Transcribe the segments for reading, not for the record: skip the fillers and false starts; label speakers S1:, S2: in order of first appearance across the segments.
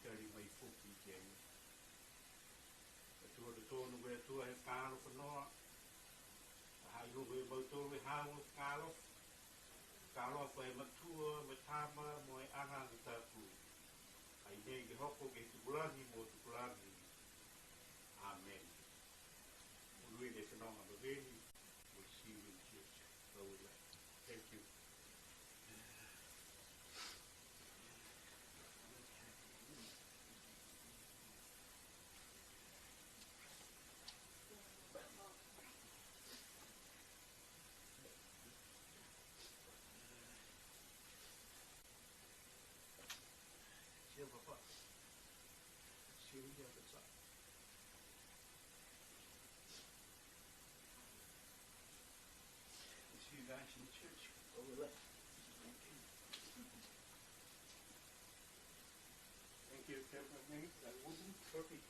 S1: Terry may footy game. The tour the tone where to a Carlos and Noah. I look with Moto with House Carlos. Carlos by Matua, Matama, my Anna the Tapu. I make the Hoko get to Brani, more to Brani. Amen. We read it along the way. We'll see you in church. So thank you. Papa. See you here at the top. See you guys in the church. Over there. Thank you, Kevin. That wasn't perfect.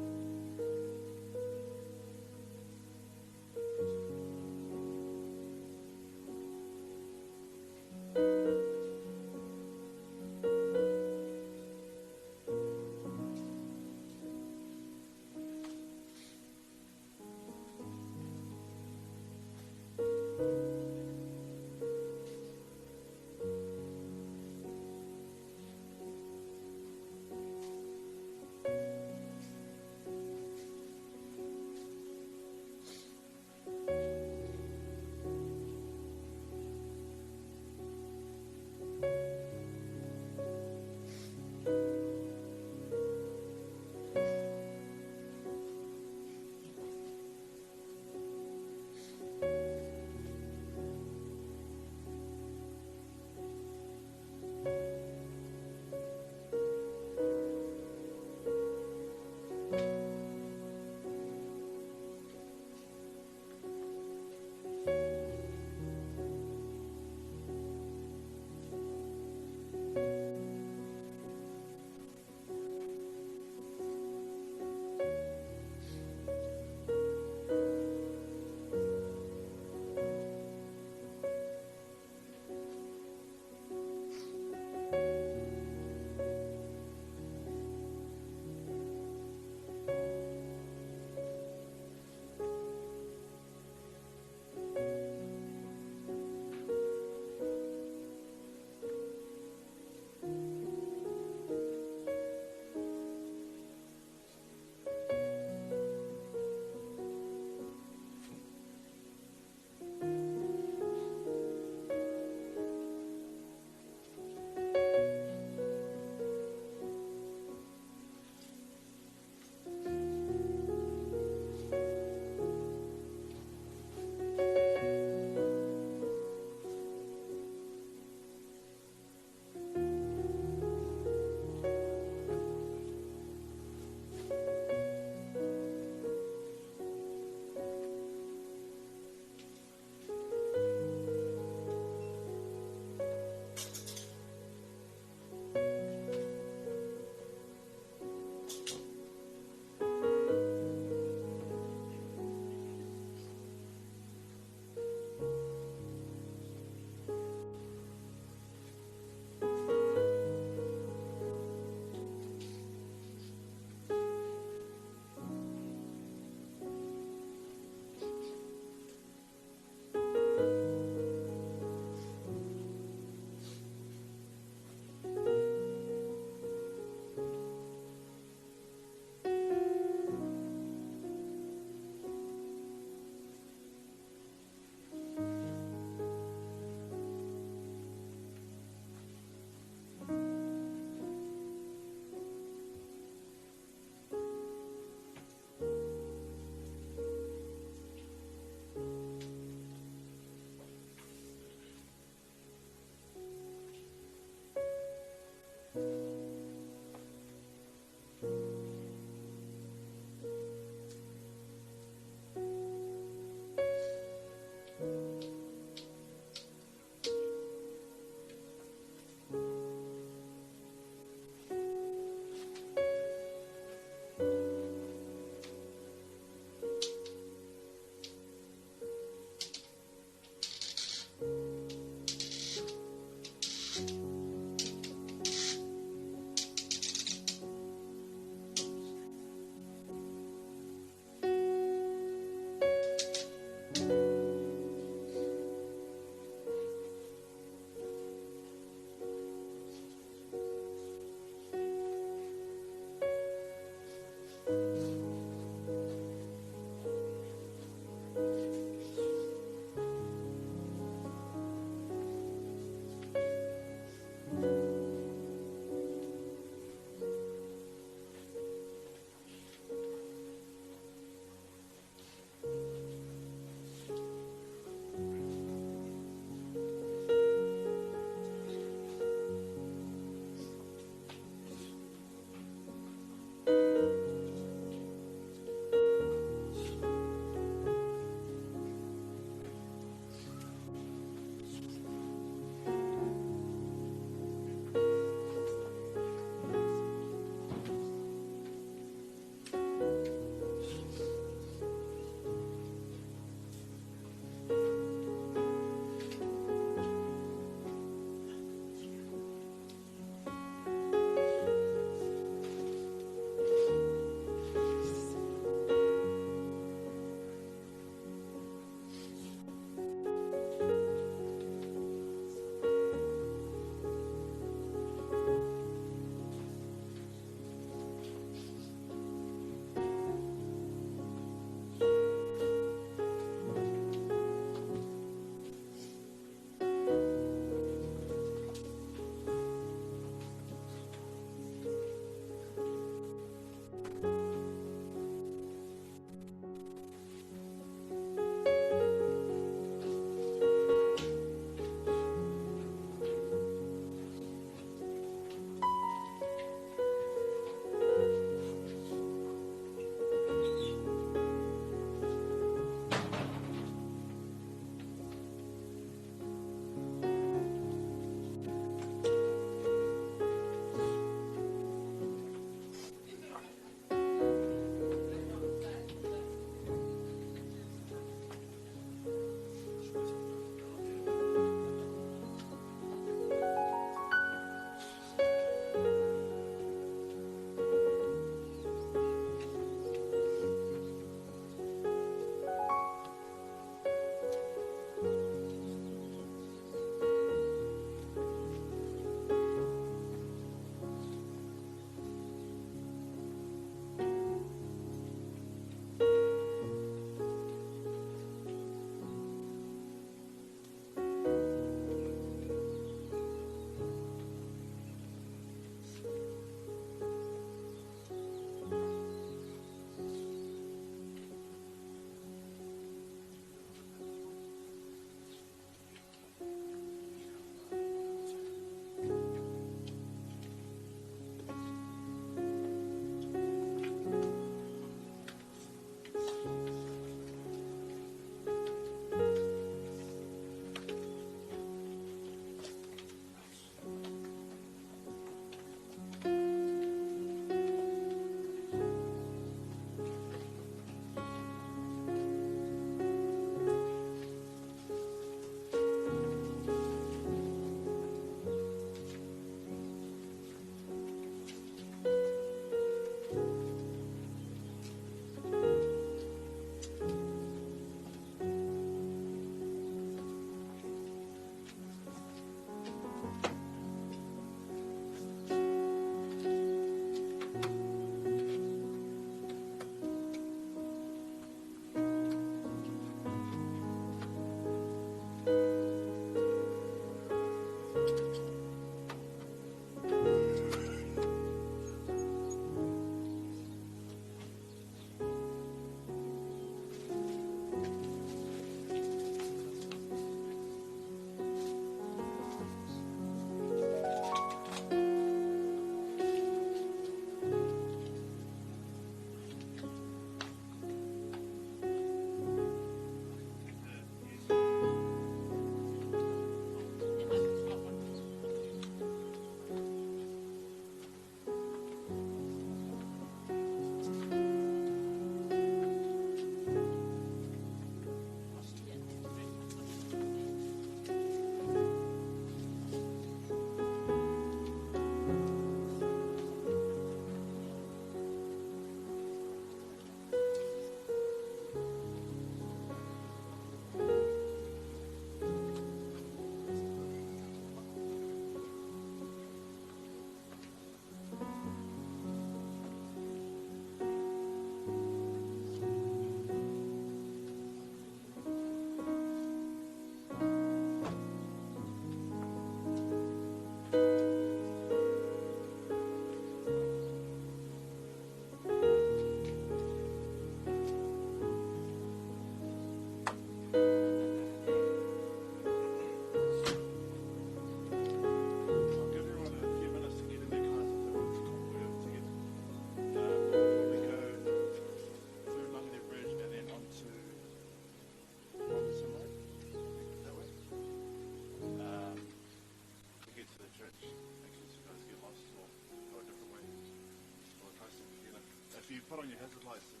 S2: put on your hazard lights, and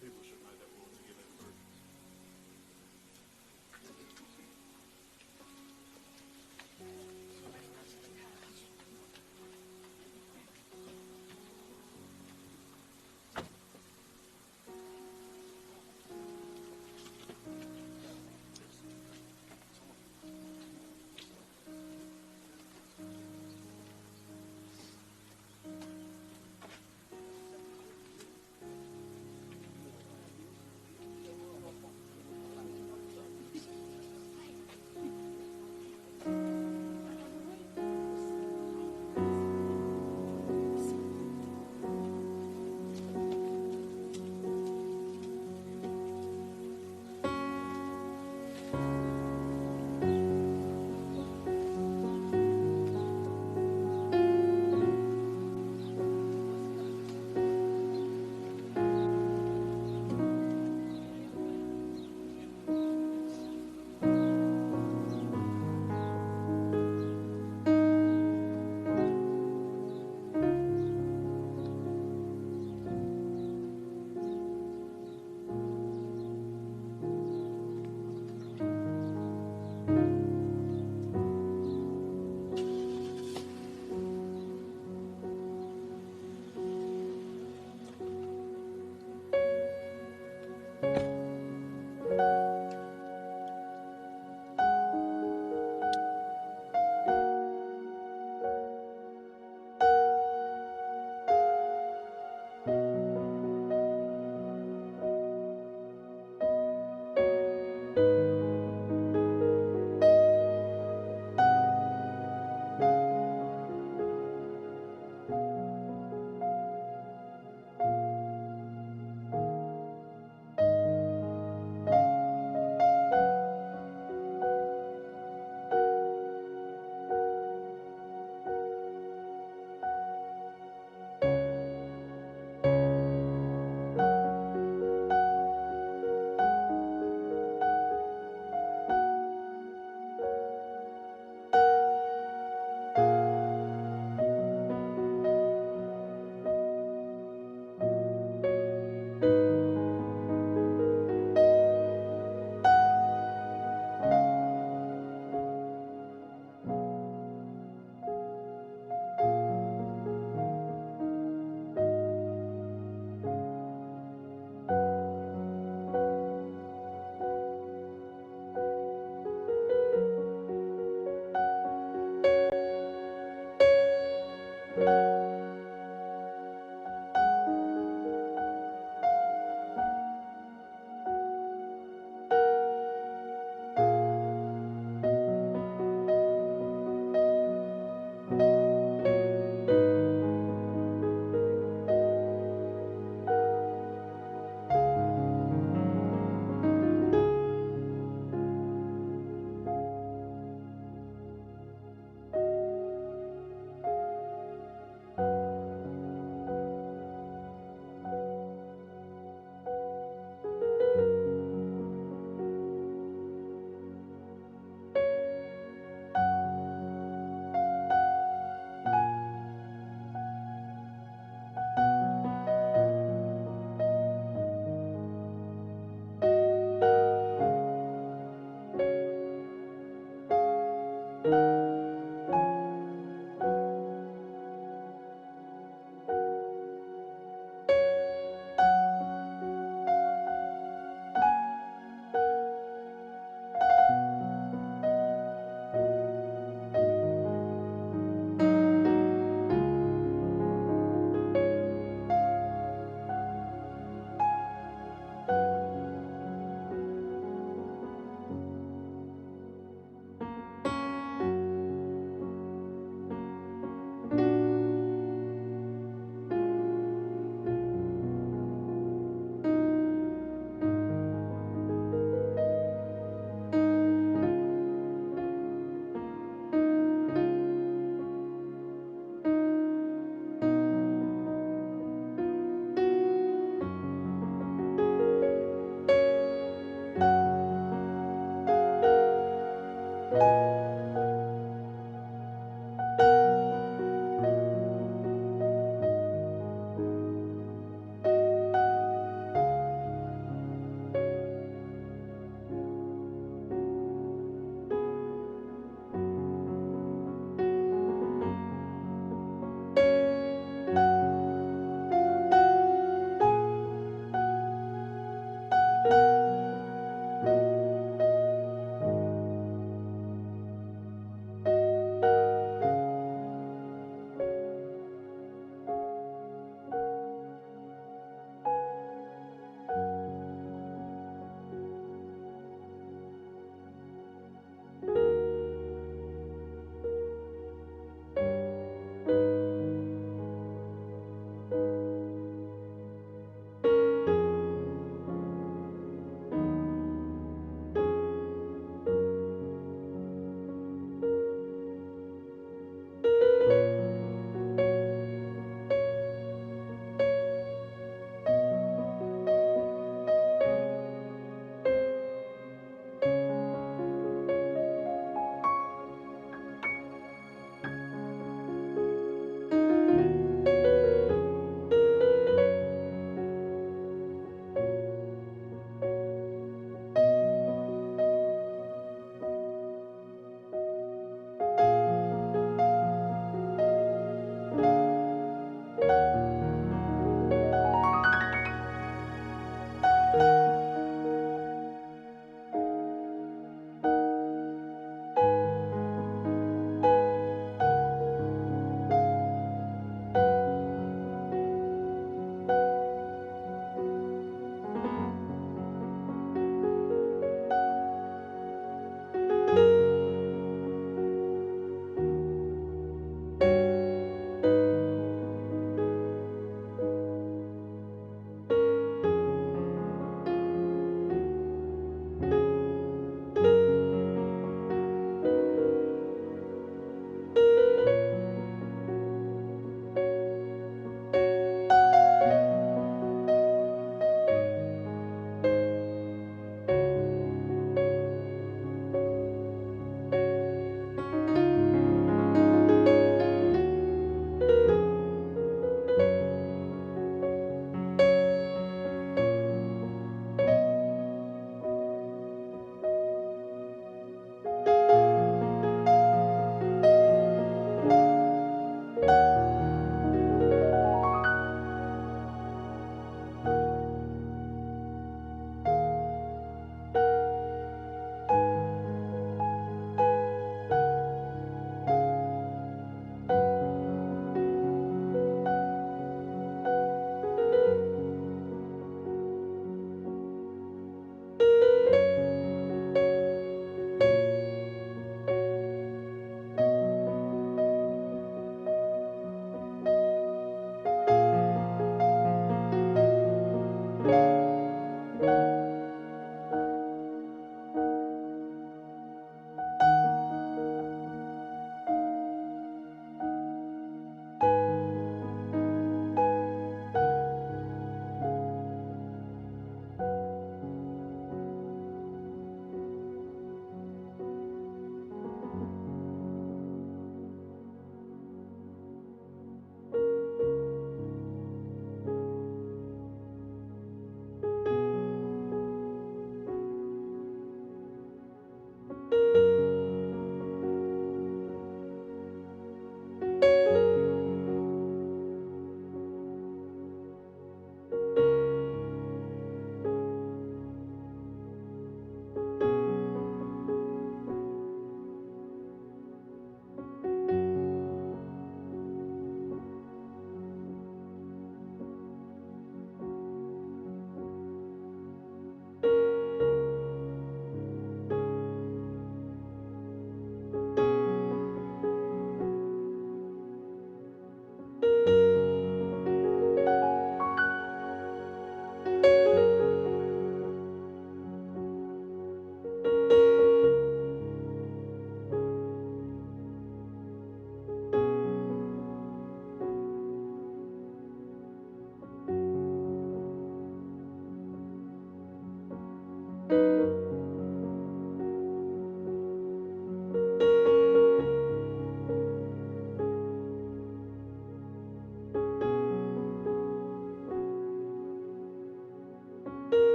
S2: people should know that we're together in group.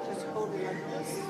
S3: Just hold it like this.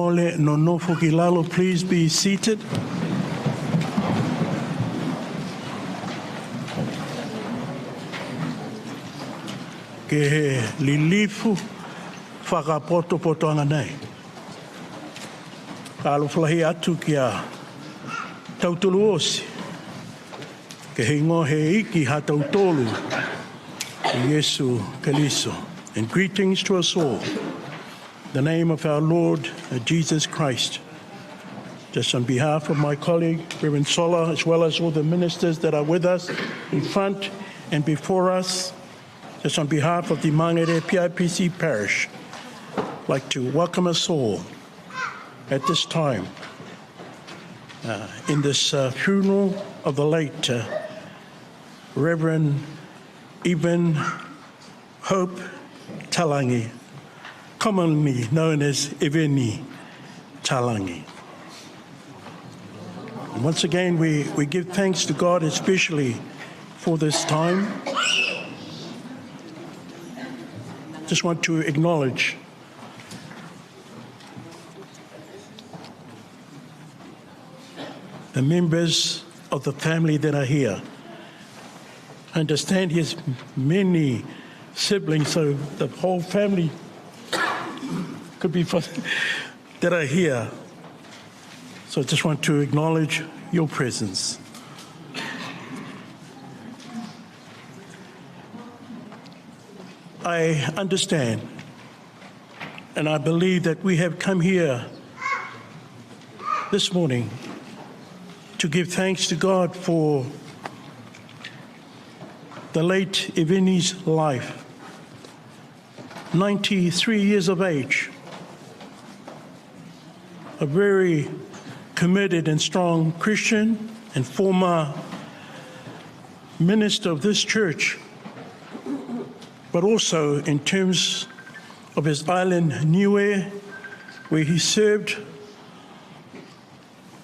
S3: mole no nofo ki lalo, please be seated. Ke he lilifu whakapoto nei. Ka alofalahi atu ki a tautulu osi. Ke he ingo he iki ha tautolu i Yesu Kaliso. And greetings to us all. The name of our Lord Jesus Christ. Just on behalf of my colleague, Reverend Sola, as well as all the ministers that are with us in front and before us, just on behalf of the Mangere PIPC Parish, I'd like to welcome us all at this time in this funeral of the late Reverend Evanhope Talangi, commonly known as Eveni Talangi. And once again, we give thanks to God especially for this time. Just want to acknowledge the members of the family that are here. I understand he has many siblings, so the whole family could be that are here. So I just want to acknowledge your presence. I understand, and I believe that we have come here this morning to give thanks to God for the late Eveni's life. 93 years of age, a very committed and strong Christian and former minister of this church, but also in terms of his island Niuean, where he served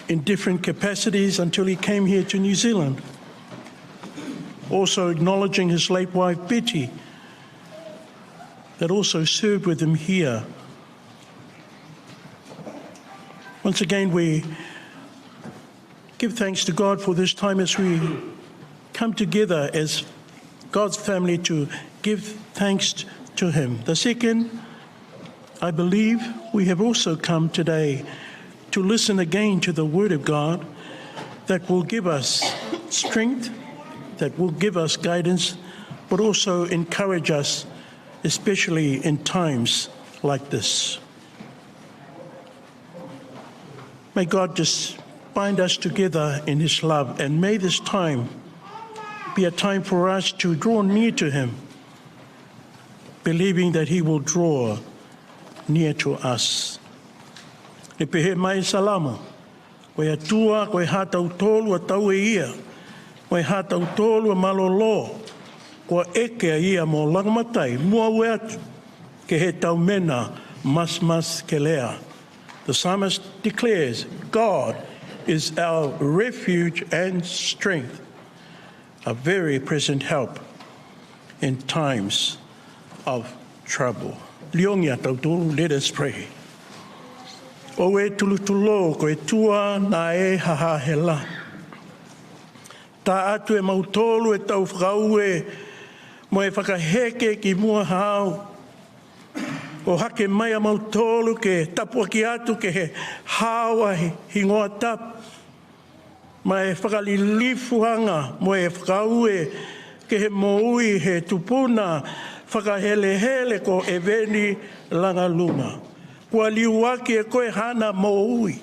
S3: in different capacities until he came here to New Zealand. Also acknowledging his late wife Betty, that also served with him here. Once again, we give thanks to God for this time as we come together as God's family to give thanks to him. The second, I believe we have also come today to listen again to the Word of God that will give us strength, that will give us guidance, but also encourage us, especially in times like this. May God just bind us together in his love, and may this time be a time for us to draw near to him, believing that he will draw near to us. E pehe mai salama, koe atua, koe hatau tolu a tau e ia, koe hatau tolu a malolo, koe eke a ia mo langamatai, mua ue atu, ke he tau mena mas ke lea. The psalmist declares, God is our refuge and strength, a very present help in times of trouble. Liongia tautulu, let us pray. O e tulutulo, ko e tua na e hahahela. Ta atu e mautolu e tau whakau e mo e whakaheke ki mua hao. O hake mai a mautolu ke tapua ki atu ke he hawa hingoa tap. Ma e whakalilifuhanga mo e whakau e ke he moui he tupuna whakahelehele ko Eveni Lagaluga. Kua liuaki e koe hana moui.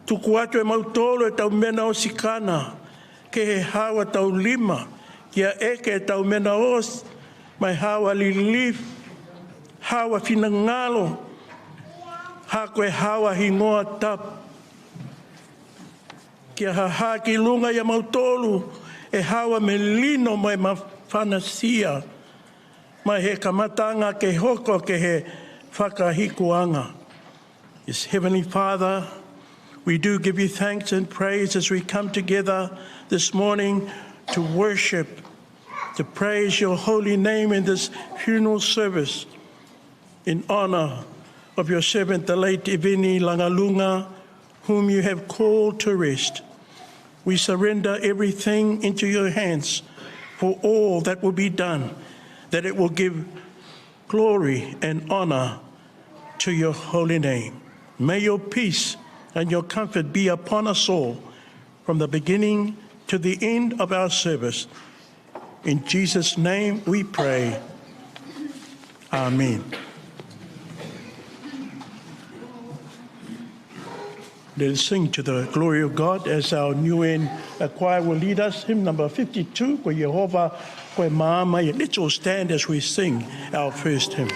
S3: Tuku atu e mautolo e tau mena o sikana ke he hawa tau lima kia eke e tau mena os mai hawa lilif, hawa finangalo, ha koe hawa hingoa tap. Kia haha ki lunga ia mautolu e hawa me lino mai mawhanasia mai he kamatanga ke hoko ke he whakahikuanga. Yes, Heavenly Father, we do give you thanks and praise as we come together this morning to worship, to praise your holy name in this funeral service in honor of your servant, the late Evanhope Lagaluga, whom you have called to rest. We surrender everything into your hands for all that will be done, that it will give glory and honour to your holy name. May your peace and your comfort be upon us all, from the beginning to the end of our service. In Jesus' name we pray. Amen. Let us sing to the glory of God as our Niuean choir will lead us. Hymn number 52, Ko Yehova, Koe Māmai. Let's all stand as we sing our first hymn.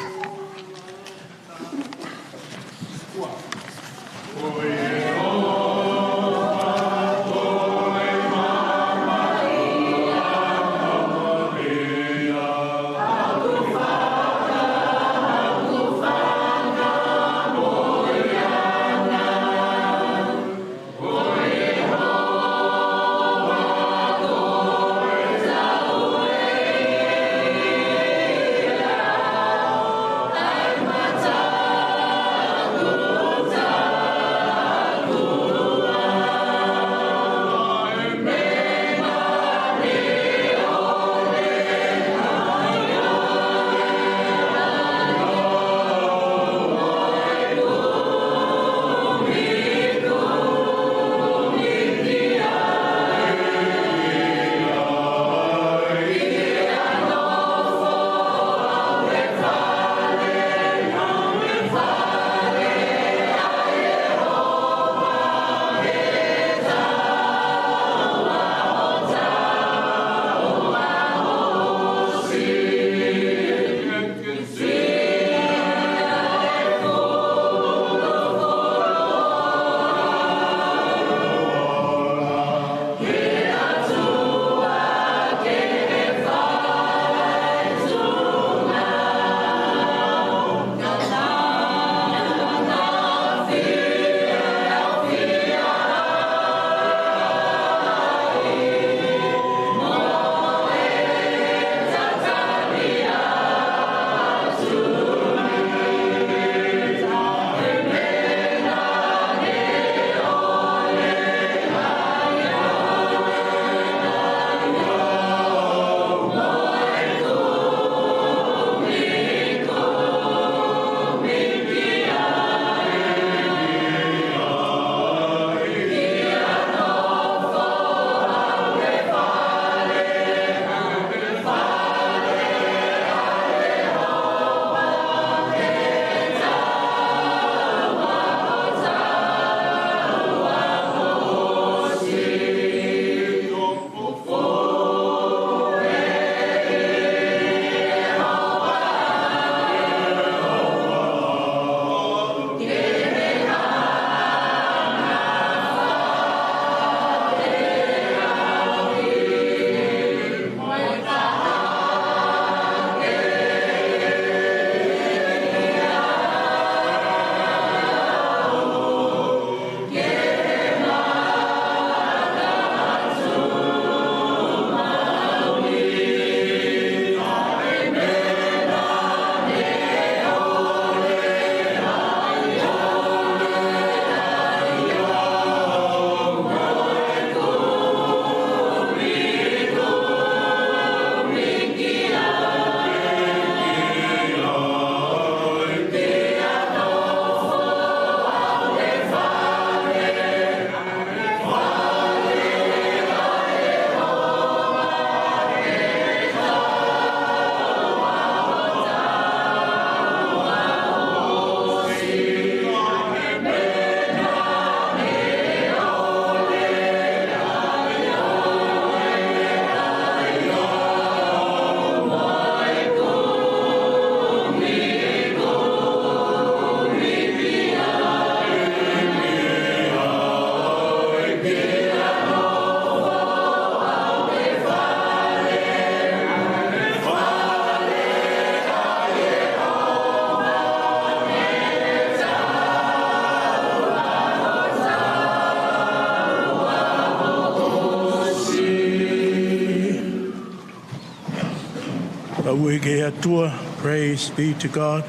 S3: Praise be to God.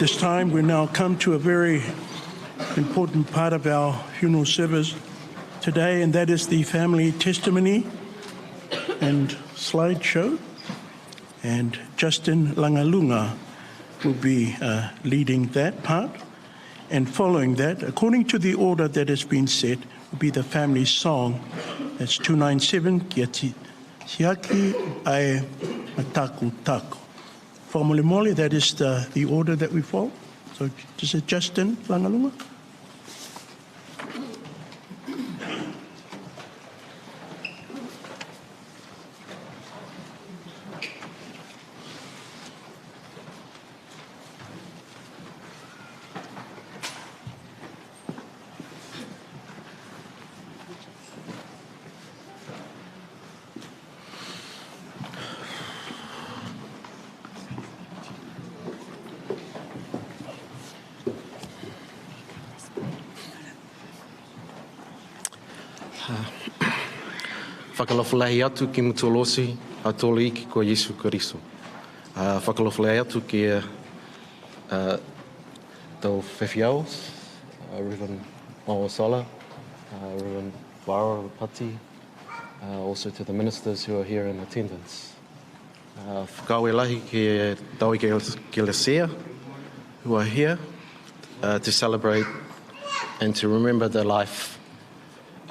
S3: this time, we now come to a very important part of our funeral service today, and that is the family testimony and slideshow. And Justin Lagaluga will be leading that part. And following that, according to the order that has been set, will be the family song. That's 297, Kia Tiaki Ai Mataku Taku. For Mole Mole, that is the order that we follow. So, is it Justin Lagaluga?
S4: Whakalawhalahi atu ki mutolosi a tolu iki ko Yesu Kiriso. Whakalawhalahi atu ki tau whewhiau, Reverend Mawasala, Reverend Wara Pati, also to the ministers who are here in attendance. Whakawe lahi ki tau Ecclesia who are here to celebrate and to remember the life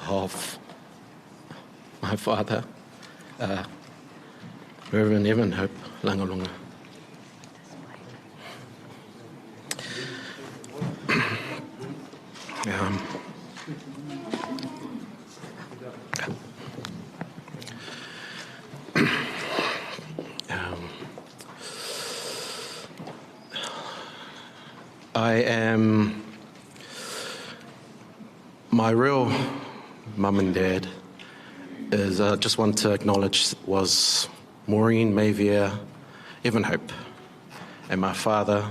S4: of my father, Reverend Evanhope Lagaluga. My real mum and dad is, I just want to acknowledge, was Maureen Mayvier Evanhope. And my father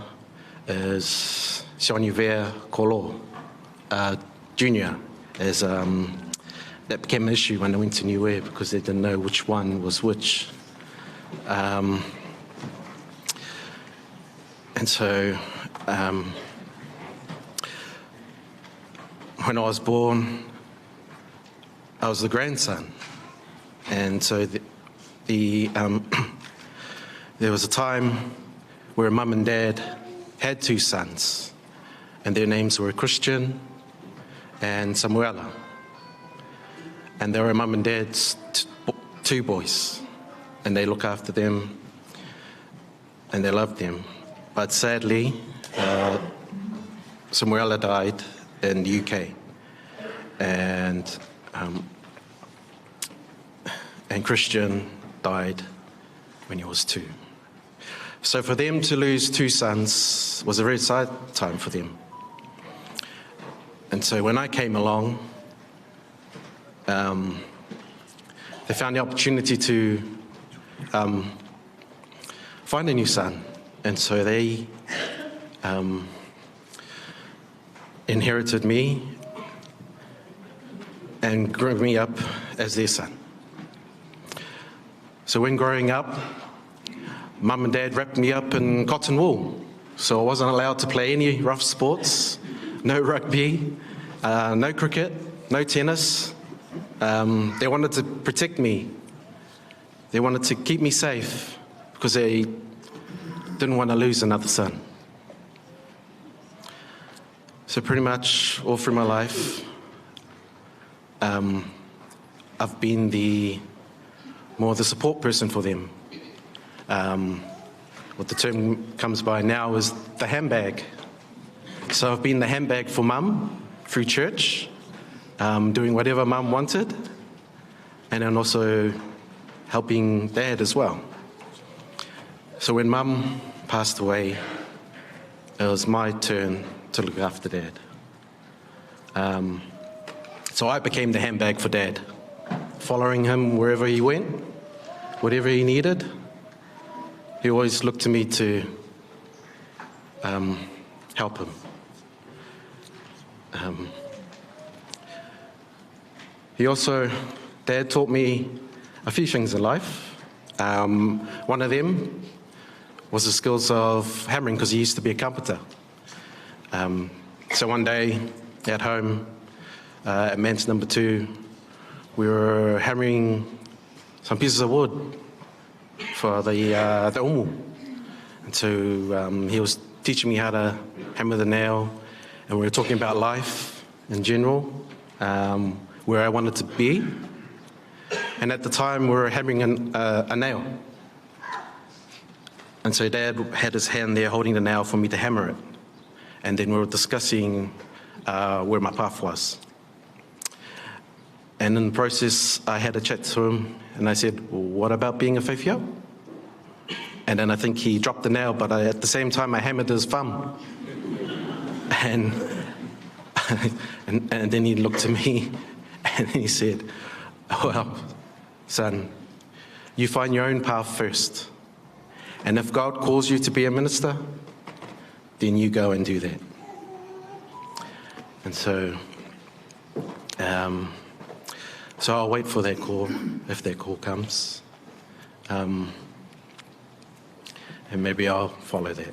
S4: is Niuean Kolo, Junior. As, that became an issue when I went to Niuean because they didn't know which one was which. And so when I was born, I was the grandson. And so there was a time where mum and dad had two sons, and their names were Christian and Samuela. And they were mum and dad's two boys, and they look after them, and they loved them. But sadly, Samuela died in the UK, and Christian died when he was 2. So for them to lose 2 sons was a very sad time for them. And so when I came along, they found the opportunity to find a new son. And so they inherited me and grew me up as their son. So when growing up, mum and dad wrapped me up in cotton wool. So I wasn't allowed to play any rough sports, no rugby, no cricket, no tennis. They wanted to protect me. They wanted to keep me safe because they didn't want to lose another son. So pretty much all through my life, I've been more the support person for them. What the term comes by now is the handbag. So I've been the handbag for mum through church, doing whatever mum wanted, and then also helping dad as well. So when mum passed away, it was my turn to look after dad. So I became the handbag for dad, following him wherever he went, whatever he needed. He always looked to me to help him. Dad taught me a few things in life. One of them was the skills of hammering, because he used to be a carpenter. So one day at home, at Man's number 2, we were hammering some pieces of wood for the umu. And so he was teaching me how to hammer the nail, and we were talking about life in general, where I wanted to be. And at the time, we were hammering a nail. And so Dad had his hand there holding the nail for me to hammer it. And then we were discussing where my path was. And in the process, I had a chat to him, and I said, well, what about being a whaiwhia? And then I think he dropped the nail, but at the same time, I hammered his thumb. And, and then he looked at me, and he said, well, son, you find your own path first. And if God calls you to be a minister, then you go and do that. And so, so I'll wait for that call, if that call comes. And maybe I'll follow that.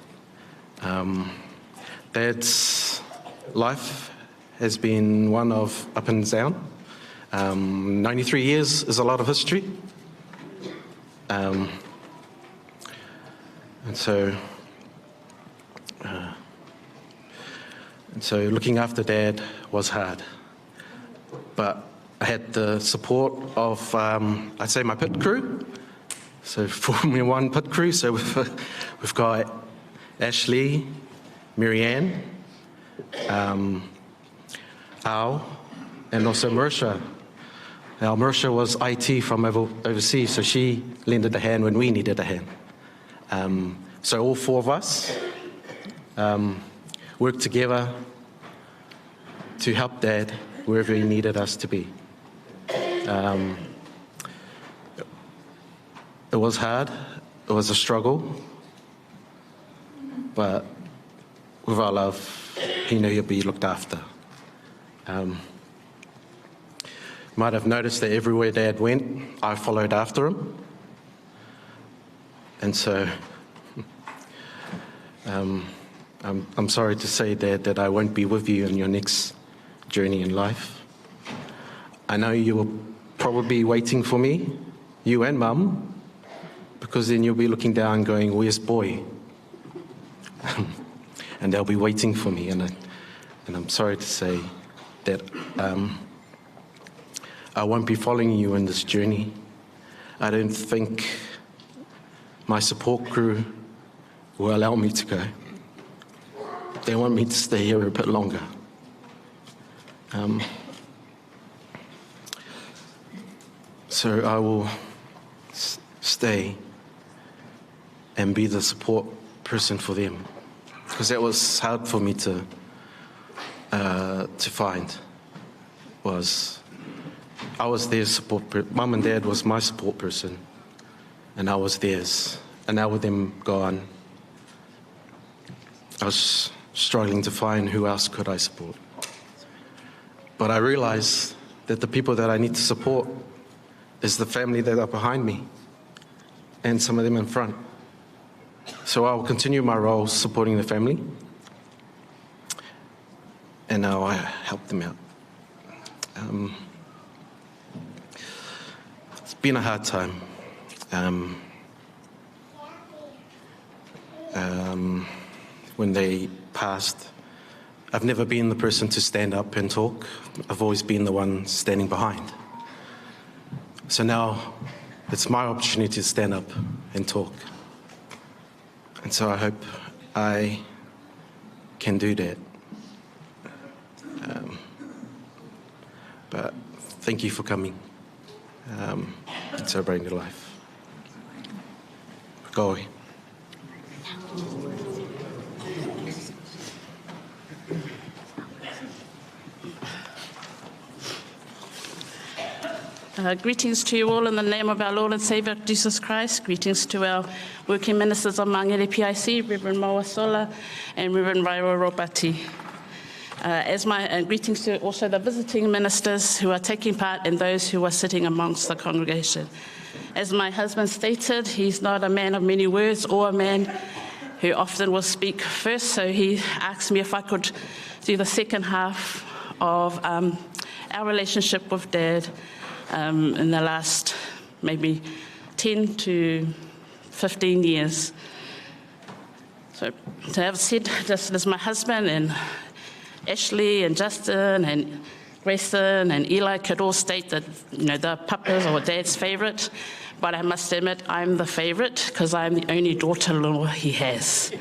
S4: Dad's life has been one of up and down. 93 years is a lot of history. And so looking after Dad was hard. But I had the support of, I'd say, my pit crew. So Formula 1 pit crew. So we've got Ashley, Niuean, Al, and also Marisha. Now, Marisha was IT from overseas, so she lended a hand when we needed a hand. So all 4 of us worked together to help Dad wherever he needed us to be. It was hard, it was a struggle, but with our love, he knew he'd be looked after. Might have noticed that everywhere Dad went, I followed after him. And so, I'm sorry to say, Dad, that I won't be with you in your next journey in life. I know you were probably waiting for me, you and Mum, because then you'll be looking down going, where's boy? And they'll be waiting for me. And I'm sorry to say that I won't be following you in this journey. I don't think my support crew will allow me to go. They want me to stay here a bit longer. So I will stay and be the support person for them, because that was hard for me to find. I was their support. Mum and Dad was my support person, and I was theirs. And now with them gone, I was struggling to find who else could I support. But I realized that the people that I need to support is the family that are behind me, and some of them in front. So I'll continue my role supporting the family, and now I help them out. It's been a hard time. When they passed, I've never been the person to stand up and talk. I've always been the one standing behind. So now it's my opportunity to stand up and talk. And so I hope I can do that. But thank you for coming and celebrating your life. Go away.
S5: Greetings to you all in the name of our Lord and Saviour Jesus Christ. Greetings to our working ministers of Mangere PIC, Reverend Maua Sola and Reverend Vairo Ropati. Greetings to also the visiting ministers who are taking part and those who are sitting amongst the congregation. As my husband stated, he's not a man of many words or a man who often will speak first, so he asked me if I could do the second half of our relationship with Dad in the last maybe 10 to 15 years. So to have said, this is my husband, and Ashley and Justin and Grayson and Eli could all state that, they're Papa's or Dad's favourite, but I must admit I'm the favourite because I'm the only daughter-in-law he has.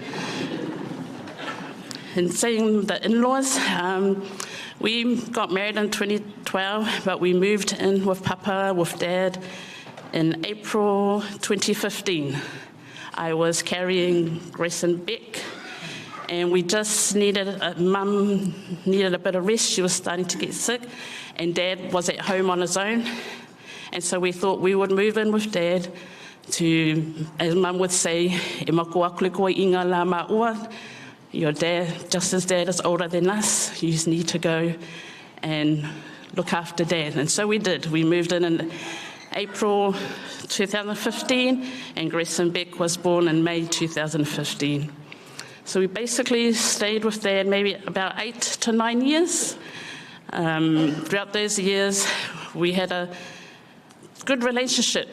S5: In saying the in-laws, we got married in 2012, but we moved in with Papa, with Dad, in April 2015. I was carrying Grayson Beck, and we just Mum needed a bit of rest. She was starting to get sick, and Dad was at home on his own. And so we thought we would move in with Dad to, as Mum would say, e mako akule koe inga la maua. Your dad, Justin's dad, is older than us. You just need to go and look after Dad. And so we did. We moved in April 2015, and Grayson Beck was born in May 2015. So we basically stayed with Dad maybe about 8 to 9 years. Throughout those years, we had a good relationship.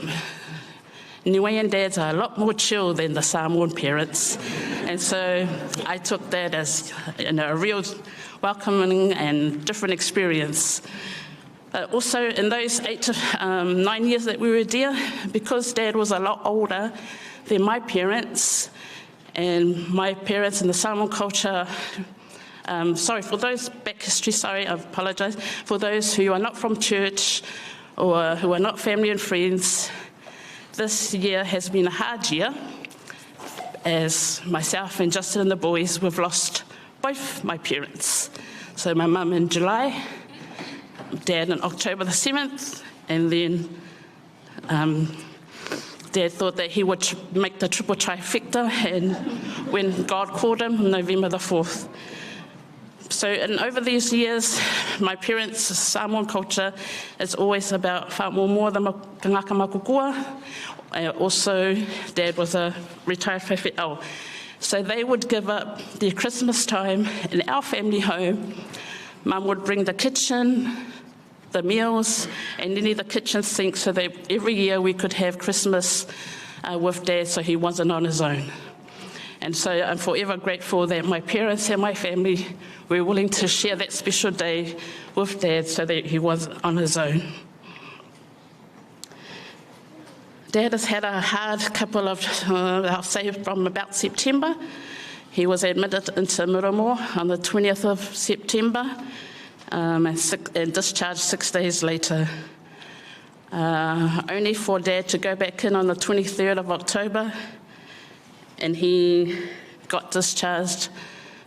S5: Niuean dads are a lot more chill than the Samoan parents. And so I took that as a real welcoming and different experience. Also, in those 8 to 9 years that we were there, because Dad was a lot older than my parents, and my parents in the Samoan culture, for those back history, I apologize, for those who are not from church or who are not family and friends, this year has been a hard year, as myself and Justin and the boys, we've lost both my parents. So my mum in July, Dad on October the 7th, and then Dad thought that he would make the triple trifecta, and when God called him, November the 4th. So, and over these years, my parents' Samoan culture is always about whāmo more than ngaka makukua. Also, Dad was a retired whaiwhiao. So they would give up their Christmas time in our family home. Mum would bring the kitchen, the meals, and any of the kitchen sinks, so that every year we could have Christmas with Dad, so he wasn't on his own. And so I'm forever grateful that my parents and my family were willing to share that special day with Dad so that he wasn't on his own. Dad has had a hard couple of, I'll say from about September. He was admitted into Miramore on the 20th of September and discharged 6 days later. Only for Dad to go back in on the 23rd of October, and he got discharged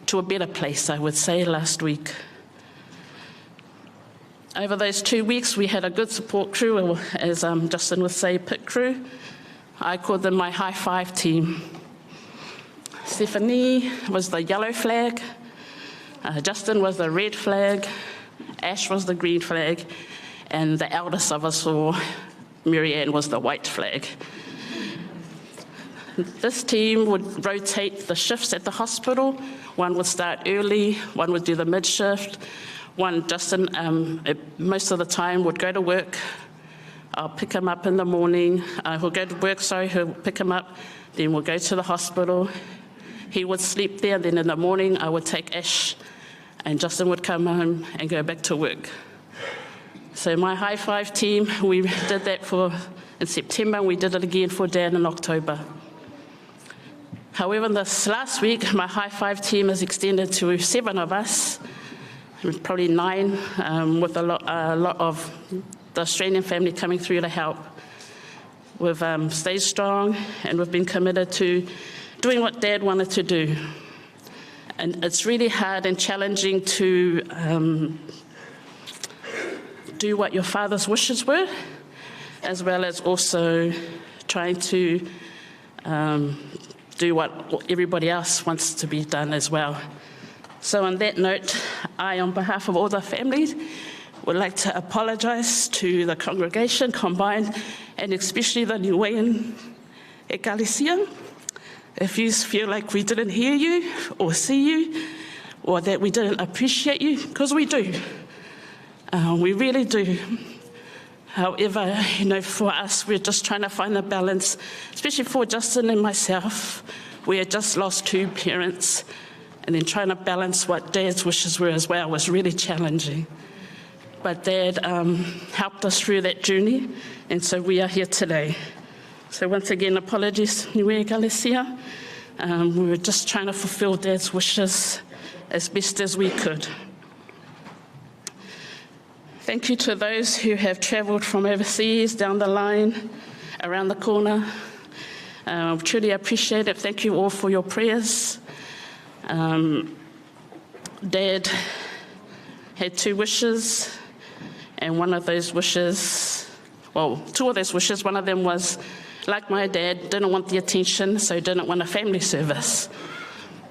S5: to a better place, I would say, last week. Over those 2 weeks, we had a good support crew, or as Justin would say, PIC crew. I called them my high five team. Stephanie was the yellow flag, Justin was the red flag, Ash was the green flag, and the eldest of us all, Marianne, was the white flag. This team would rotate the shifts at the hospital. One would start early, one would do the mid-shift. One, Justin, most of the time would go to work. I'll pick him up in the morning. He'll go to work, he'll pick him up. Then we'll go to the hospital. He would sleep there, then in the morning I would take Ash, and Justin would come home and go back to work. So my high five team, we did that in September, and we did it again for Dad in October. However, this last week, my high five team is extended to 7 of us, probably 9, with a lot of the Australian family coming through to help. We've stayed strong, and we've been committed to doing what Dad wanted to do. And it's really hard and challenging to do what your father's wishes were, as well as also trying to do what everybody else wants to be done as well. So on that note, I, on behalf of all the families, would like to apologise to the congregation combined, and especially the Niuean Ecclesia. If you feel like we didn't hear you or see you, or that we didn't appreciate you, because we do. We really do. However, for us, we're just trying to find a balance, especially for Justin and myself. We had just lost 2 parents, and then trying to balance what Dad's wishes were as well was really challenging. But Dad helped us through that journey, and so we are here today. So once again, apologies, Niuean Ecclesia. We were just trying to fulfill Dad's wishes as best as we could. Thank you to those who have travelled from overseas, down the line, around the corner. Truly appreciate it. Thank you all for your prayers. Dad had 2 wishes, and one of those wishes, well, 2 of those wishes, one of them was, like my dad, didn't want the attention, so didn't want a family service.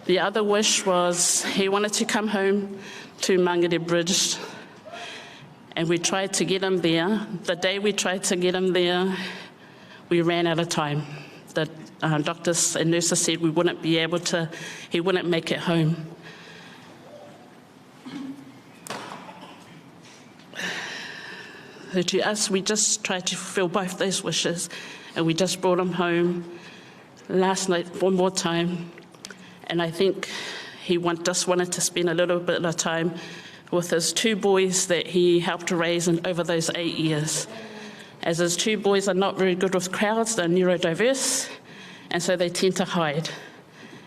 S5: The other wish was he wanted to come home to Mangere Bridge, and we tried to get him there. The day we tried to get him there, we ran out of time. The doctors and nurses said we wouldn't be able to, he wouldn't make it home. So to us, we just tried to fulfill both those wishes, and we just brought him home last night one more time. And I think he just wanted to spend a little bit of time with his 2 boys that he helped raise over those 8 years. As his 2 boys are not very good with crowds, they're neurodiverse, and so they tend to hide.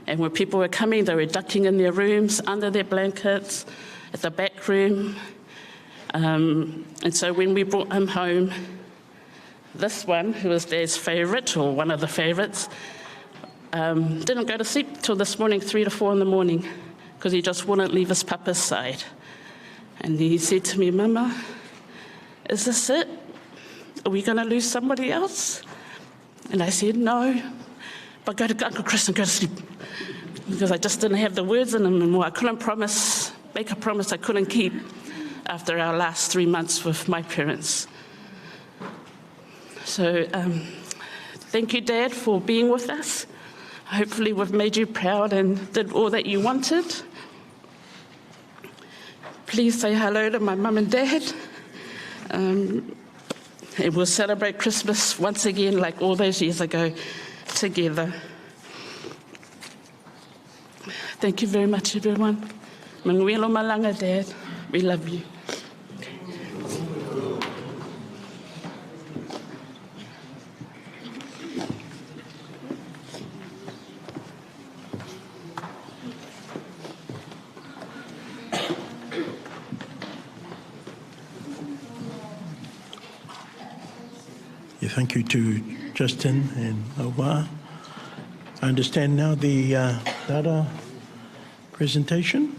S5: And when people were coming, they were ducking in their rooms, under their blankets, at the back room. And so when we brought him home, this one, who was Dad's favourite, or one of the favourites, didn't go to sleep till this morning, 3 to 4 in the morning, because he just wouldn't leave his papa's side. And he said to me, "Mama, is this it? Are we going to lose somebody else?" And I said, "No, but go to Uncle Chris and go to sleep." Because I just didn't have the words in him anymore. I couldn't make a promise I couldn't keep after our last 3 months with my parents. So thank you, Dad, for being with us. Hopefully we've made you proud and did all that you wanted. Please say hello to my mum and dad. And we'll celebrate Christmas once again, like all those years ago, together. Thank you very much, everyone. Manuelo Malanga, Dad. We love you.
S3: Thank you to Justin and Awa. I understand now the data presentation.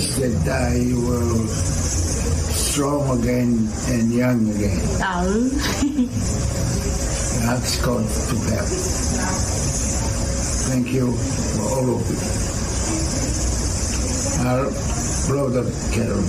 S6: wish that you were strong again and young again. Ask God to help. Thank you for all of you. Our brother Karen.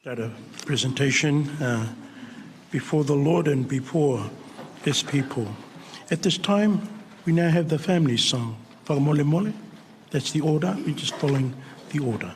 S3: That a presentation before the Lord and before His people. At this time, we now have the family song. Whakamole mole. That's the order. We're just following the order.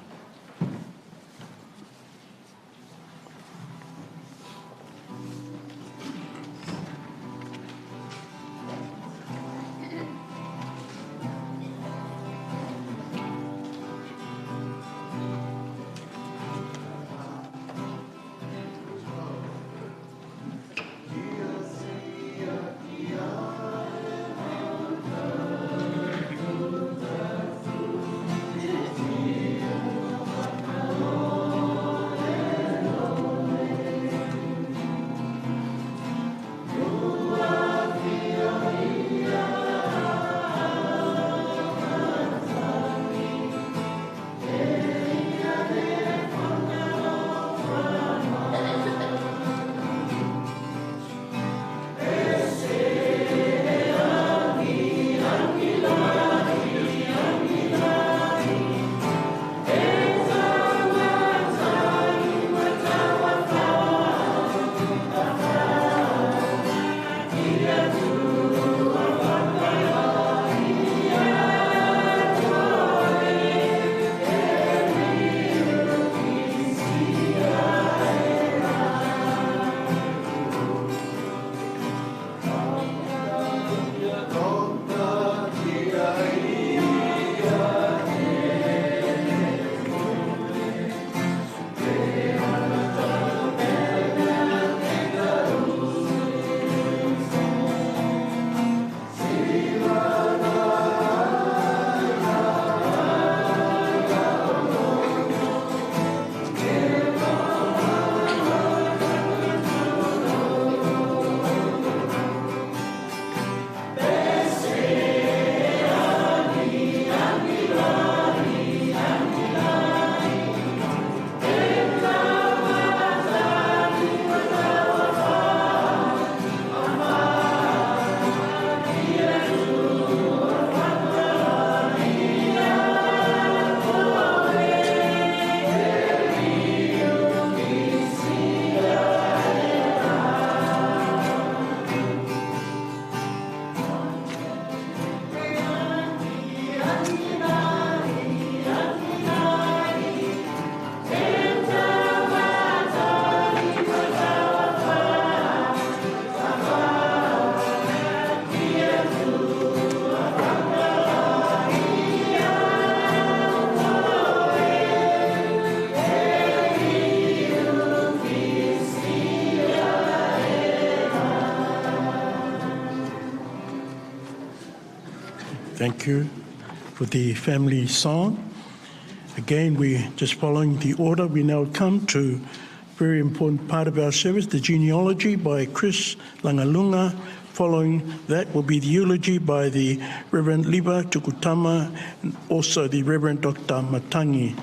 S3: Thank you for the family song. Again, we're just following the order. We now come to a very important part of our service, the genealogy by Chris Lagaluga. Following that will be the eulogy by the Reverend Liba Tukutama and also the Reverend Dr. Matangi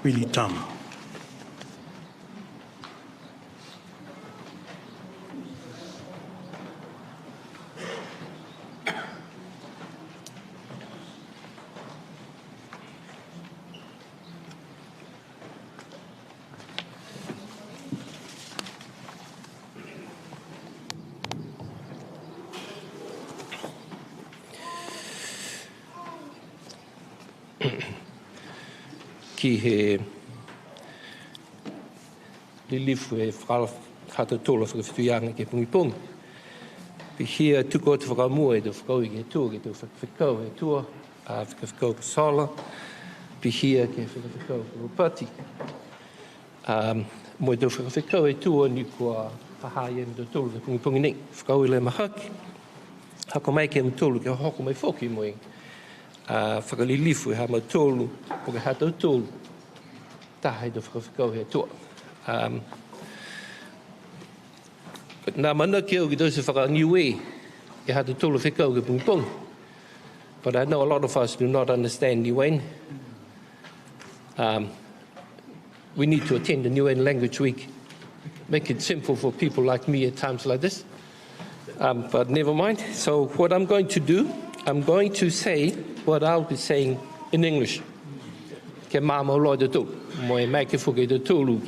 S3: Wilitam.
S7: Ki he lilifu e whakatotola whakawhianga ke pungipungi. Pi hia tuko te whakamua e te whakau i ke tua, ke te whakau e tua, a whakau ke sola, pi hia ke whakau ke upati. Mo e te whakau e tua ni kua pahai e mto tolu ke pungipungi nei, whakau i le mahaki. Hako mai ke mtolu ke hoko mai whoki moe. whakalilifu ha mautolu o ke hatau tolu taha i te whakawhikau he toa. Nā mana ki au ki tau se whakaniue e hatau tolu whikau ke pungpung. But I know a lot of us do not understand Niuean. We need to attend the Niuean Language Week. Make it simple for people like me at times like this. But never mind. So what I'm going to do, I'm going to say what I'll be saying in English. Ke māma loa te tū. Mo e mai ke whuke te tūlu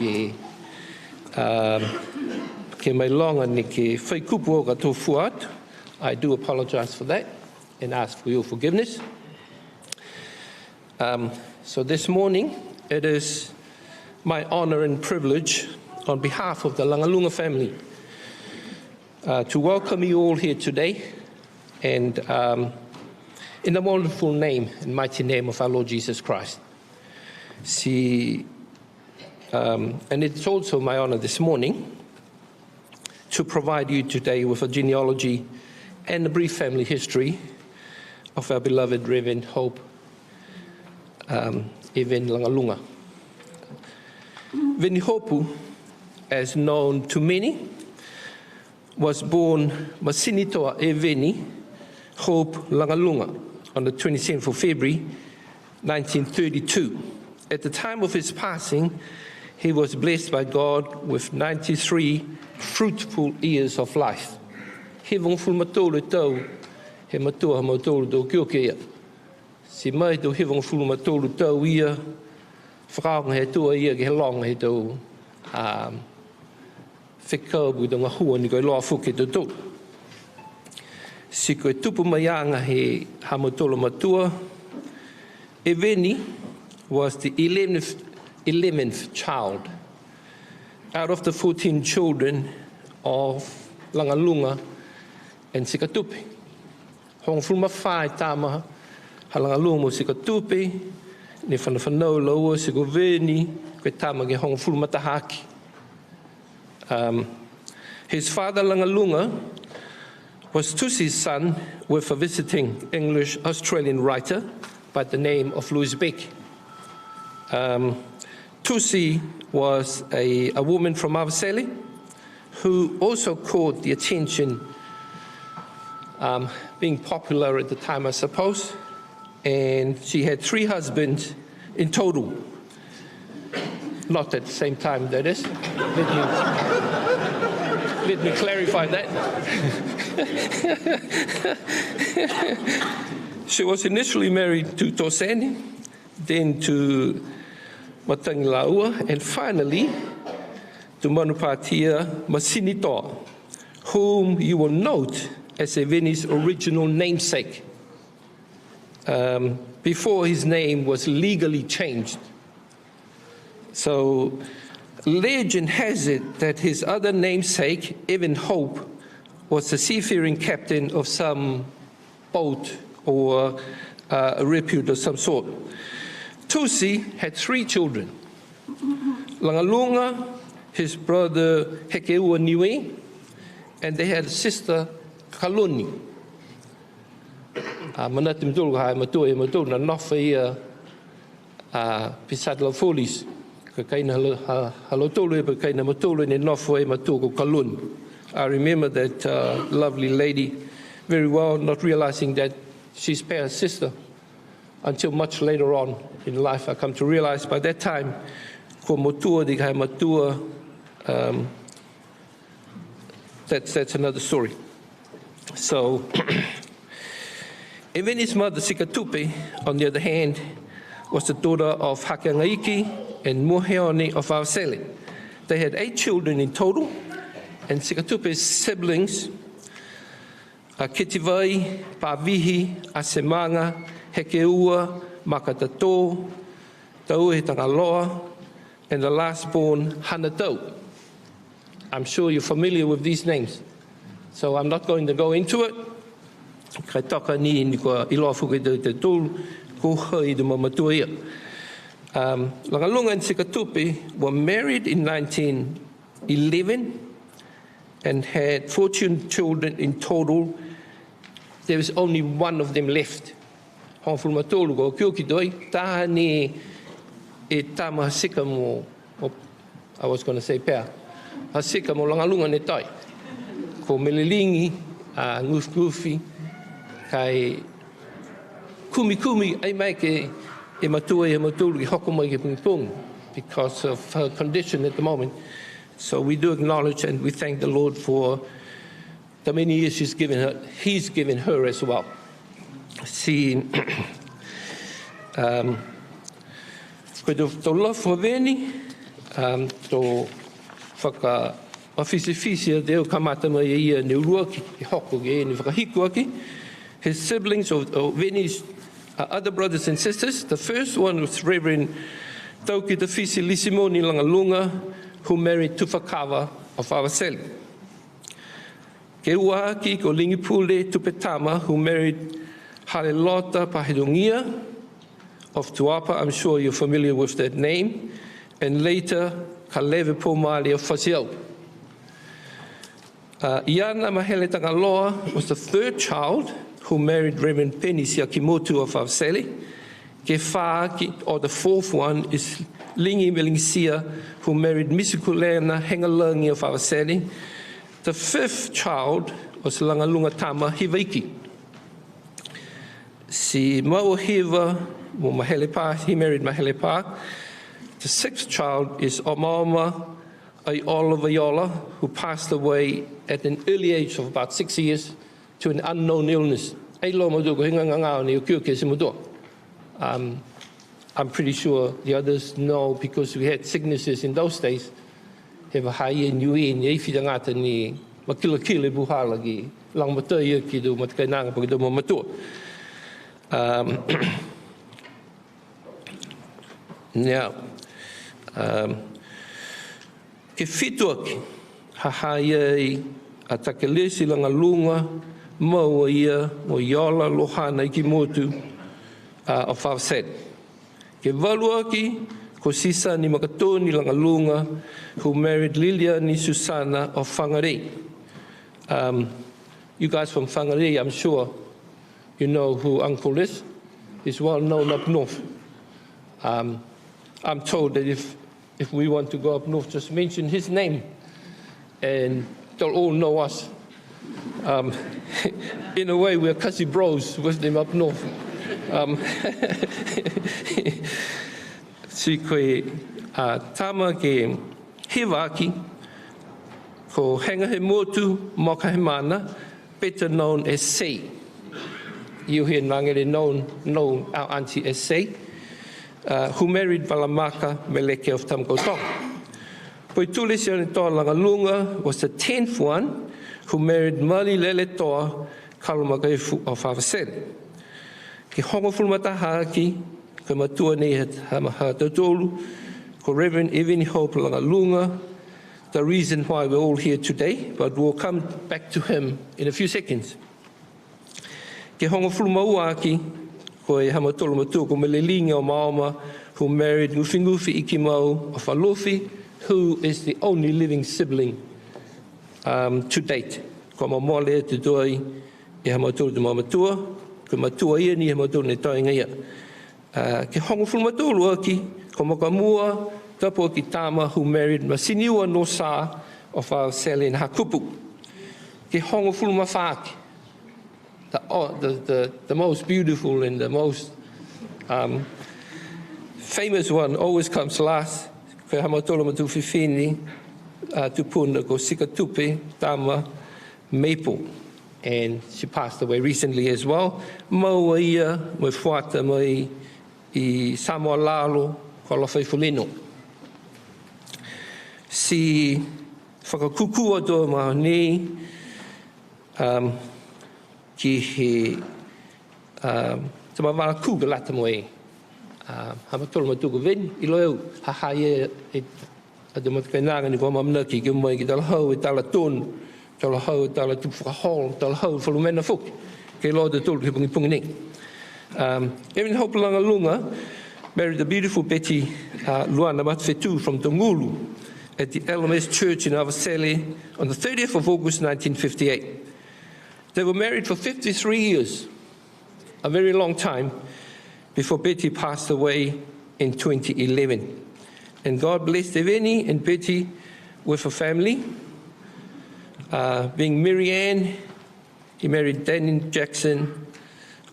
S7: ke mai longa ni ke whaikupu o ka tō fuat. I do apologize for that and ask for your forgiveness. So this morning, it is my honor and privilege on behalf of the Lagaluga family to welcome you all here today and in the wonderful name and mighty name of our Lord Jesus Christ. And it's also my honor this morning to provide you today with a genealogy and a brief family history of our beloved Reverend Hope Evan Lagaluga. Evanhope, as known to many, was born Masinitoa Eveni Hope Lagaluga on the 27th of February 1932. At the time of his passing, he was blessed by God with 93 fruitful years of life. He wong ful matolo tau, he matua matolo do kioke. Si mai do he wong ful matolo tau ia, whakaong he tua ia ke long he do whikau bu donga hua ni koe loa fuke to tō. Si koe tupu maianga he hamatolo matua, Eveni was the 11th child out of the 14 children of Lagaluga and Sikatupe. Hong fulma whai tāmaha, ha Lagaluga mo Sikatupe, ne whanawhanau laua Sigoveni, koe tāma ke hong fulma tahaki. His father, Lagaluga, was Tusi's son with a visiting English-Australian writer by the name of Louis Beck. Tusi was a woman from Avaseli who also caught the attention, being popular at the time, I suppose, and she had 3 husbands in total. Not at the same time, that is. Let me clarify that. She was initially married to Tosani, then to Matangilaua, and finally to Manupatia Masinitoa, whom you will note as Eveni's original namesake, before his name was legally changed. So legend has it that his other namesake, Evanhope, was a seafaring captain of some boat or a repute of some sort. Tusi had 3 children. Lagaluga, his brother Hekeua Niuean, and they had a sister, Kaluni. Manatim tulu hai matua e matua na nofa ia pisat la folis. Kaina halotolu e kaina matulu ne nofa e matua ko Kalun. I remember that lovely lady very well, not realizing that she's Pear's sister until much later on in life. I come to realize by that time, ko matua di kai matua, that's another story. So, Eveni's mother, Sikatupe, on the other hand, was the daughter of Hakangaiki and Muheone of Avaseli. They had 8 children in total, and Sikatupe's siblings, Kitivai, Pavihi, Asemanga, Hekeua, Makatato, Tauhetangaloa, and the last born, Hanatau. I'm sure you're familiar with these names, so I'm not going to go into it. Lagaluga and Sikatupe were married in 1911 and had 14 children in total. There is only one of them left, hongfulu matolu ko kio ki doi, taha ni e tama sika mo, I was going to say pea, a sika mo Lagalunga ne tai. Ko melelingi, ngufi, kai kumi, ai mai ke e matua e matolu ki hoko mai ke pung because of her condition at the moment. So we do acknowledge and we thank the Lord for the many years He's given her as well. Si, koe tō lafo veni, tō whaka awhisi deo kamata mai e ia ne urua ki hoko ke e ni whakahiku aki. His siblings or Veni's other brothers and sisters. The first one was Reverend Tauki Te Whisi Lisimoni Lagalunga, who married Tufakawa of Awaseli. Ke ua aki ko Lingipule Tupetama, who married Halelota Pahedongia of Tuapa. I'm sure you're familiar with that name. And later, Kaleve Pomali of Fasiau. Iana Mahele Tagaloa was the third child who married Reverend Penny Siakimotu of Awaseli. Ke whaaki, or the fourth one, is Lingi Melingsia, who married Misukulena Hengalangi of Awaseli. The fifth child was Lagalunga Tama Hivaiki. Si Mauhiva, Mahelepa, he married Mahelepa. The sixth child is Omaoma Aiolawayola, who passed away at an early age of about 6 years to an unknown illness. I'm pretty sure the others know because we had sicknesses in those days. Heva haia Niuean, e whitangata ni makilakile buhala ki lang mataya ki do matkainanga pag do mamatua. Now, ke whituaki, hahaia a takelesi Lagalunga, maua ia, mo Iola, Lohana, Ikimotu, of Awaseli. Ke waluaki, ko Sisa ni Makatoni Lagalunga, who married Lilia ni Susana of Whangarei. You guys from Whangarei, I'm sure you know who Uncle is. He's well known up north. I'm told that if we want to go up north, just mention his name and they'll all know us. In a way, we're kasi bros with them up north. Si koe tama ke hewaki, ko henga he motu, moka he mana, better known as Sei. You here in Wangere know our auntie as Sei, who married Valamaka Meleke of Tamkotong. Poitule Sianetoa Lagalunga was the 10th one, who married Mali Leletoa Kalumagaifu of Awaseli. Ke hongo fulmata haki, ke matua nei hamaha totolu, ko Reverend Evanhope Lagaluga, the reason why we're all here today, but we'll come back to him in a few seconds. Ke hongo fulmauaki, ko e hamatolu matua ko Melelinga o Maoma, who married Ngufi Ikimau of Alofi, who is the only living sibling to date. Ko mamole te doi e hamatolu te mamatua, ko matua ia ni hamatolu ne tainga ia. Ke hongo fulmatolu aki, ko makamua, tapo ki tama, who married Masiniua no Sa of Awaseli in Hakupu. Ke hongo fulmafaki, the most beautiful and the most famous one always comes last. Ko hamatolu matu fifini, tupuna ko Sikatupe Tama Maple. And she passed away recently as well. Maua ia, mo fuata mai I Samoa Lalo, ko Lawhaifulino. Si whakakukua tō maha nei, ki he te mawara kuga lata mo e. Hamatolu matuku veni, I loeu hahaia e te matakainanga ni kwa mamnaki ki moi ki talahau e tala tonu, talahau e tala tupukahol, talahau whalumena fuki, ke loa te tolu ki pungi nei. Evanhope Lagaluga married the beautiful Betty Luana Matfetu from Tongulu at the LMS Church in Awaseli on the 30th of August 1958. They were married for 53 years a very long time before Betty passed away in 2011. And God blessed Eveni and Betty with a family. Being Niuean, he married Danny Jackson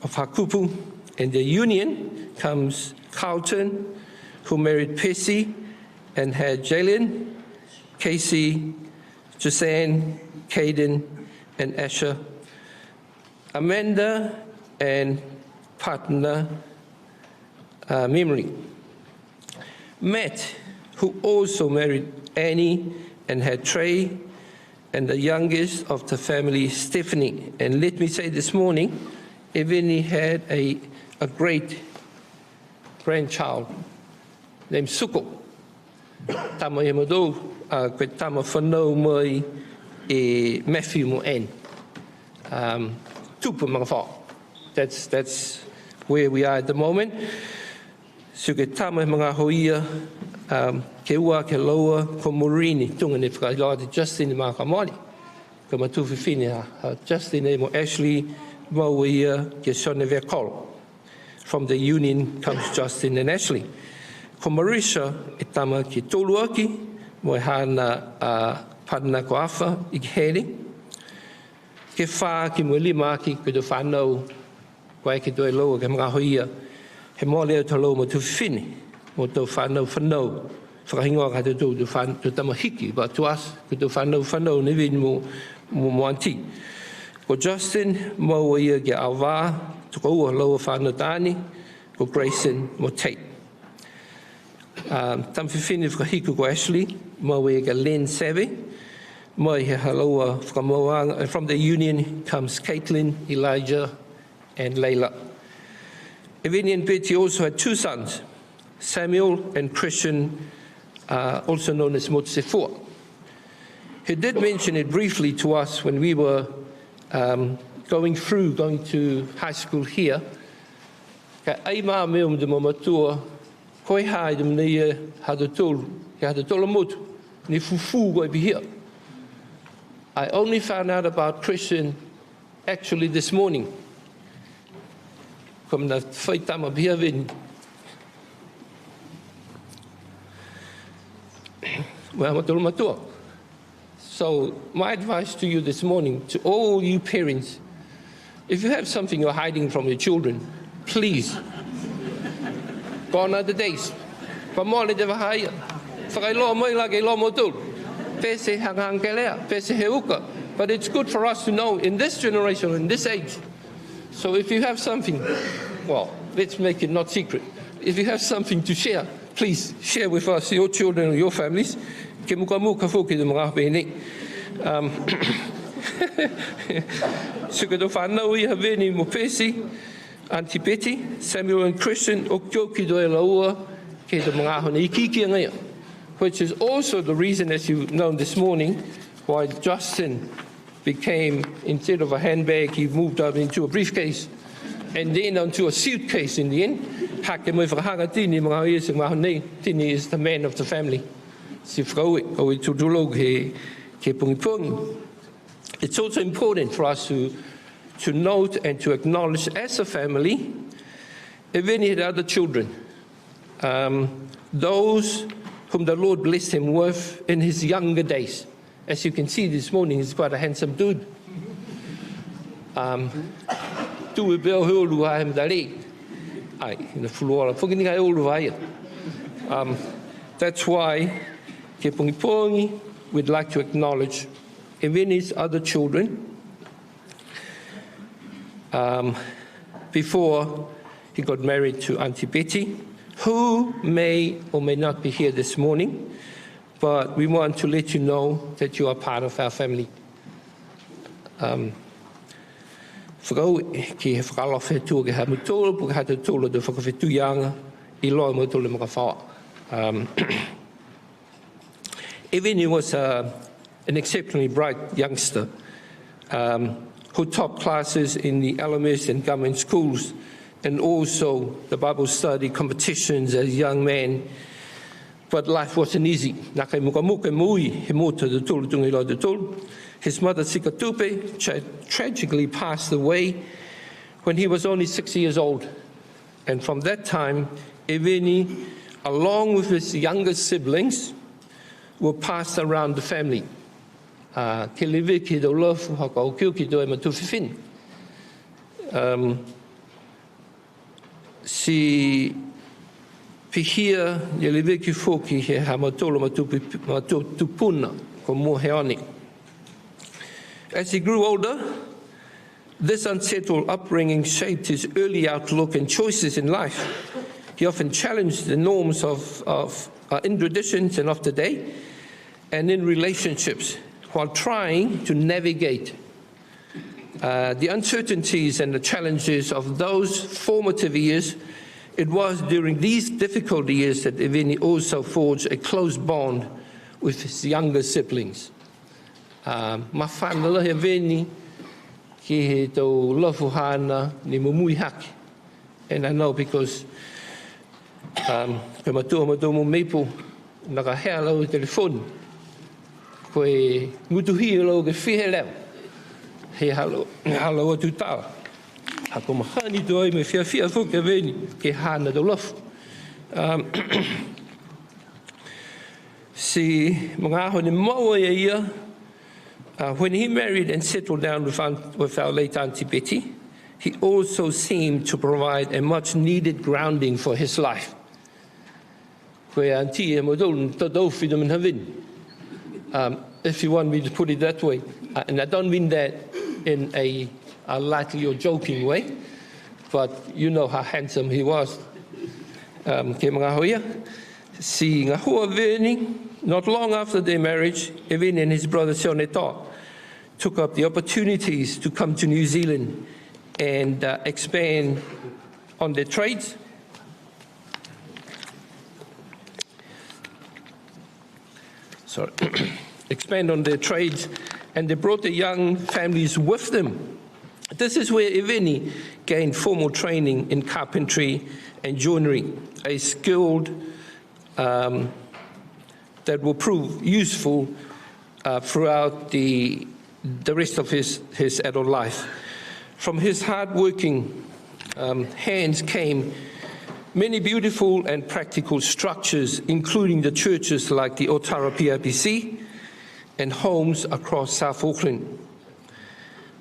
S7: of Hakupu, and their union comes Carlton, who married Pessy and had Jalen, Casey, Josanne, Caden, and Asher, Amanda, and partner Memory. Matt, who also married Annie and had Trey, and the youngest of the family, Stephanie. And let me say this morning, Eveni had a great grandchild named Suko. Tama e mado, koe tama whanau mai e Matthew mo en. Tupu mga whao. That's where we are at the moment. So ke tama mga hoia, ke ua, ke loa, ko Morini, tunga ne whakailoa Justin i mga kamari. Ka matuwhi whine Justin e mo Ashley, mo ia ke Shone Verkol. From the union comes Justin and Ashley. Ko Marisha e tama ki toluaki, mo e hana padana ko awha i ki here. Ke wha ki mo lima ki ko do whanau, ko e ki do e loa ke mga hoia, he mo leo to lo mo tu whine, mo tau whanau. Whakahingoa ka tu tama hiki, but to us, ko tu whanau ne vini mo anti. Ko Justin, mo ia ke awa, tuko ua loa whanau tāni, ko Grayson mo Tate. Tam whiwhine whakahiku ko Ashley, mo ia ke Len Savvy, mo ia haloa whakamoanga, and from the union comes Caitlin, Elijah, and Layla. Eveni and Betty also had two sons, Samuel and Christian, also known as Motsefua. He did mention it briefly to us when we were going to high school here. Ka ai mā mea de mamatua, koe hai de mnea hadotolu, ke hadotolu motu, ni fufu goi be here. I only found out about Christian actually this morning. Kom na whaitama bia vini. So my advice to you this morning, to all you parents, if you have something you're hiding from your children, please, gone are the days. Pamole de vahaya, whakailoa mai la ke loa motul, pese hangang kelea, pese heuka. But it's good for us to know in this generation, in this age. So if you have something, well, let's make it not secret. If you have something to share, please share with us, your children or your families. Ke muka muka fuki de mga pene. Suka do whanau I haveni mo pesi, Auntie Betty, Samuel and Christian, o kioki do e laua, ke do mga hone ikiki ngaya. Which is also the reason, as you've known this morning, why Justin became, instead of a handbag, he moved up into a briefcase, and then onto a suitcase in the end. Hake mo whakahanga tini mga hoia se mga hone, tini is the man of the family. Si whakaue, kaue tūtulog ke pungi. It's also important for us to note and to acknowledge as a family, Eveni had other children. Those whom the Lord blessed him with in his younger days. As you can see this morning, he's quite a handsome dude. Tu e beo heolu ha hem dare. Ai, ina fuluara, whakini kai olu vaia. That's why, ke pungi, we'd like to acknowledge Eveni's other children before he got married to Auntie Betty, who may or may not be here this morning, but we want to let you know that you are part of our family. Whakau ki he whakalofa tua ke ha mutolo, puka hata tolo de whakawhetuyanga I loa mutolo mga whawa. Eveni was an exceptionally bright youngster who topped classes in the LMS and government schools, and also the Bible study competitions as a young man. But life wasn't easy. Nakai muka muka mui he mota de tolu tungi lo de tolu. His mother Sikatupe tragically passed away when he was only 6 years old. And from that time, Ewini, along with his younger siblings, were passed around the family. Ke lewe ki do lofu haka o kiu ki do e matuwhiwhini. Si pihia ye lewe ki foki he ha matolo matupuna ko mo heoni. As he grew older, this unsettled upbringing shaped his early outlook and choices in life. He often challenged the norms in traditions and of today and in relationships while trying to navigate the uncertainties and the challenges of those formative years. It was during these difficult years that Ewini also forged a close bond with his younger siblings. Mawhanala Ewini ki he tau lafuhana ni mumui haki. And I know because ke matua mo meipo naka hea lau i telefoni koe ngutuhi lau ke whihe leo he halo atu tawa hako mahani to ai me whia fuke Ewini ke hana tau lafu. Si mga aho ni maua ia when he married and settled down with our late Auntie Betty, he also seemed to provide a much-needed grounding for his life. If you want me to put it that way, and I don't mean that in a lightly or joking way, but you know how handsome he was. Not long after their marriage, Ewini and his brother Sioneta took up the opportunities to come to New Zealand and expand on their trades. Expand on their trades, and they brought their young families with them. This is where Ewini gained formal training in carpentry and joinery, a skilled that will prove useful throughout the rest of his adult life. From his hard-working hands came many beautiful and practical structures, including the churches like the Otara PIC and homes across South Auckland.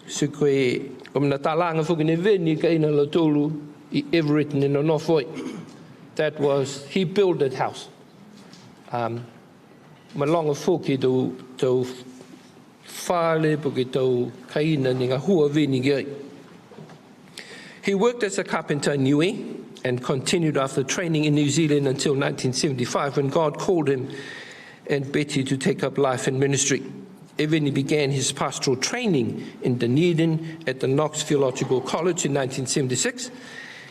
S7: So koe na talanga fuki ne veni ka ina latolu I Everett ni no nofoi. That was, he built that house. Malonga fuki to whale puki to kaina ni ngā hua veni gai. He worked as a carpenter in Niuean and continued after training in New Zealand until 1975 when God called him and Betty to take up life in ministry. Ewini began his pastoral training in Dunedin at the Knox Theological College in 1976,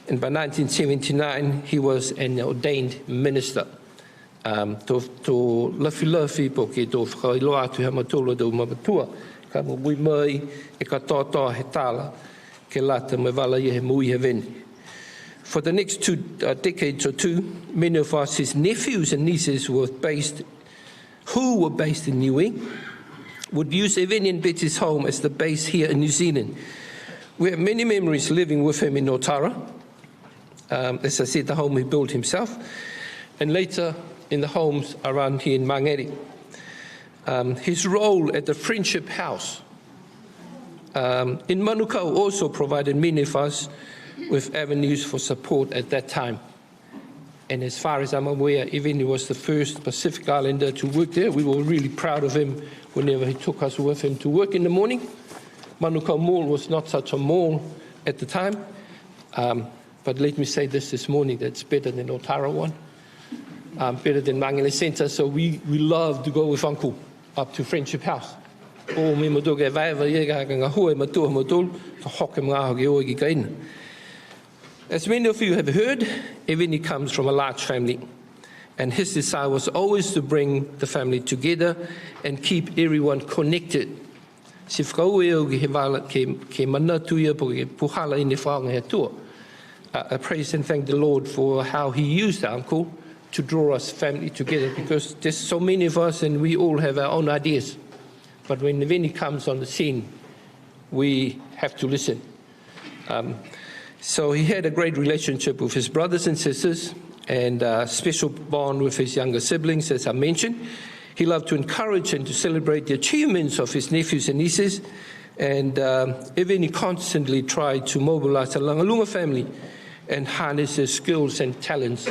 S7: and by 1979 he was an ordained minister. To lafi po ke to whakailoa atu ha matolo do mabatua, ka mui mai e ka tōtoa he tala ke lata me wala I he mui he veni. For the next decades or two, many of us, his nephews and nieces, who were based in Niuean, would use Ewini and Betty's home as the base here in New Zealand. We have many memories living with him in Otara. As I said, the home he built himself, and later in the homes around here in Mangere. His role at the Friendship House in Manukau also provided many of us with avenues for support at that time. And as far as I'm aware, Ewini was the first Pacific Islander to work there. We were really proud of him whenever he took us with him to work in the morning. Manukau Mall was not such a mall at the time. But let me say this morning, that's better than Otara one, better than Mangere Centre. So we love to go with Uncle up to Friendship House. As many of you have heard, Ewini comes from a large family, and his desire was always to bring the family together and keep everyone connected. I praise and thank the Lord for how he used Uncle to draw us family together, because there's so many of us and we all have our own ideas. But when Ewini comes on the scene, we have to listen. So he had a great relationship with his brothers and sisters and a special bond with his younger siblings, as I mentioned. He loved to encourage and to celebrate the achievements of his nephews and nieces, and even he constantly tried to mobilize the Lagaluga family and harness their skills and talents.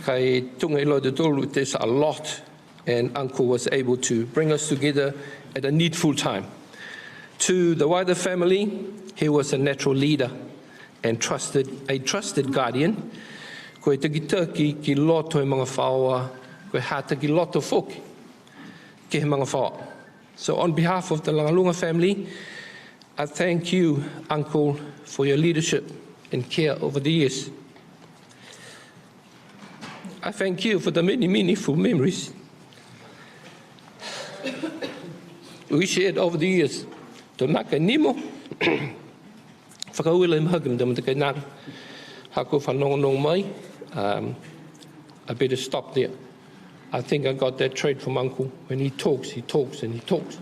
S7: There's a lot, and Uncle was able to bring us together at a needful time. To the wider family, he was a natural leader and a trusted guardian. Koe te kitaki ki loto e mga whaoa, koe hata ki loto foki ke he mga whaoa. So on behalf of the Lagaluga family, I thank you, Uncle, for your leadership and care over the years. I thank you for the many meaningful memories we shared over the years. To naka nimo, whakauila im hagan dama te kainaka, hako whanongonong mai. I better stop there. I think I got that trait from Uncle. When he talks and he talks.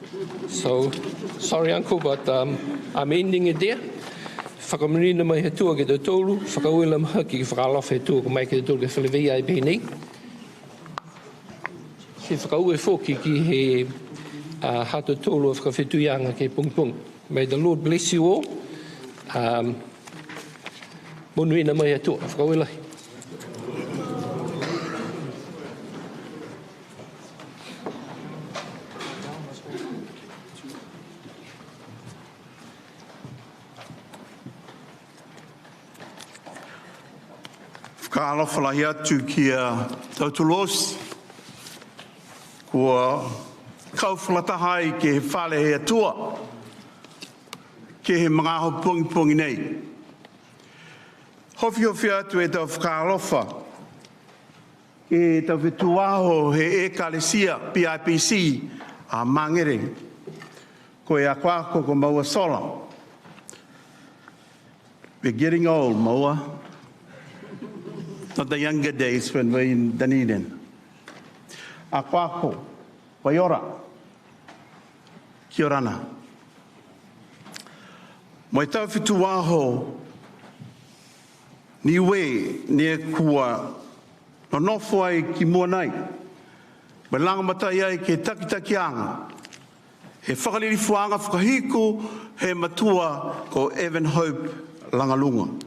S7: So, sorry Uncle, but I'm ending it there. Whakamarina mai he tua ke te tolu, whakauila mhaki ki whakalofa he tua ko mai ke te tolu ke whalewei ai pēnei. He whakaue whoki ki he hata tolu of whakawhetuianga ke pung pung. May the Lord bless you all. Monuina mai he tua, whakauila.
S6: Ka alofalahi atu ki tautulos, kua kauwhalatahai ke he whale he atua, ke he mga ho pungi nei. Hofi atu e tau whakaalofa, e tau whetuaho he ekalesia PIC a mangere, ko e akwako ko maua sola. We're getting old, maua. Not the younger days when we're in Dunedin. Akwako, Waiora, kia orana. Mo e tau whituaho, Niuean, ne kua, no nofo ai ki mua nai. Me langa matai ai ke takitakianga. He whakalirifuanga whakahiku, he matua ko Evanhope Lagaluga.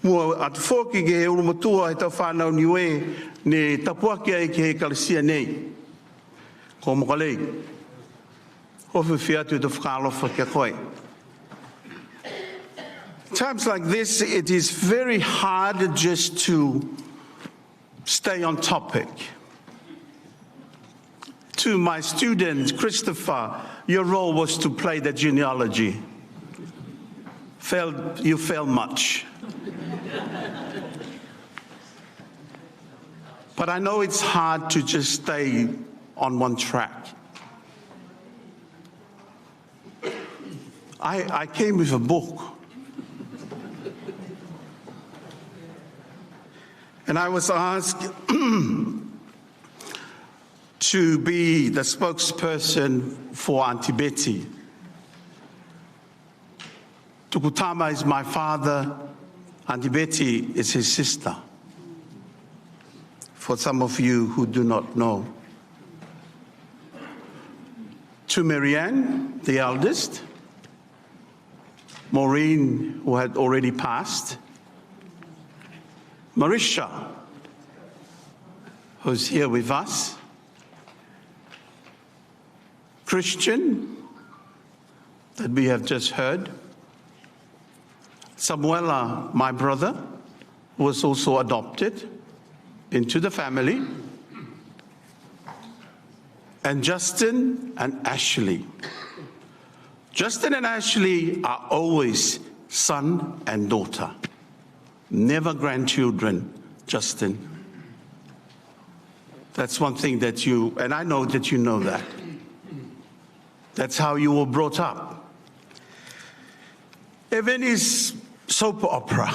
S6: Mua atu whoki ke he urumatua he tau whanau Niuean ne tapuaki ai ke he kalesia nei. Ko mokalei. Hofu whiatu te whakalofa kia koe. Times like this, it is very hard just to stay on topic. To my student, Christopher, your role was to play the genealogy. You failed much. But I know it's hard to just stay on one track. I came with a book. And I was asked to be the spokesperson for Auntie Betty. Tukutama is my father, Auntie Betty is his sister. For some of you who do not know. To Marianne, the eldest, Maureen, who had already passed, Marisha, who's here with us, Christian, that we have just heard, Samuela, my brother, who was also adopted into the family, and Justin and Ashley. Justin and Ashley are always son and daughter, never grandchildren, Justin. That's one thing that you, and I know that you know that. That's how you were brought up. Evany's soap opera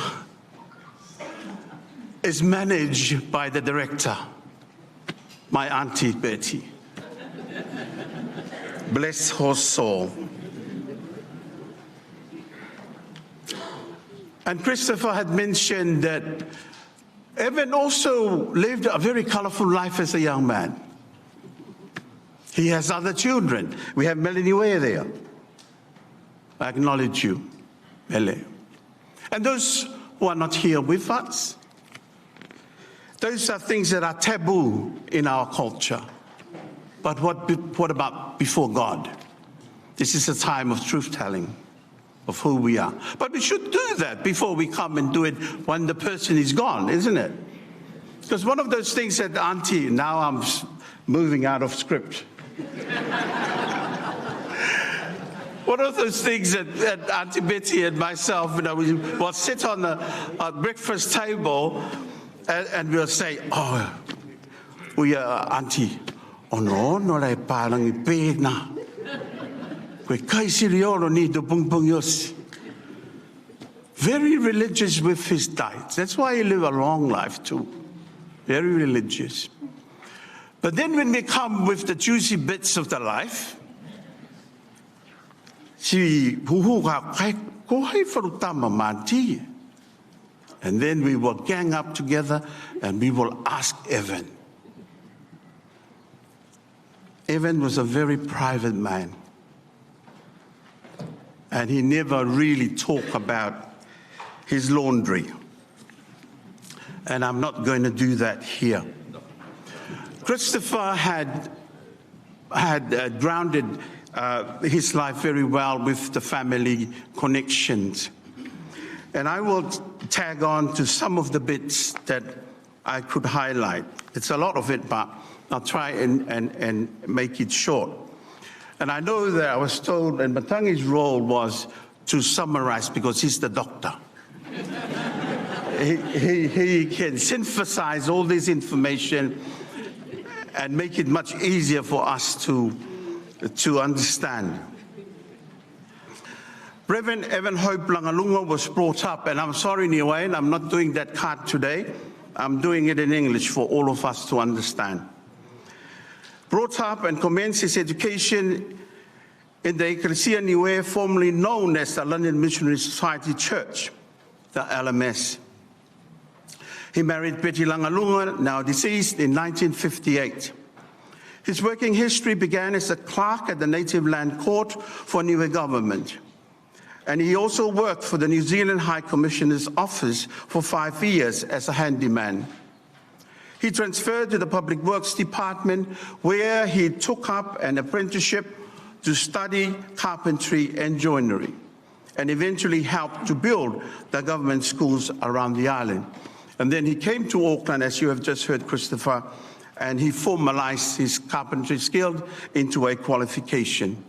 S6: is managed by the director, my Auntie Betty. Bless her soul. And Christopher had mentioned that Evan also lived a very colorful life as a young man. He has other children. We have Melanie Ware there. I acknowledge you, Mele. And those who are not here with us, those are things that are taboo in our culture. But what about before God? This is a time of truth-telling of who we are. But we should do that before we come and do it when the person is gone, isn't it? Because one of those things that Auntie, now I'm moving out of script. One of those things that Auntie Betty and myself, we will sit on the breakfast table and we'll say, oh, we are Auntie, oh no lai parangi pena. Very religious with his diet. That's why he lived a long life too. Very religious. But then when we come with the juicy bits of the life, and then we will gang up together and we will ask Evan. Evan was a very private man. And he never really talked about his laundry. And I'm not going to do that here. Christopher had grounded his life very well with the family connections. And I will tag on to some of the bits that I could highlight. It's a lot of it, but I'll try and make it short. And I know that I was told, and Matangi's role was to summarize because he's the doctor. he can synthesize all this information and make it much easier for us to understand. Reverend Evanhope Lagaluga was brought up, and I'm sorry, Niuean, I'm not doing that card today. I'm doing it in English for all of us to understand. Brought up and commenced his education in the Ecclesia Niuean, formerly known as the London Missionary Society Church, the LMS. He married Betty Lagaluga, now deceased, in 1958. His working history began as a clerk at the Native Land Court for Niue government. And he also worked for the New Zealand High Commissioner's Office for 5 years as a handyman. He transferred to the Public Works Department, where he took up an apprenticeship to study carpentry and joinery, and eventually helped to build the government schools around the island. And then he came to Auckland, as you have just heard, Christopher, and he formalized his carpentry skill into a qualification.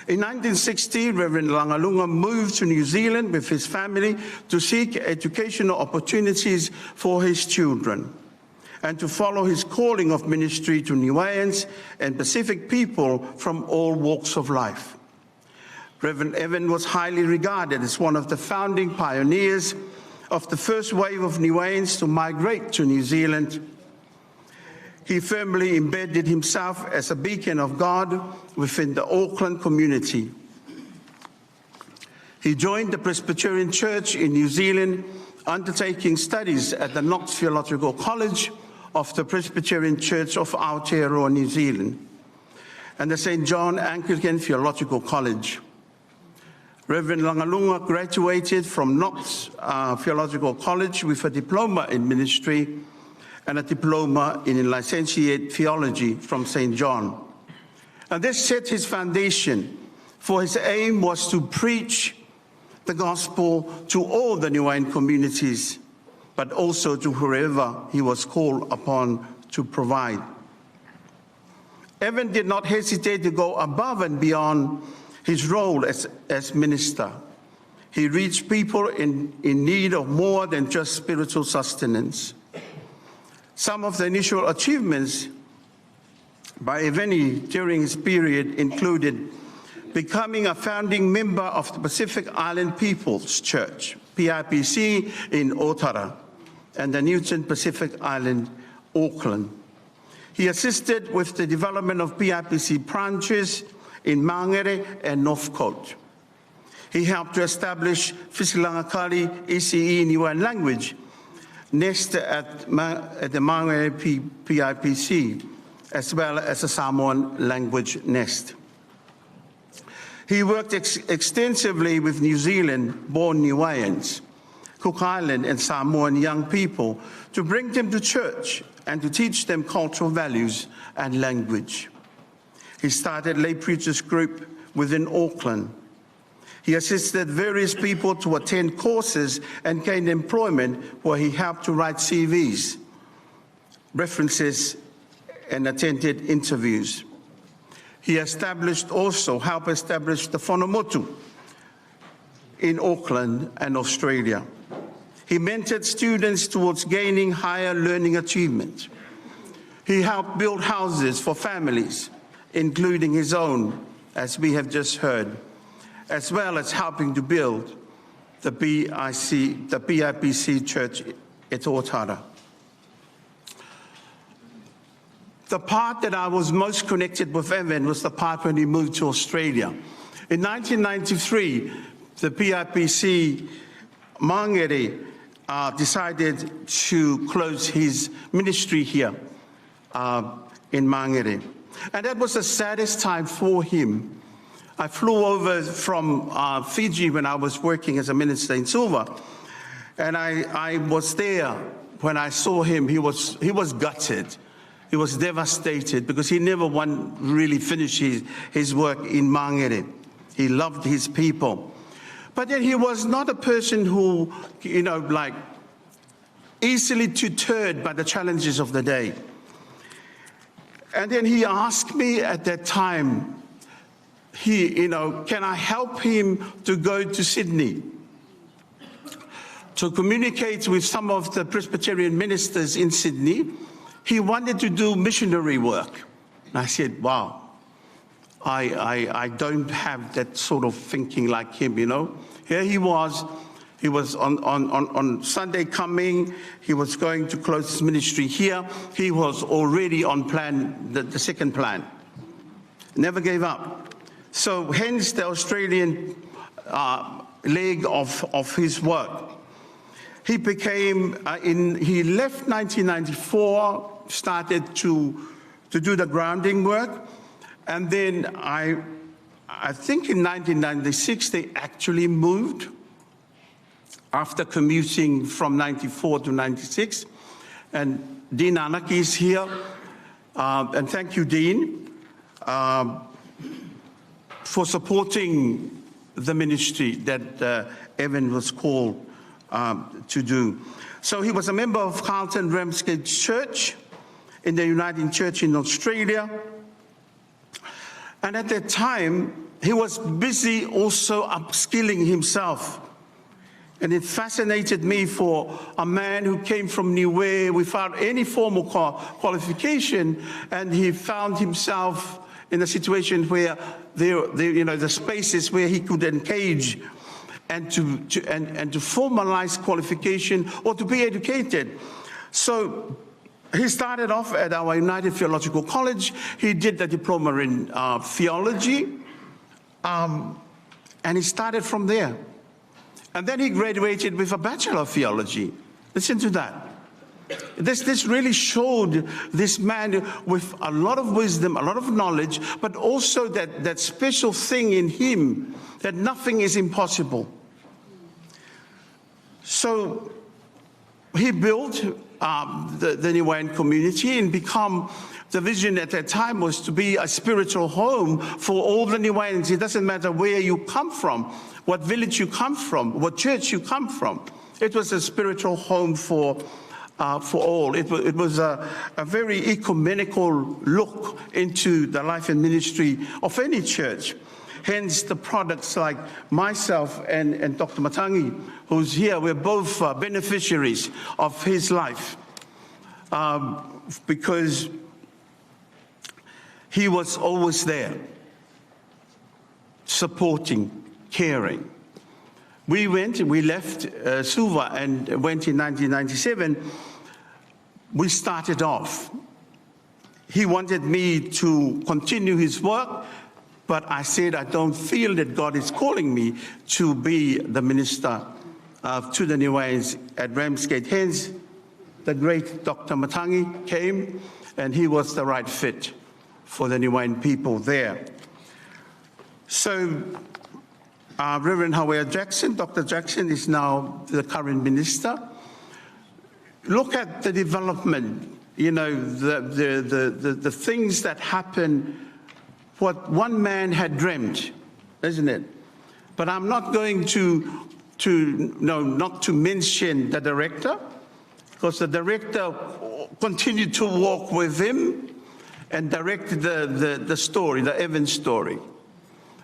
S6: In 1960, Reverend Lagaluga moved to New Zealand with his family to seek educational opportunities for his children and to follow his calling of ministry to Niueans and Pacific people from all walks of life. Reverend Evan was highly regarded as one of the founding pioneers of the first wave of Niueans to migrate to New Zealand. He firmly embedded himself as a beacon of God within the Auckland community. He joined the Presbyterian Church in New Zealand, undertaking studies at the Knox Theological College of the Presbyterian Church of Aotearoa, New Zealand, and the St. John Anglican Theological College. Reverend Lagaluga graduated from Knox Theological College with a diploma in ministry and a diploma in licentiate theology from St. John. And this set his foundation, for his aim was to preach the gospel to all the Niuean communities, but also to whoever he was called upon to provide. Evan did not hesitate to go above and beyond his role as minister. He reached people in need of more than just spiritual sustenance. Some of the initial achievements by Evani during his period included becoming a founding member of the Pacific Island People's Church, PIPC, in Otara, and the Newton Pacific Island, Auckland. He assisted with the development of PIPC branches in Mangere and Northcote. He helped to establish Fisilangakali ECE Niuean language nest at the Mangere PIPC, as well as a Samoan language nest. He worked extensively with New Zealand-born Niueans, Cook Island and Samoan young people to bring them to church and to teach them cultural values and language. He started lay preachers group within Auckland. He assisted various people to attend courses and gain employment where he helped to write CVs, references, and attended interviews. He helped establish the Whanamotu in Auckland and Australia. He mentored students towards gaining higher learning achievement. He helped build houses for families, including his own, as we have just heard, as well as helping to build the PIPC Church at Otara. The part that I was most connected with Evan was the part when he moved to Australia. In 1993, the PIPC Mangere decided to close his ministry here in Mangere. And that was the saddest time for him. I flew over from Fiji when I was working as a minister in Suva, and I was there when I saw him. He was gutted. He was devastated because he never really finished his work in Mangere. He loved his people. But then he was not a person who, easily deterred by the challenges of the day. And then he asked me at that time, can I help him to go to Sydney to communicate with some of the Presbyterian ministers in Sydney? He wanted to do missionary work. And I said, wow, I don't have that sort of thinking like him, Here he was on Sunday coming, he was going to close his ministry here. He was already on the second plan. Never gave up. So hence the Australian leg of his work. He he left 1994, started to do the grounding work, and then I think in 1996 they actually moved after commuting from 94 to 96. And Dean Anaki is here, and thank you, Dean, for supporting the ministry that Evan was called to do. So he was a member of Carlton Ramsgate Church in the Uniting Church in Australia. And at that time, he was busy also upskilling himself. And it fascinated me for a man who came from Niuean without any formal qualification, and he found himself in a situation where the spaces where he could engage and to formalize qualification or to be educated. So he started off at our United Theological College. He did the diploma in theology, and he started from there. And then he graduated with a Bachelor of Theology. Listen to that. This really showed this man with a lot of wisdom, a lot of knowledge, but also that special thing in him, that nothing is impossible. So he built the Niuean community and become, the vision at that time was to be a spiritual home for all the Niueans. It doesn't matter where you come from, what village you come from, what church you come from. It was a spiritual home for all. It was a very ecumenical look into the life and ministry of any church. Hence the products like myself and Dr. Matangi, who's here, we're both beneficiaries of his life because he was always there, supporting, caring. We left Suva and went in 1997. We started off. He wanted me to continue his work But I said, I don't feel that God is calling me to be the minister to the Niueans at Ramsgate. Hence, the great Dr. Matangi came, and he was the right fit for the Niuean people there. So, Reverend Howard Jackson, Dr. Jackson is now the current minister. Look at the development, you know, the things that happen, what one man had dreamt, isn't it? But I'm not going not to mention the director, because the director continued to walk with him and directed the story, the Evan story.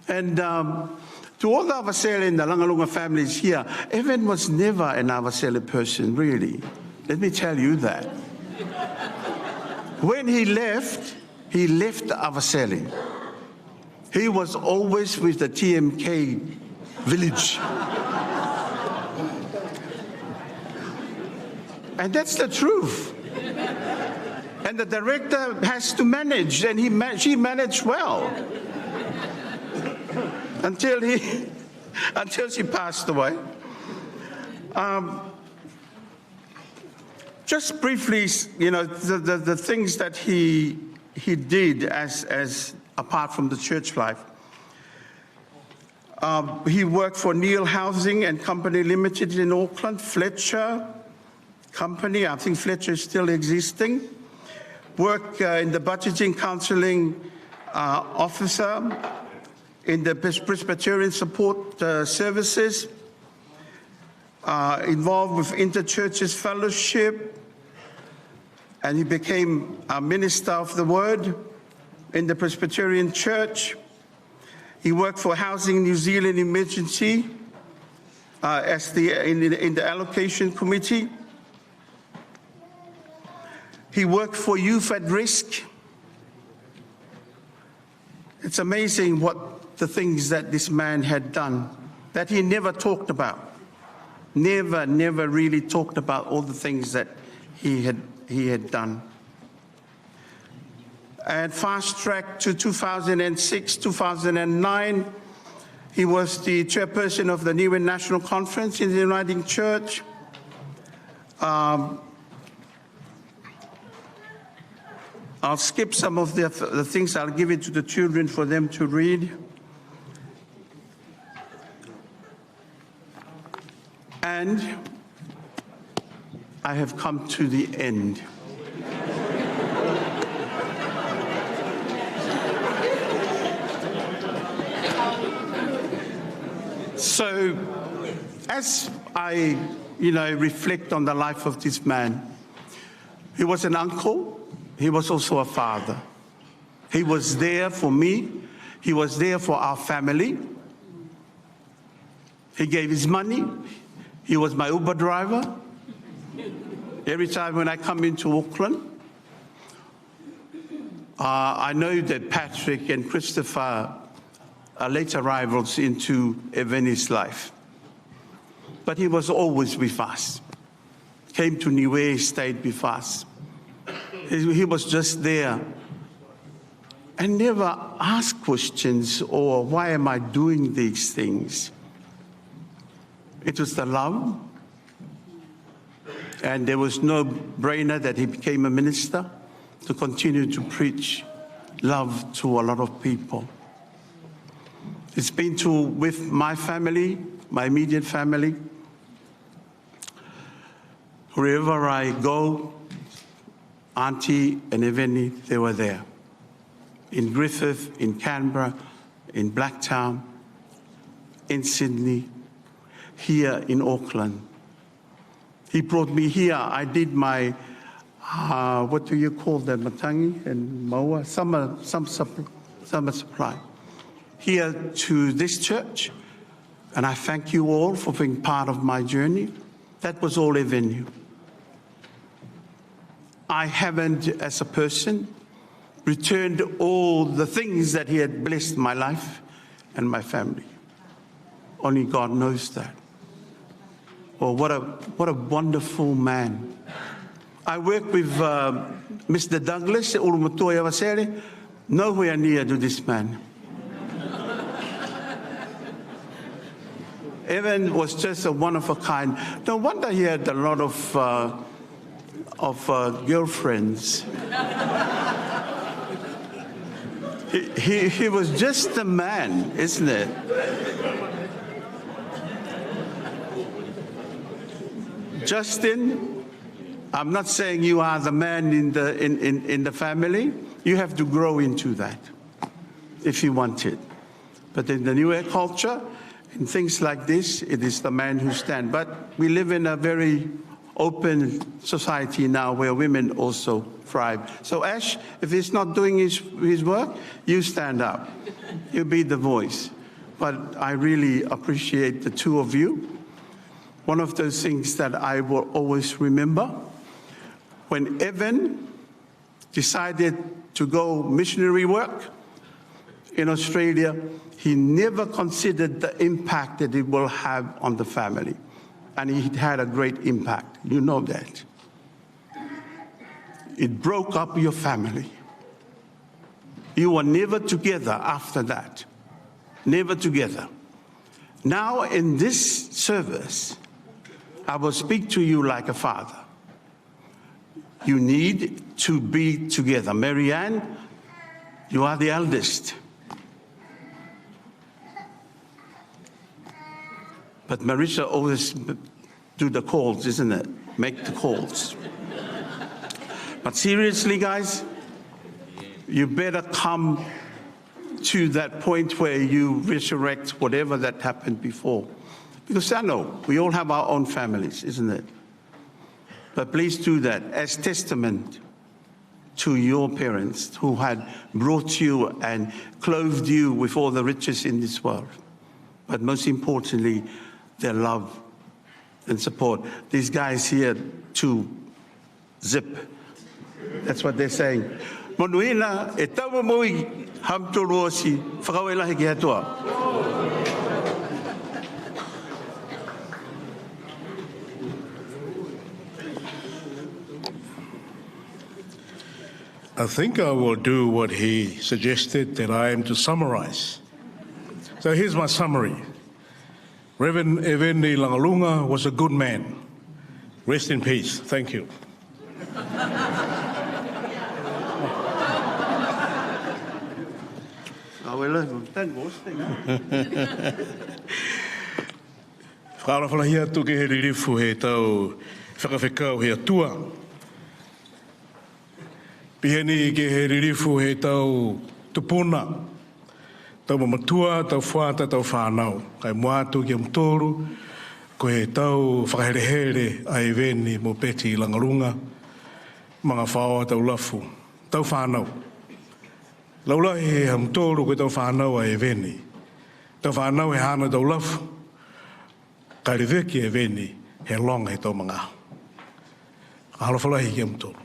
S6: And to all the Avasele and the Lagaluga families here, Evan was never an Avasele person, really. Let me tell you that. When he left Avasele. He was always with the TMK village. And that's the truth. And the director has to manage, and she managed well. Until she passed away. Just briefly, you know, the things that he did as apart from the church life. He worked for Neil Housing and Company Limited in Auckland, Fletcher Company, I think Fletcher is still existing. Worked in the budgeting counselling officer in the Presbyterian Support Services, involved with Interchurches Fellowship, and he became a minister of the Word in the Presbyterian Church. He worked for Housing New Zealand Emergency in the allocation committee. He worked for Youth at Risk. It's amazing what the things that this man had done that he never talked about. Never really talked about all the things that he had done. And fast track to 2006, 2009, he was the chairperson of the Niuean National Conference in the Uniting Church. I'll skip some of the things. I'll give it to the children for them to read. And I have come to the end. So, as I, reflect on the life of this man, he was an uncle. He was also a father. He was there for me. He was there for our family. He gave his money. He was my Uber driver. Every time when I come into Auckland, I know that Patrick and Christopher are late arrivals into Evani's life. But he was always with us. Came to Niue, stayed with us. He was just there and never asked questions or why am I doing these things? It was the love, and there was no brainer that he became a minister to continue to preach love to a lot of people. It's been with my family, my immediate family. Wherever I go, Auntie and Evanie, they were there. In Griffith, in Canberra, in Blacktown, in Sydney, here in Auckland. He brought me here. I did my, what do you call that, Matangi and Maua? Summer supply. Here to this church, and I thank you all for being part of my journey. That was all Evanie. I haven't, as a person, returned all the things that he had blessed my life and my family. Only God knows that. Oh, what a wonderful man. I work with Mr. Douglas, Ulumotoya Wasere, nowhere near to this man. Evan was just a one of a kind. No wonder he had a lot of girlfriends. He was just a man, isn't it? Justin, I'm not saying you are the man in the family. You have to grow into that if you want it. But in the Niuean culture, in things like this, it is the man who stands. But we live in a very open society now where women also thrive. So Ash, if he's not doing his work, you stand up. You be the voice. But I really appreciate the two of you. One of those things that I will always remember, when Evan decided to go missionary work in Australia, he never considered the impact that it will have on the family. And it had a great impact. You know that. It broke up your family. You were never together after that. Never together. Now in this service, I will speak to you like a father. You need to be together. Marianne, you are the eldest. But Marissa always do the calls, isn't it? Make the calls. But seriously, guys, you better come to that point where you resurrect whatever that happened before. Because I know we all have our own families, isn't it? But please do that as testament to your parents who had brought you and clothed you with all the riches in this world. But most importantly, their love and support. These guys here to zip. That's what they're saying. Monuina e tawa moi hamtorosi whakawelahi ki atua.
S3: I think I will do what he suggested, that I am to summarize. So here's my summary. Reverend Evanhope Lagaluga was a good man. Rest in peace. Thank you. Whakawhalahi atu ke he ririfu he tau whakawhekau he atua. Piheni ke he ririfu he tau tupuna. Tau mamatua, tau whata, tau whanau. Kai moatu ki amtoru, ko he tau whakaherehere a Eveni mo Peti Lagaluga, mga whaoa tau lafu, tau whanau. Laulahi he amtoru ko tau whanau a Eveni. Tau whanau he hana tau lafu, kai reveki Eveni he longa he tau mga. Halawhalahi ki amtoru.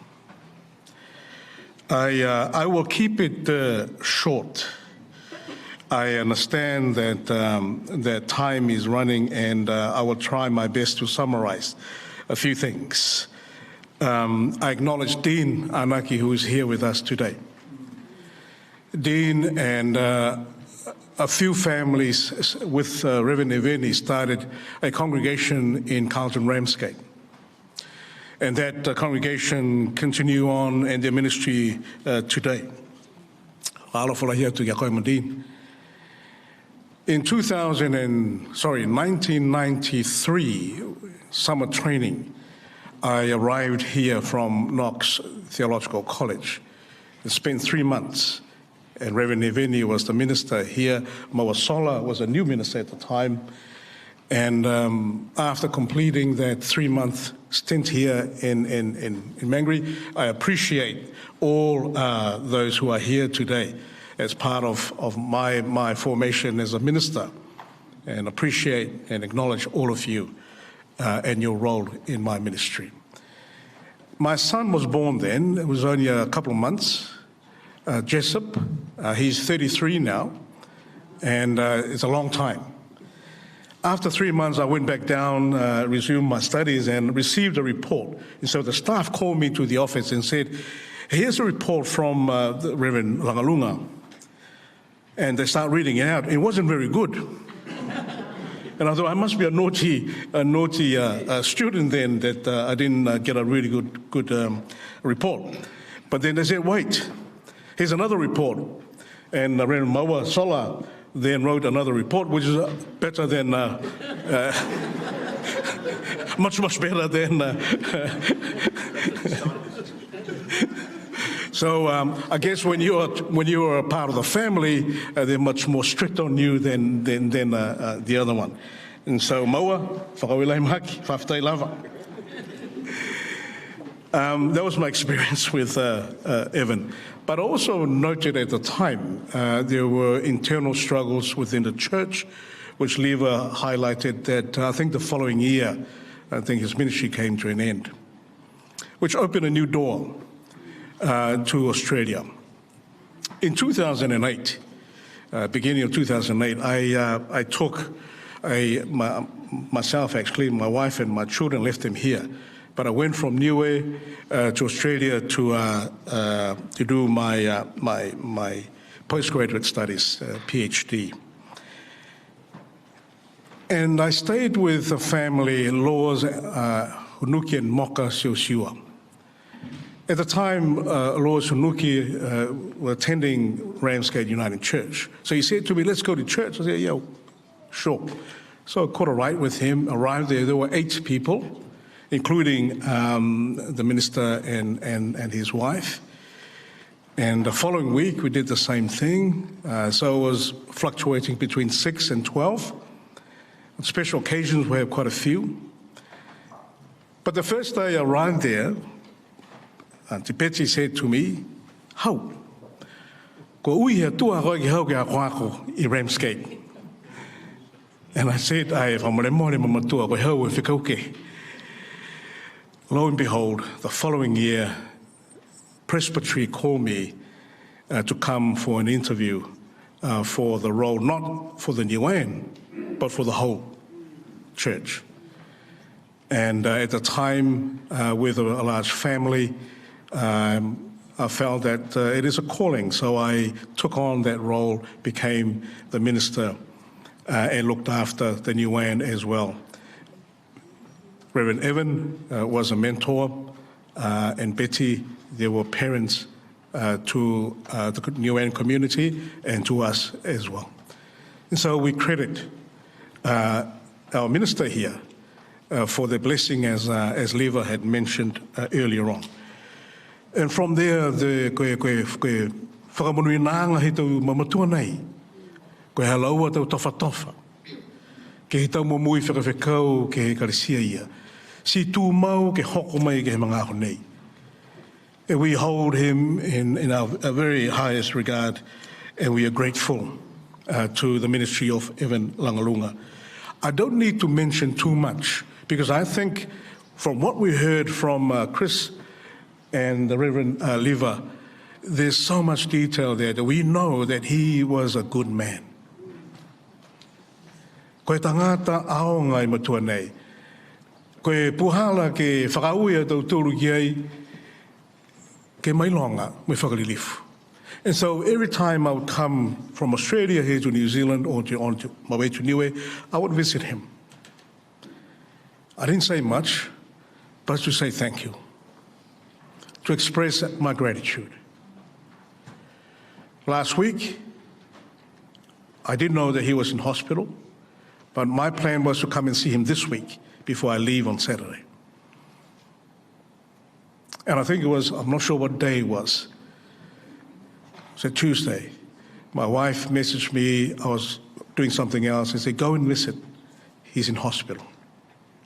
S3: I will keep it short. I understand that that time is running, and I will try my best to summarize a few things. I acknowledge Dean Anaki, who is here with us today. Dean and a few families with Reverend Eveni started a congregation in Carlton Ramsgate. And that congregation continue on in their ministry today. In 1993, summer training, I arrived here from Knox Theological College and spent 3 months. And Reverend Eveni was the minister here. Mawasola was a new minister at the time. And after completing that 3-month stint here in Mangere, I appreciate all those who are here today as part of my formation as a minister, and appreciate and acknowledge all of you and your role in my ministry. My son was born then. It was only a couple of months. Jessup, he's 33 now, and it's a long time. After 3 months, I went back down, resumed my studies, and received a report. And so the staff called me to the office and said, here's a report from the Reverend Lagaluga. And they start reading it out. It wasn't very good. And I thought I must be a naughty student then that I didn't get a really good report. But then they said, wait, here's another report. And Reverend Maua Sola then wrote another report, which is better than, much better than. So I guess when you are a part of the family, they're much more strict on you than the other one. And so Maua, whakawilai mahaki, whawhitai lava. That was my experience with Evan. But also noted at the time, there were internal struggles within the church, which Leva highlighted that I think the following year, I think his ministry came to an end, which opened a new door to Australia. In 2008, beginning of 2008, I took myself, actually, my wife and my children left them here. But I went from Niuean to Australia to do my postgraduate studies, PhD. And I stayed with the family, Laws, Hunuki and Moka Siusiua. At the time, Laws Hunuki were attending Ramsgate United Church. So he said to me, let's go to church. I said, yeah, sure. So I caught a ride with him, arrived there. There were 8 people, including the minister and his wife. And the following week, we did the same thing. So it was fluctuating between 6 and 12. On special occasions, we have quite a few. But the first day I arrived there, Auntie Betsy said to me, "How? Ko ui he tua koe ki hau ki a koako I Ramsgate." And I said, "Ai whamare mōre mamatua koe hau e whikauke." Lo and behold, the following year, Presbytery called me to come for an interview for the role, not for the Niuean, but for the whole church. And at the time, with a large family, I felt that it is a calling. So I took on that role, became the minister, and looked after the Niuean as well. Reverend Evan was a mentor, and Betty, they were parents to the Niuean community and to us as well. And so we credit our minister here for the blessing, as Leva had mentioned earlier on. And from there, the whakamonui nāanga he tau mamatua nei, koe halaua tau tofa, ke he tau momui whakawhekau ke he karisia ia, si tū mau ke hoko mai ke he mga aho nei. And we hold him in our very highest regard, and we are grateful to the ministry of Evanhope Lagaluga. I don't need to mention too much, because I think from what we heard from Chris and the Reverend Leva, there's so much detail there that we know that he was a good man. Koe tangata ao ngai matua nei. Koe puhala ke whakauia tau tūru ki ai, ke mailonga me whakalilifu. And so every time I would come from Australia here to New Zealand or on my way to Niue, I would visit him. I didn't say much, but to say thank you, to express my gratitude. Last week, I didn't know that he was in hospital, but my plan was to come and see him this week before I leave on Saturday. And I think it was, I'm not sure what day it was. It was a Tuesday. My wife messaged me, I was doing something else, and said, go and visit. He's in hospital.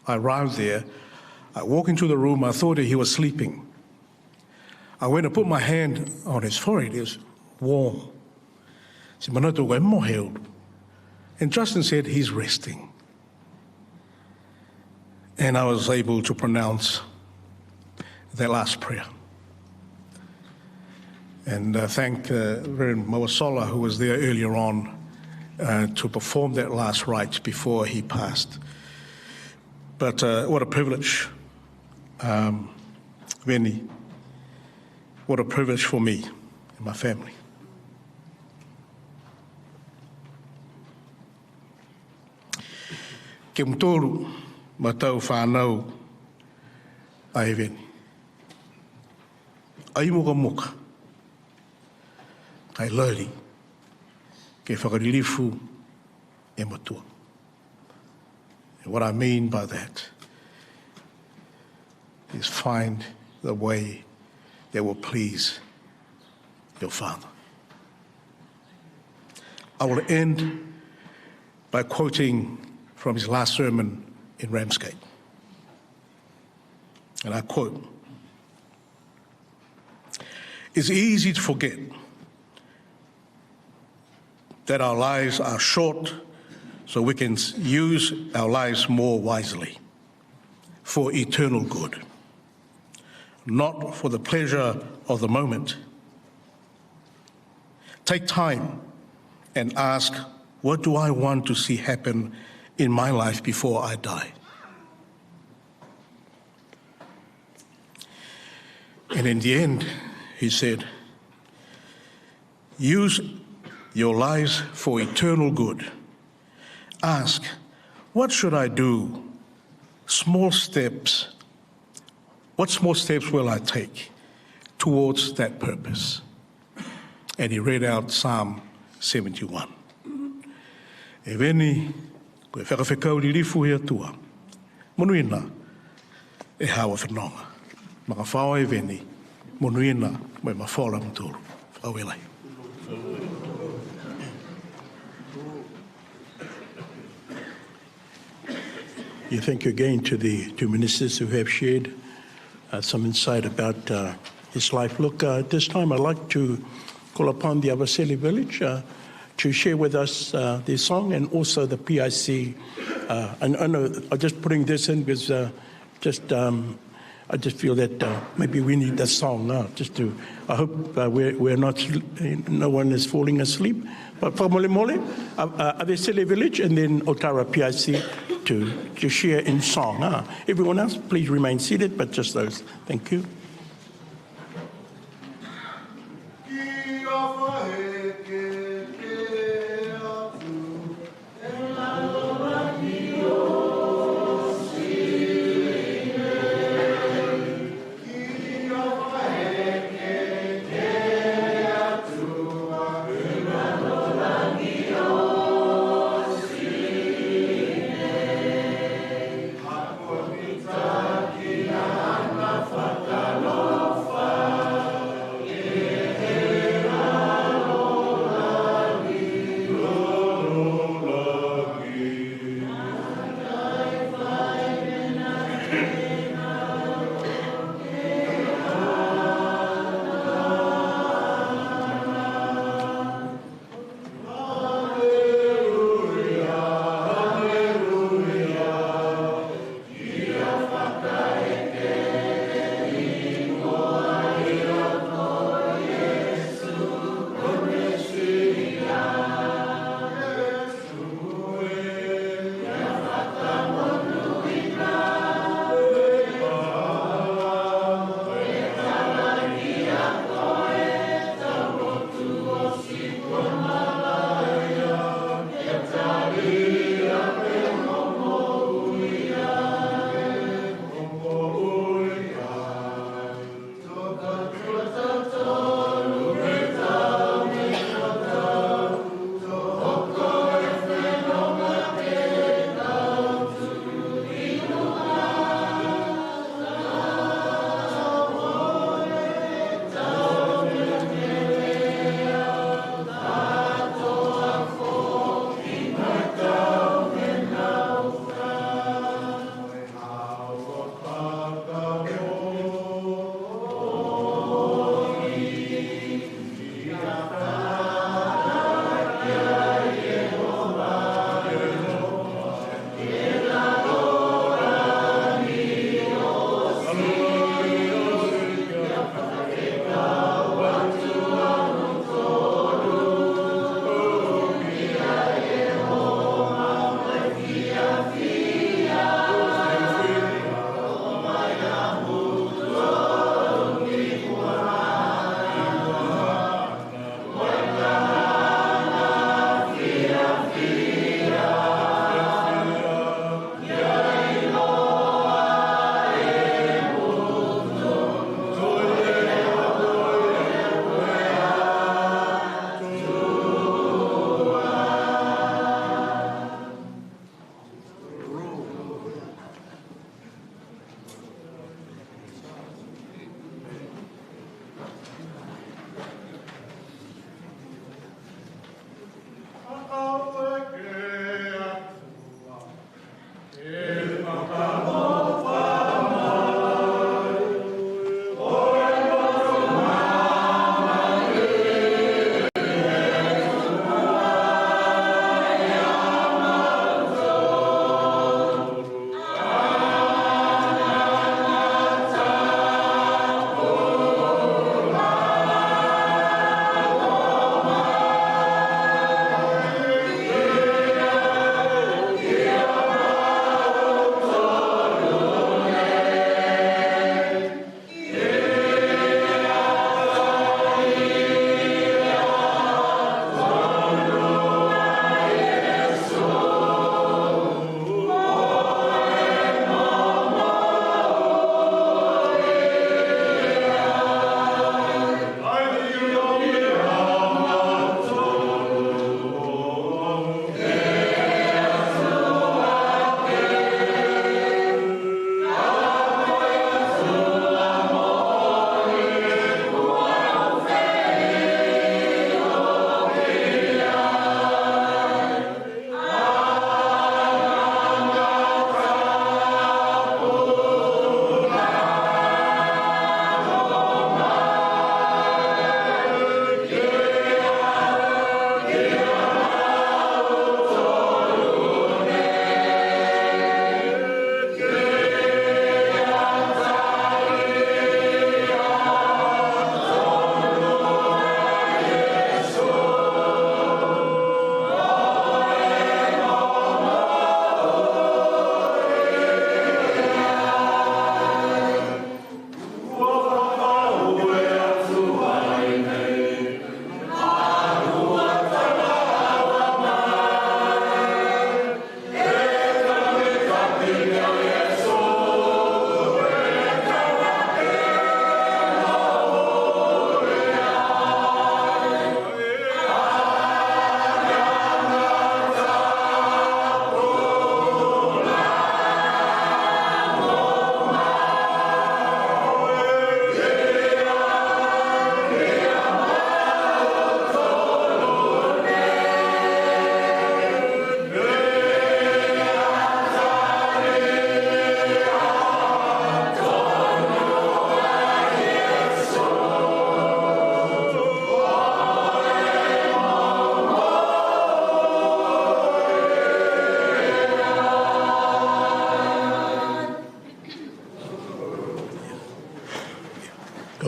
S3: I arrived there. I walked into the room. I thought that he was sleeping. I went and put my hand on his forehead. It was warm. I said, "Manoto koe moheu." And Justin said, he's resting. And I was able to pronounce that last prayer. And thank Reverend Mawasola, who was there earlier on, to perform that last rite before he passed. But what a privilege, Veni. What a privilege for me and my family. ke mtoru matau whanau a Eveni. Ai muka muka, kai lari, ke whakaririfu e matua. And what I mean by that is find the way that will please your Father. I will end by quoting from his last sermon in Ramsgate. And I quote, "It's easy to forget that our lives are short so we can use our lives more wisely for eternal good, not for the pleasure of the moment. Take time and ask, what do I want to see happen in my life before I die?" And in the end, he said, use your lives for eternal good. Ask, what should I do? Small steps. What small steps will I take towards that purpose? And he read out Psalm 71. E veni, koe whakawhekau ririfu hea tua. Monuina, e hawa whanonga. Maka whaua e veni, monuina, me mawhaora mtoro. Whakawelai.
S8: Thank you again to the two ministers who have shared some insight about his life. Look, at this time I'd like to call upon the Avaseli village to share with us their song and also the PIC. And I know I'm just putting this in because I just feel that maybe we need that song now. I hope we're not, no one is falling asleep. But for Mole Mole, Avaseli village and then Otara PIC to share in song. Everyone else, please remain seated, but just those. Thank you.
S9: Father.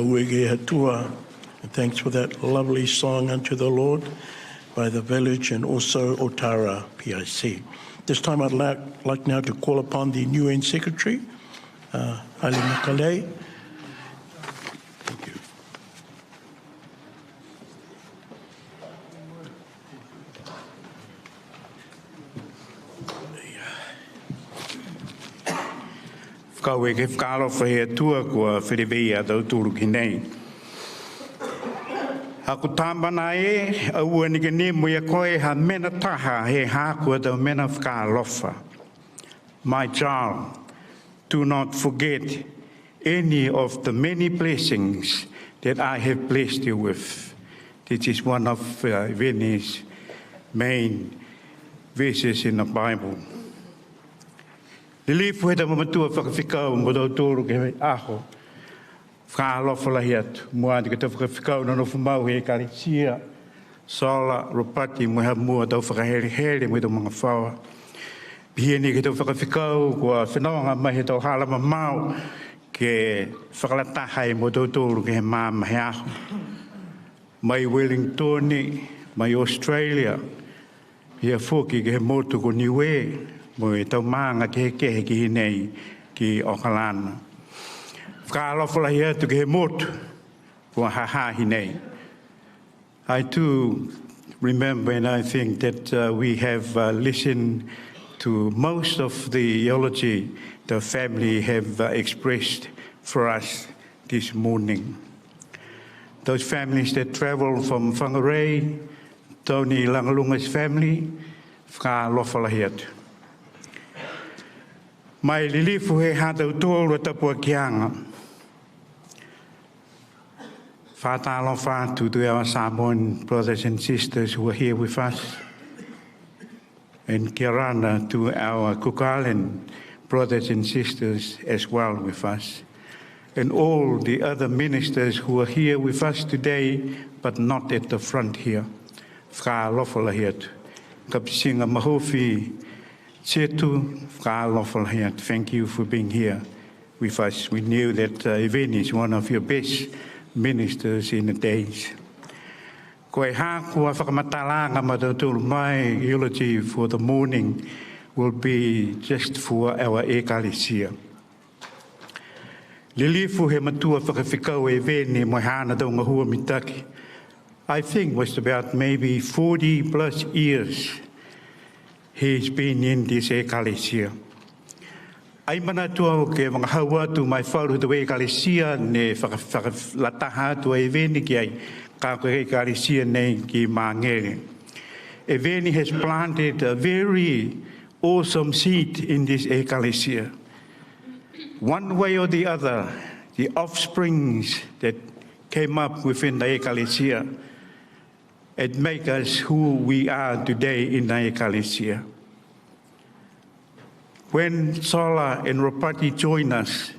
S3: Auege Hatua. And thanks for that lovely song unto the Lord by the village and also Otara PIC. This time I'd like now to call upon the Niuean Secretary, Ali Makale. Thank you.
S9: Whakau ke whakaro whahea tua kua whirewei a tau tūru ki nei. Ako tāmana aua ni ke ne moia koe ha mena taha he hākua tau mena whakalofa. My child, do not forget any of the many blessings that I have blessed you with. This is one of Venice's main verses in the Bible. Lili fu heta mamatua whakawhikau mo tau tōru ke aho. Whakalofa lahi atu. Mua ati ke tau whakawhikau na nofu mau he karitia. Sola, ropati, mua mua tau whakahere mo tau mga whaua. Pihia ni ke tau whakawhikau kua whenonga mai he tau halama mau ke whakalatahai mo tau tōru ke he māma he aho. Mai Wellington, mai Australia. Ia whoki ke he motu ko Niuean. Mo e tau maanga ke he ki hinei ki Okalana. Whakalofa lahi atu ke he motu kua haha hinei. I too remember and I think that we have listened to most of the eulogy the family have expressed for us this morning. Those families that travel from Whangarei, Tony Lagalunga's family, whakalofa lahi atu. Mai lilifu he hātau tōru tapua kianga. Whātalo whātu to our Samoan brothers and sisters who are here with us. And kirana to our Cook Island brothers and sisters as well with us. And all the other ministers who are here with us today, but not at the front here. Whālofa lahi atu. Kapisinga mahofi. Thank you for being here with us. We knew that Evan is one of your best ministers in the days. Koe hākua whakamatalanga matautul mai eulogy for the morning will be just for our ekalisia. Lilifu he matua whakawhikau Evan mo hana taunga hua mitaki. I think was about maybe 40 plus years he's been in this ecclesia. Ai mana tua ke mga hawa tu mai whauru tu ecclesia ne whakalataha tu e veni ki ai ka koe ecclesia nei ki Mangere. Eveni has planted a very awesome seed in this ecclesia. One way or the other, the offsprings that came up within the ecclesia, it makes us who we are today in the ecclesia. When Sola and Ropati join us,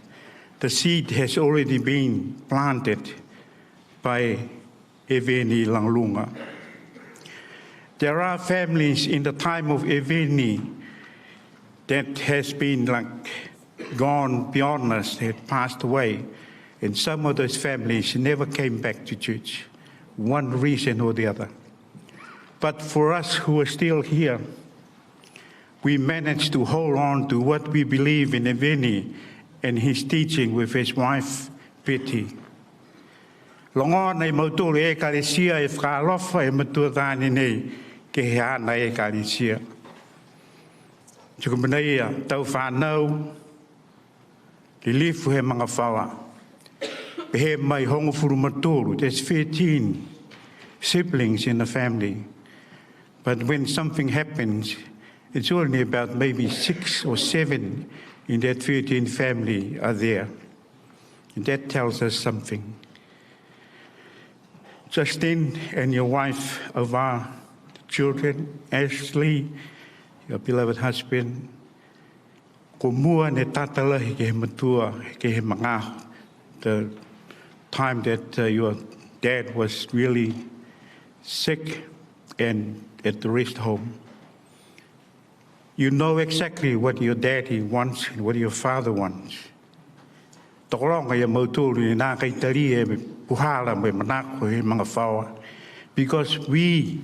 S9: the seed has already been planted by Eveni Langlunga. There are families in the time of Eveni that has been gone beyond us, had passed away, and some of those families never came back to church. One reason or the other. But for us who are still here, we managed to hold on to what we believe in Eveni and his teaching with his wife, Betty. Longo nei mautoro e kalesia e whakalofa e matuatani nei ke he ana e kalesia. Tukumanea tau whanau, lilifu he mga whawa. He mai hongo furu matoro, there's 13 siblings in the family. But when something happens, it's only about maybe 6 or 7 in that 13 family are there. And that tells us something. Justine and your wife, Ava, children, Ashley, your beloved husband, ko mua ne tatalahi ke he matua, ke he mangaho, the time that your dad was really sick and at the rest home. You know exactly what your daddy wants and what your father wants. Tokolonga ia mautulu ni nā kai tari e puhala me manako he mga whaua. Because we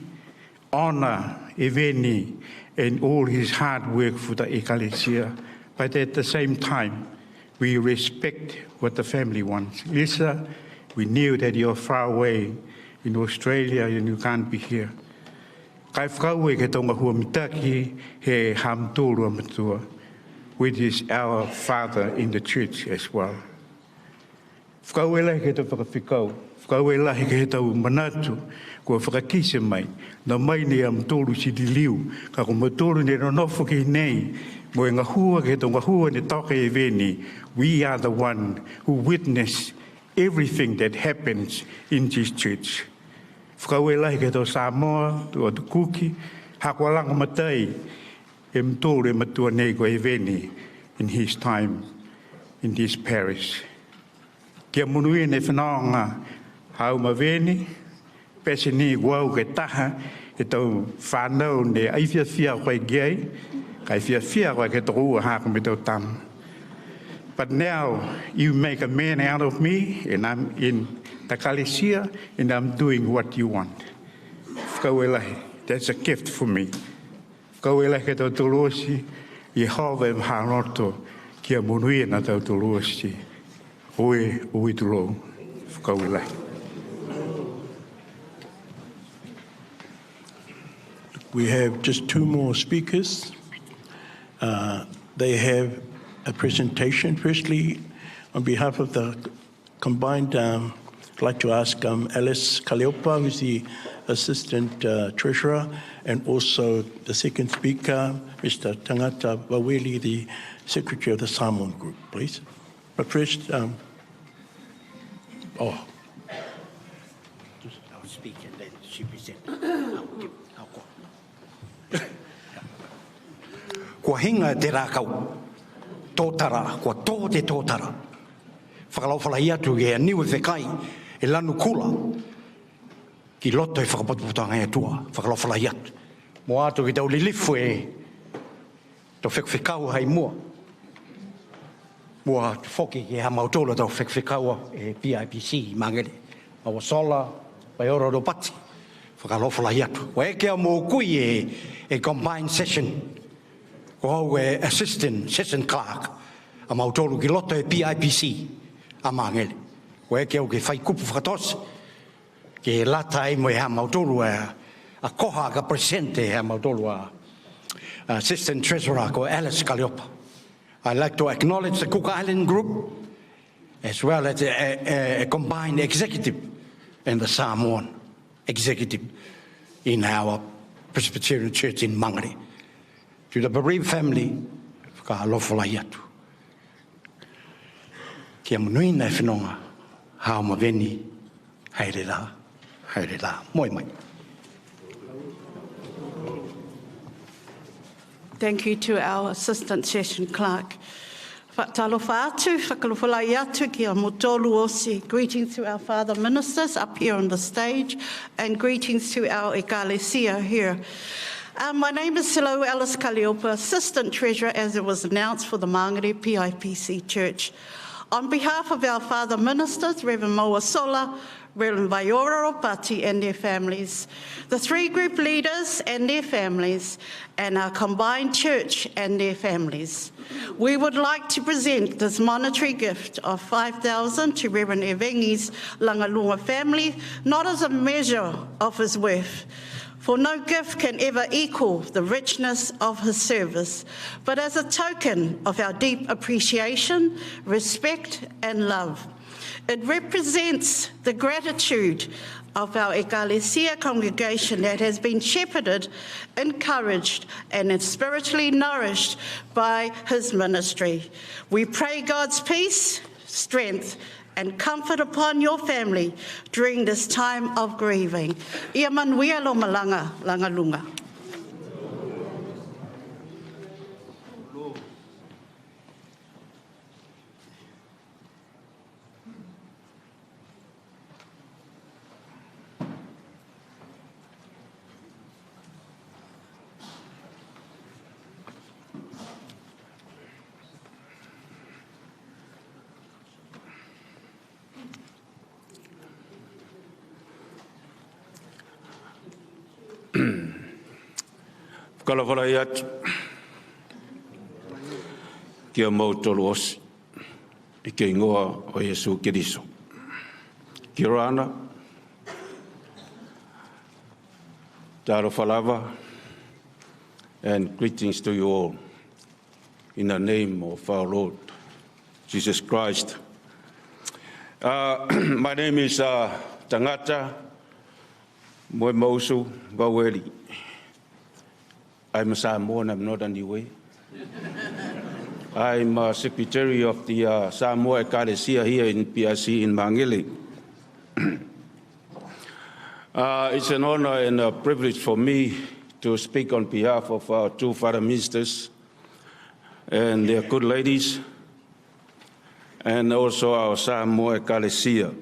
S9: honor Eveni and all his hard work for the Ecclesia. But at the same time, we respect what the family wants. Lisa, we knew that you're far away in Australia and you can't be here. Kai whakau e ke tonga hua mitaki he hamtūrua matua, which is our father in the church as well. Whakau e lahi ke te whakawhikau, whakau e lahi ke he tau manatu, kua whakakise mai, na mai ne am tōru si di liu, ka ko matōru ne ronofo ki nei, mo e ngā hua ke tonga hua ne toke e veni, we are the one who witness everything that happens in this church. Whakau e lahi ke tau Samoa, tua tu kuki, hakua langa matai, e mtōru e matua nei ko e veni in his time in this parish. Kia Niuean e whanaonga hau ma veni, pese ni wau ke taha, e tau whanau ne aiwhia koe gei, kai whia koe ke toku haka me tau tam. But now you make a man out of me, and I'm in the Ecclesia, and I'm doing what you want. Whakau e lahi, that's a gift for me. Whakau e lahi ke tau tolosi, Yehova e maharoto, kia Niuean a tau tolosi. Oe tulo, whakau e lahi.
S3: We have just two more speakers. They have a presentation. Firstly, on behalf of the combined, I'd like to ask Alice Kaleopa, who's the Assistant Treasurer, and also the second speaker, Mr. Tangata Waweli, the Secretary of the Samoan Group, please. But first,
S10: I'll speak and then she present. Kua hinga te rākau, tōtara, kua tō te tōtara. Whakalawhalai atu e niwe whekai, e lanu kula, ki loto e whakapatuputanga e atua, whakalawhalai atu. Mo atu ki tau lilifu e, tau whekau hai mua. Mua whoki e ha mautola tau whekau e PIPC mangere. Awa sola, pai ora ro pati, whakalawhalai atu. Wa eke a mō kui e combined session, ko hau e assistant session clerk, a mautolu ki loto e PIPC, a mangele. Ko eke au ke whai kupu whakatos, ke lata e mo e ha mautolu a koha ka presente e ha mautolu a assistant treasurer ko Alice Kaleopa. I'd like to acknowledge the Cook Island Group, as well as a combined executive and the Samoan executive in our Presbyterian Church in Mangere. To the bereaved family, ka alofalai atu. Kia Niuean e whenonga, hao ma veni, haere rā, moi mai.
S11: Thank you to our Assistant Session Clerk. Whaatalofa atu, whakalofalai atu ki a motolu osi. Greetings to our Father Ministers up here on the stage, and greetings to our Ecclesia here. My name is Silo Alice Kaleopa, Assistant Treasurer, as it was announced, for the Mangere PIPC Church. On behalf of our Father Ministers, Reverend Moa Sola, Reverend Vaiora Pati and their families, the three group leaders and their families, and our combined church and their families, we would like to present this monetary gift of $5,000 to Reverend Eveni's Lagaluga family, not as a measure of his worth, for no gift can ever equal the richness of his service, but as a token of our deep appreciation, respect and love. It represents the gratitude of our Ecclesia congregation that has been shepherded, encouraged and spiritually nourished by his ministry. We pray God's peace, strength and comfort upon your family during this time of grieving. Ia manuia lo malanga, Lagaluga.
S12: Whakalawhala i atu. Kia mautolu osi. I ke ingoa o Yesu Kiriso. Kia rana. Taro falava. And greetings to you all. In the name of our Lord Jesus Christ. My name is Tangata Moe Mausu Waweri. I'm a Samoan, I'm not a Niuean. I'm Secretary of the Samoa Ecclesia here in PIC in Mangili. It's an honor and a privilege for me to speak on behalf of our two Father Ministers and their good ladies, and also our Samoa Ecclesia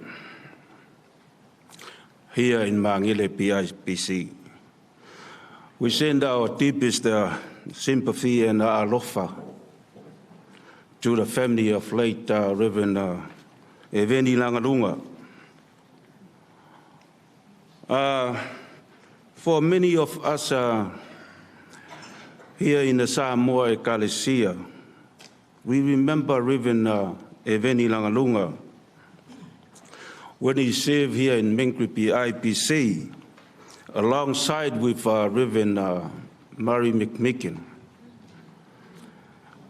S12: here in Mangile PIC. We send our deepest sympathy and aloha to the family of late Reverend Evanhope Lagaluga. For many of us here in the Samoa Ecclesia, we remember Reverend Evanhope Lagaluga when he served here in Mangere PIC, alongside with Reverend Murray McMicken.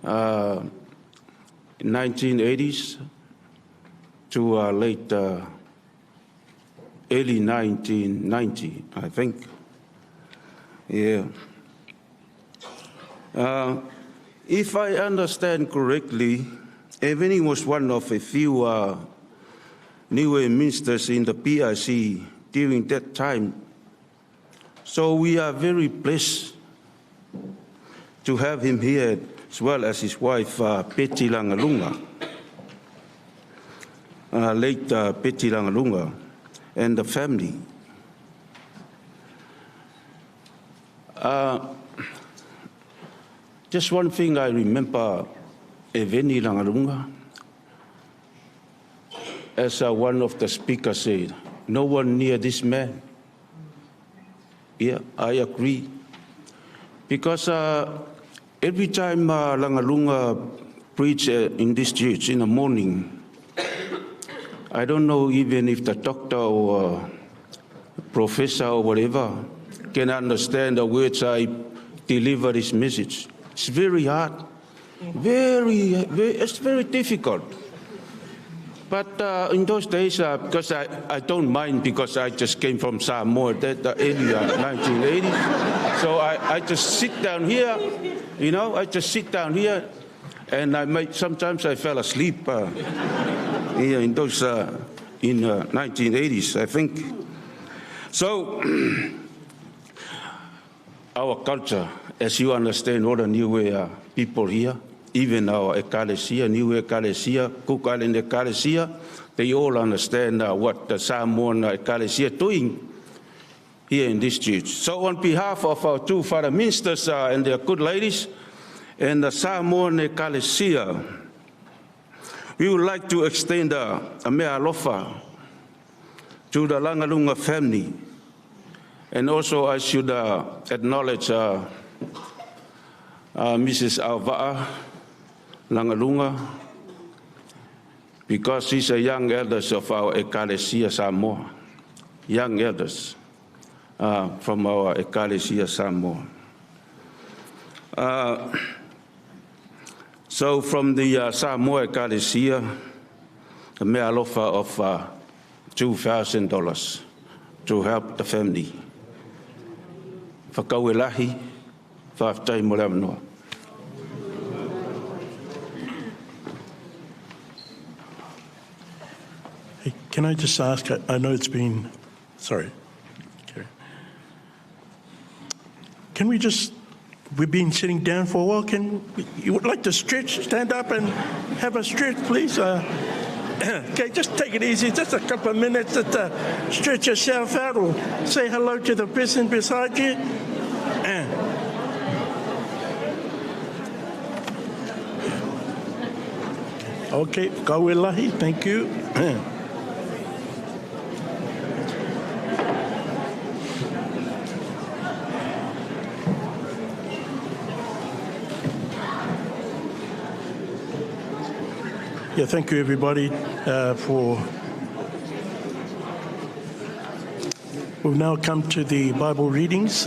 S12: In 1980s to late early 1990, I think. Yeah. If I understand correctly, Evanhope was one of a few Niuean ministers in the PIC during that time. So we are very blessed to have him here, as well as his wife, PIC Lagaluga, late PIC Lagaluga, and the family. Just one thing I remember, Evanhope Lagaluga, as one of the speakers said, no one near this man. Yeah, I agree. Because every time Lagaluga preached in this church in the morning, I don't know even if the doctor or professor or whatever can understand the words I deliver this message. It's very hard, it's very difficult. But in those days, because I don't mind, because I just came from Samoa, that early 1980s. So I just sit down here, you know, I just sit down here, and sometimes I fell asleep here in those, in 1980s, I think. So our culture, as you understand, all the Niuean people here, even our Ecclesia, Niuean Ecclesia, Cook Island Ecclesia, they all understand what the Samoan Ecclesia doing here in this church. So on behalf of our two Father Ministers and their good ladies and the Samoan Ecclesia, we would like to extend a mea aloha to the Lagaluga family. And also I should acknowledge Mrs. Alva'a Lagaluga, because she's a young elders of our Ecclesia Samoa, young elders from our Ecclesia Samoa. So from the Samoa Ecclesia, a mea aloha of $2,000 to help the family. Whakauelahi, whaatai mo rea manoa.
S3: Can I just ask, I know it's been, sorry. Can we just, we've been sitting down for a while, you would like to stretch, stand up and have a stretch, please? Okay, just take it easy, just a couple of minutes, just stretch yourself out or say hello to the person beside you. Okay, kauelahi, thank you. Yeah, thank you everybody for... We've now come to the Bible readings.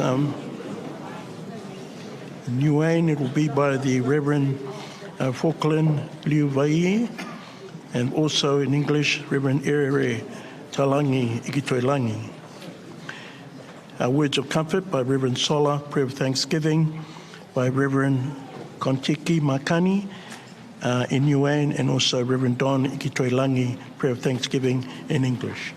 S3: Niuean, it will be by the Reverend Falkland Liuvai, and also in English, Reverend Ere Talangi Ikitoilangi. Words of comfort by Reverend Sola, prayer of thanksgiving by Reverend Kontiki Makani in Niuean, and also Reverend Don Ikitoilangi, prayer of thanksgiving in English.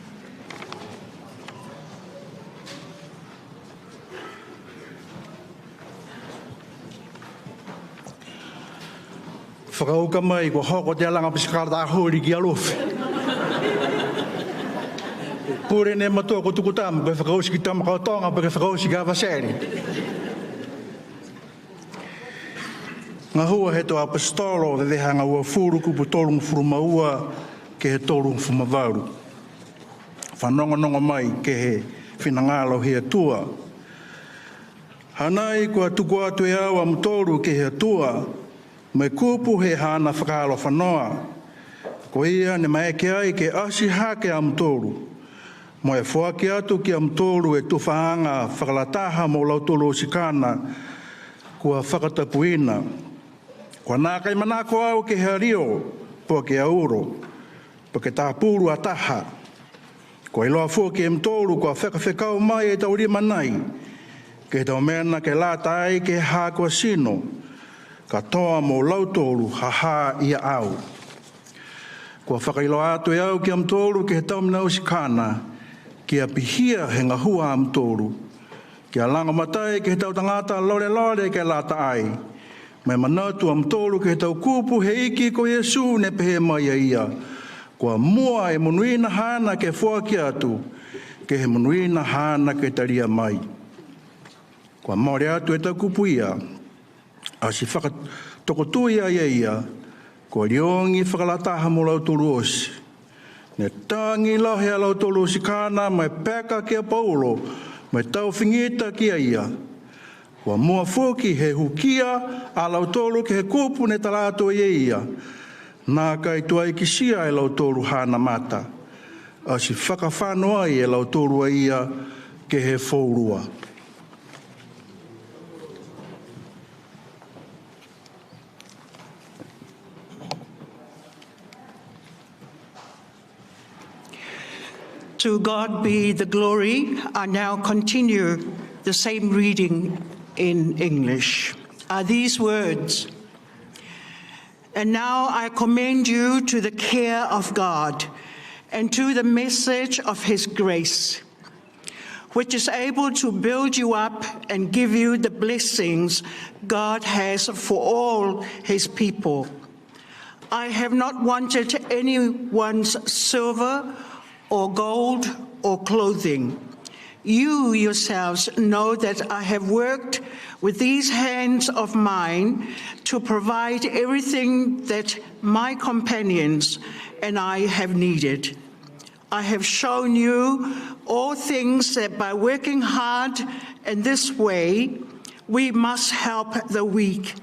S10: Whakauka mai, ko hoko te alanga pisikara tā hori ki alofi. Pure ne matua ko tukutama, pe whakausi ki tamakautonga, pe whakausi ki awaseri. Ngā hua he to apostolo, te hanga ua furuku po tolungu furumaua ke he tolungu fumavauru. Whanonga mai ke he whinangalo he atua. Hanai kua tuku atu e awa mtoru ke he atua, mai kupu he hana whakaalo whanoa. Ko ia ne mai ke ai ke asi hake a mtoru. Mo e whaake atu ki a mtoru e tuwhaanga whakalataha mo lautolo sikana kua whakatapuina. Kua nā kai manako au ke he rio po ke auro, po ke tāpuru a taha. Ko iloa fua ke mtoru kua whakawhekau mai e tauri manai, ke tau mena ke lata ai ke hā kua sino, ka toa mo lautoru haha ia au. Kua whakailoa atu e au ki am toru ke he taumina usikana, ki a pihia he ngā hua am toru, ki a langa matai ke he tau tangata lore ke lata ai, mai manatu am toru ke he tau kupu he iki ko Yesu ne pehe mai ia, kua mua e munuina hana ke whuaki atu, ke he munuina hana ke taria mai. Kua maore atu e tau kupu ia, a si whakatokotui ia, kua riongi whakalataha mo lautoru osi. Ne tangi lahe a lautoru osi kāna mai peka ki a Paulo, mai tau whingita ki a ia. Kua mua whoki he hukia a lautoru ke he kupu ne talato ia. Nā kai tua i kisia e lautoru hana mata. A si whakawhanoa i e lautoru ia ke he whaurua.
S11: To God be the glory. I now continue the same reading in English. Are these words: "And now I commend you to the care of God and to the message of his grace, which is able to build you up and give you the blessings God has for all his people. I have not wanted anyone's silver or gold or clothing. You yourselves know that I have worked with these hands of mine to provide everything that my companions and I have needed. I have shown you all things that by working hard in this way, we must help the weak,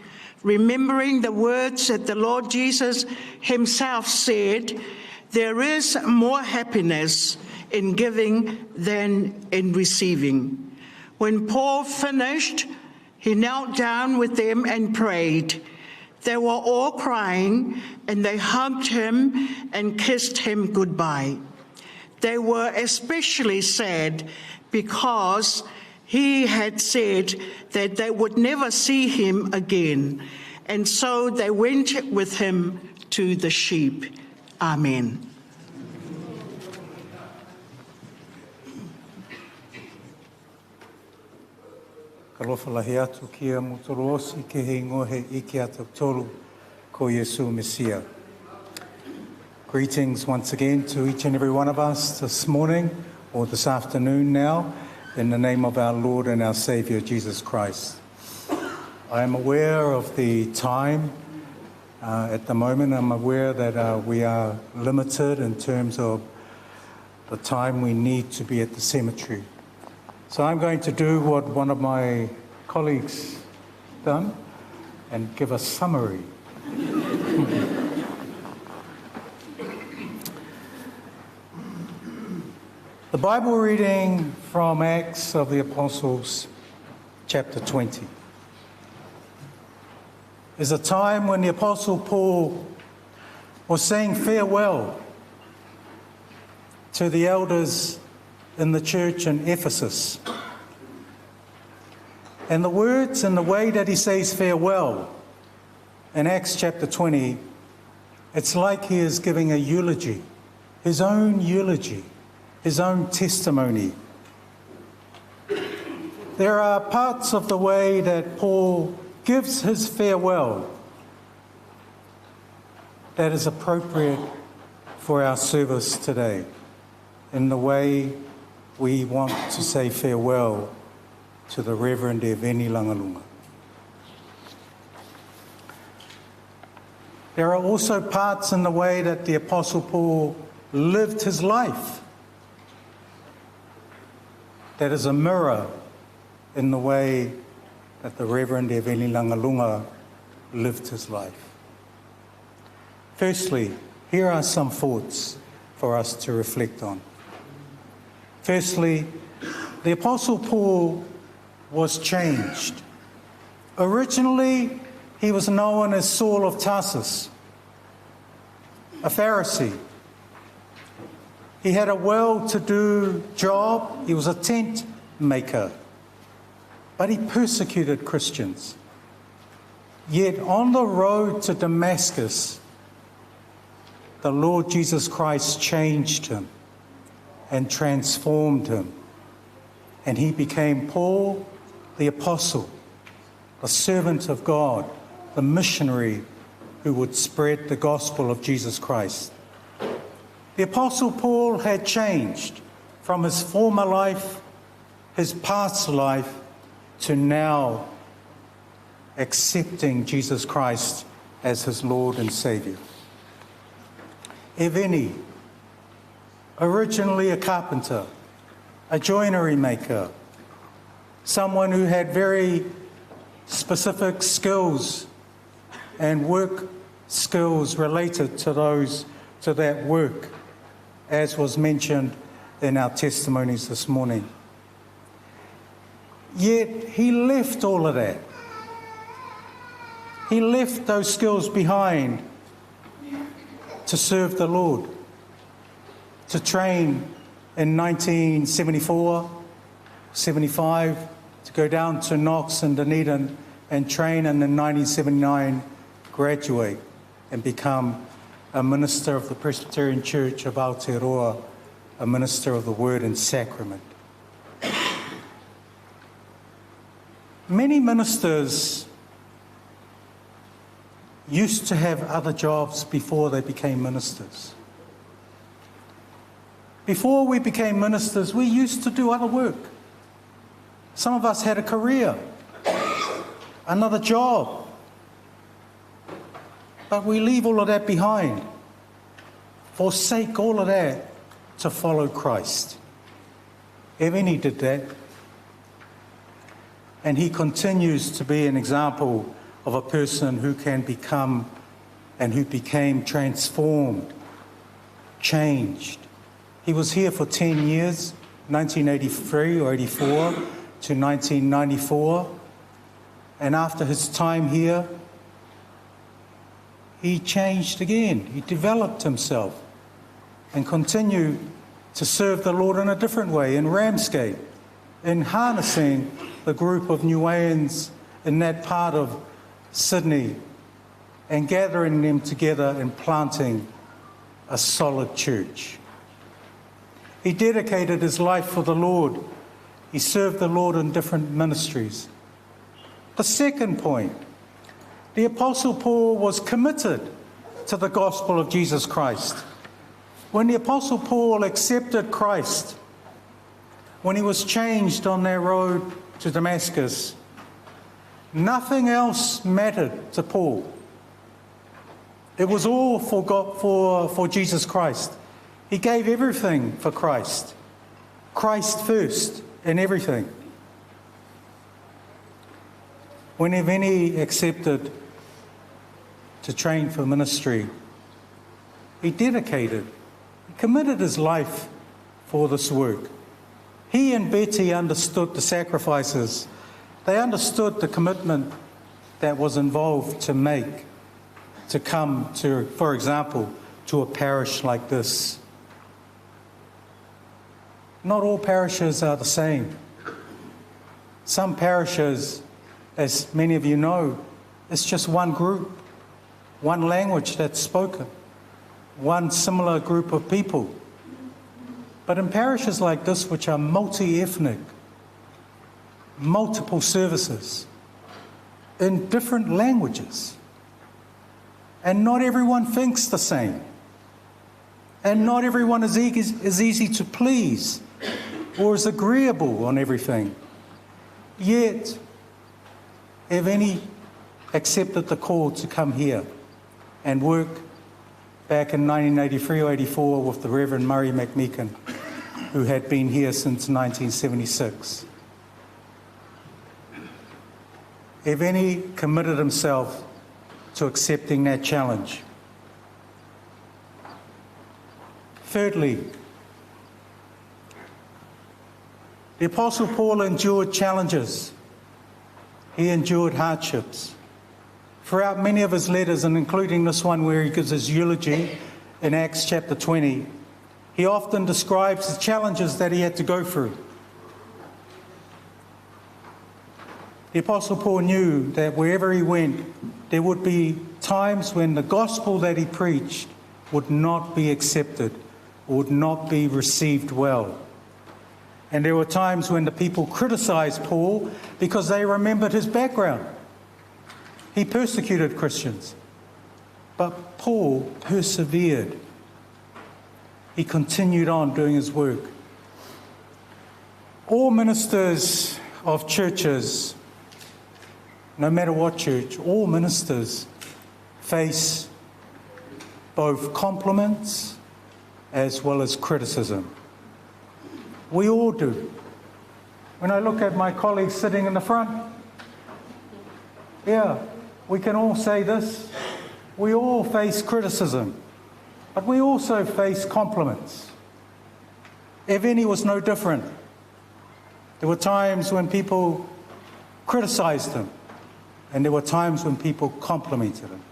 S11: remembering the words that the Lord Jesus himself said, there is more happiness in giving than in receiving. When Paul finished, he knelt down with them and prayed. They were all crying, and they hugged him and kissed him goodbye. They were especially sad because he had said that they would never see him again, and so they went with him to the sheep. Amen.
S9: Kalofalahi atu kia motorosi ke he ngohe iki atu tolu ko Yesu Mesia. Greetings once again to each and every one of us this morning or this afternoon now, in the name of our Lord and our Saviour Jesus Christ. I am aware of the time at the moment. I'm aware that we are limited in terms of the time we need to be at the cemetery. So I'm going to do what one of my colleagues done and give a summary.
S13: Bible reading from Acts of the Apostles, chapter 20, is a time when the Apostle Paul was saying farewell to the elders in the church in Ephesus. And the words and the way that he says farewell in Acts chapter 20, it's like he is giving a eulogy, his own eulogy, his own testimony. There are parts of the way that Paul gives his farewell that is appropriate for our service today, in the way we want to say farewell to the Reverend Evanhope Lagaluga. There are also parts in the way that the Apostle Paul lived his life that is a mirror in the way that the Reverend Evanhope Lagaluga lived his life. Firstly, here are some thoughts for us to reflect on. Firstly, the Apostle Paul was changed. Originally, he was known as Saul of Tarsus, a Pharisee. He had a well-to-do job. He was a tent maker, but he persecuted Christians. Yet on the road to Damascus, the Lord Jesus Christ changed him and transformed him. And he became Paul the Apostle, a servant of God, the missionary who would spread the gospel of Jesus Christ. The Apostle Paul had changed from his former life, his past life, to now accepting Jesus Christ as his Lord and Saviour. Evanhope, originally a carpenter, a joinery maker, someone who had very specific skills and work skills related to that work, as was mentioned in our testimonies this morning. Yet he left all of that. He left those skills behind to serve the Lord, to train in 1974, 75, to go down to Knox and Dunedin and train, and in 1979 graduate and become a minister of the Presbyterian Church of Aotearoa, a minister of the Word and Sacrament. Many ministers used to have other jobs before they became ministers. Before we became ministers, we used to do other work. Some of us had a career, another job. But we leave all of that behind, forsake all of that to follow Christ. Evanhope did that. And he continues to be an example of a person who can become and who became transformed, changed. He was here for 10 years, 1983 or 84 to 1994. And after his time here, he changed again. He developed himself and continued to serve the Lord in a different way in Ramsgate, in harnessing the group of Niueans in that part of Sydney and gathering them together and planting a solid church. He dedicated his life for the Lord. He served the Lord in different ministries. The second point, the Apostle Paul was committed to the gospel of Jesus Christ. When the Apostle Paul accepted Christ, when he was changed on that road to Damascus, nothing else mattered to Paul. It was all for God, for Jesus Christ. He gave everything for Christ. Christ first in everything. When Evanhope accepted to train for ministry, he dedicated, he committed his life for this work. He and Betty understood the sacrifices. They understood the commitment that was involved to make, to come to, for example, to a parish like this. Not all parishes are the same. Some parishes, as many of you know, it's just one group, one language that's spoken, one similar group of people. But in parishes like this, which are multi-ethnic, multiple services, in different languages, and not everyone thinks the same, and not everyone is easy to please or is agreeable on everything. Yet, Eveni accepted the call to come here and work back in 1983 or 84 with the Reverend Murray McMeekin, who had been here since 1976. Eveni committed himself to accepting that challenge. Thirdly, the Apostle Paul endured challenges. He endured hardships. Throughout many of his letters, and including this one where he gives his eulogy in Acts chapter 20, he often describes the challenges that he had to go through. The Apostle Paul knew that wherever he went, there would be times when the gospel that he preached would not be accepted, would not be received well. And there were times when the people criticized Paul because they remembered his background. He persecuted Christians, but Paul persevered. He continued on doing his work. All ministers of churches, no matter what church, all ministers face both compliments as well as criticism. We all do. When I look at my colleagues sitting in the front, yeah, we can all say this. We all face criticism, but we also face compliments. Eveni was no different. There were times when people criticized him, and there were times when people complimented him.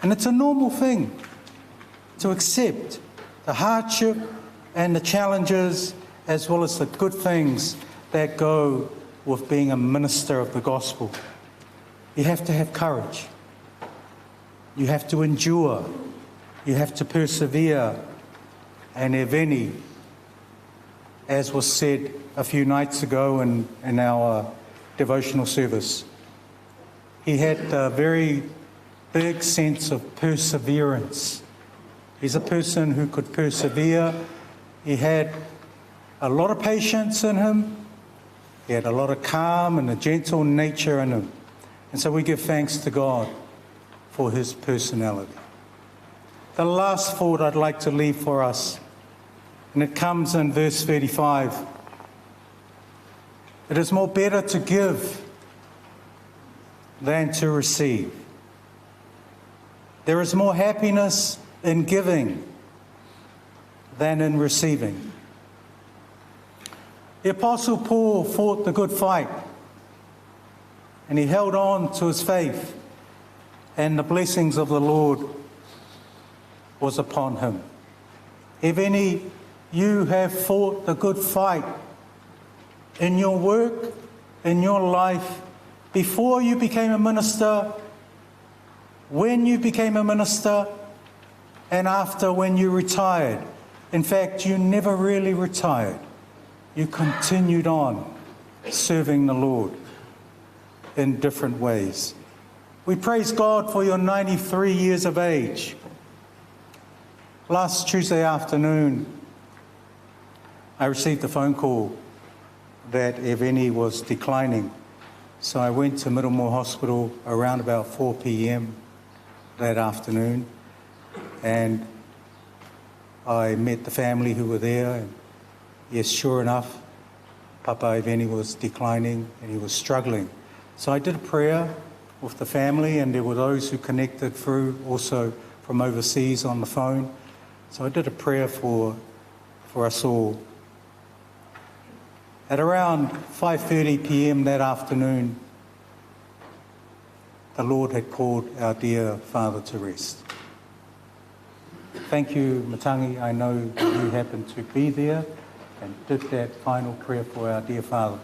S13: And it's a normal thing to accept the hardship and the challenges as well as the good things that go with being a minister of the gospel. You have to have courage. You have to endure. You have to persevere. And Eveni, as was said a few nights ago in our devotional service, he had a very big sense of perseverance. He's a person who could persevere. He had a lot of patience in him. He had a lot of calm and a gentle nature in him. And so we give thanks to God for his personality. The last thought I'd like to leave for us, and it comes in verse 35. It is more better to give than to receive. There is more happiness in giving than in receiving. The Apostle Paul fought the good fight, and he held on to his faith, and the blessings of the Lord was upon him. Eveni, you have fought the good fight in your work, in your life, before you became a minister, when you became a minister, and after when you retired. In fact, you never really retired. You continued on serving the Lord in different ways. We praise God for your 93 years of age. Last Tuesday afternoon, I received a phone call that Eveni was declining. So I went to Middlemore Hospital around about 4 p.m. that afternoon, and I met the family who were there. And yes, sure enough, Papa Eveni was declining and he was struggling. So I did a prayer with the family, and there were those who connected through also from overseas on the phone. So I did a prayer for for us all. At around 5:30 p.m. that afternoon, the Lord had called our dear father to rest. Thank you, Matangi. I know that you happened to be there and did that final prayer for our dear father.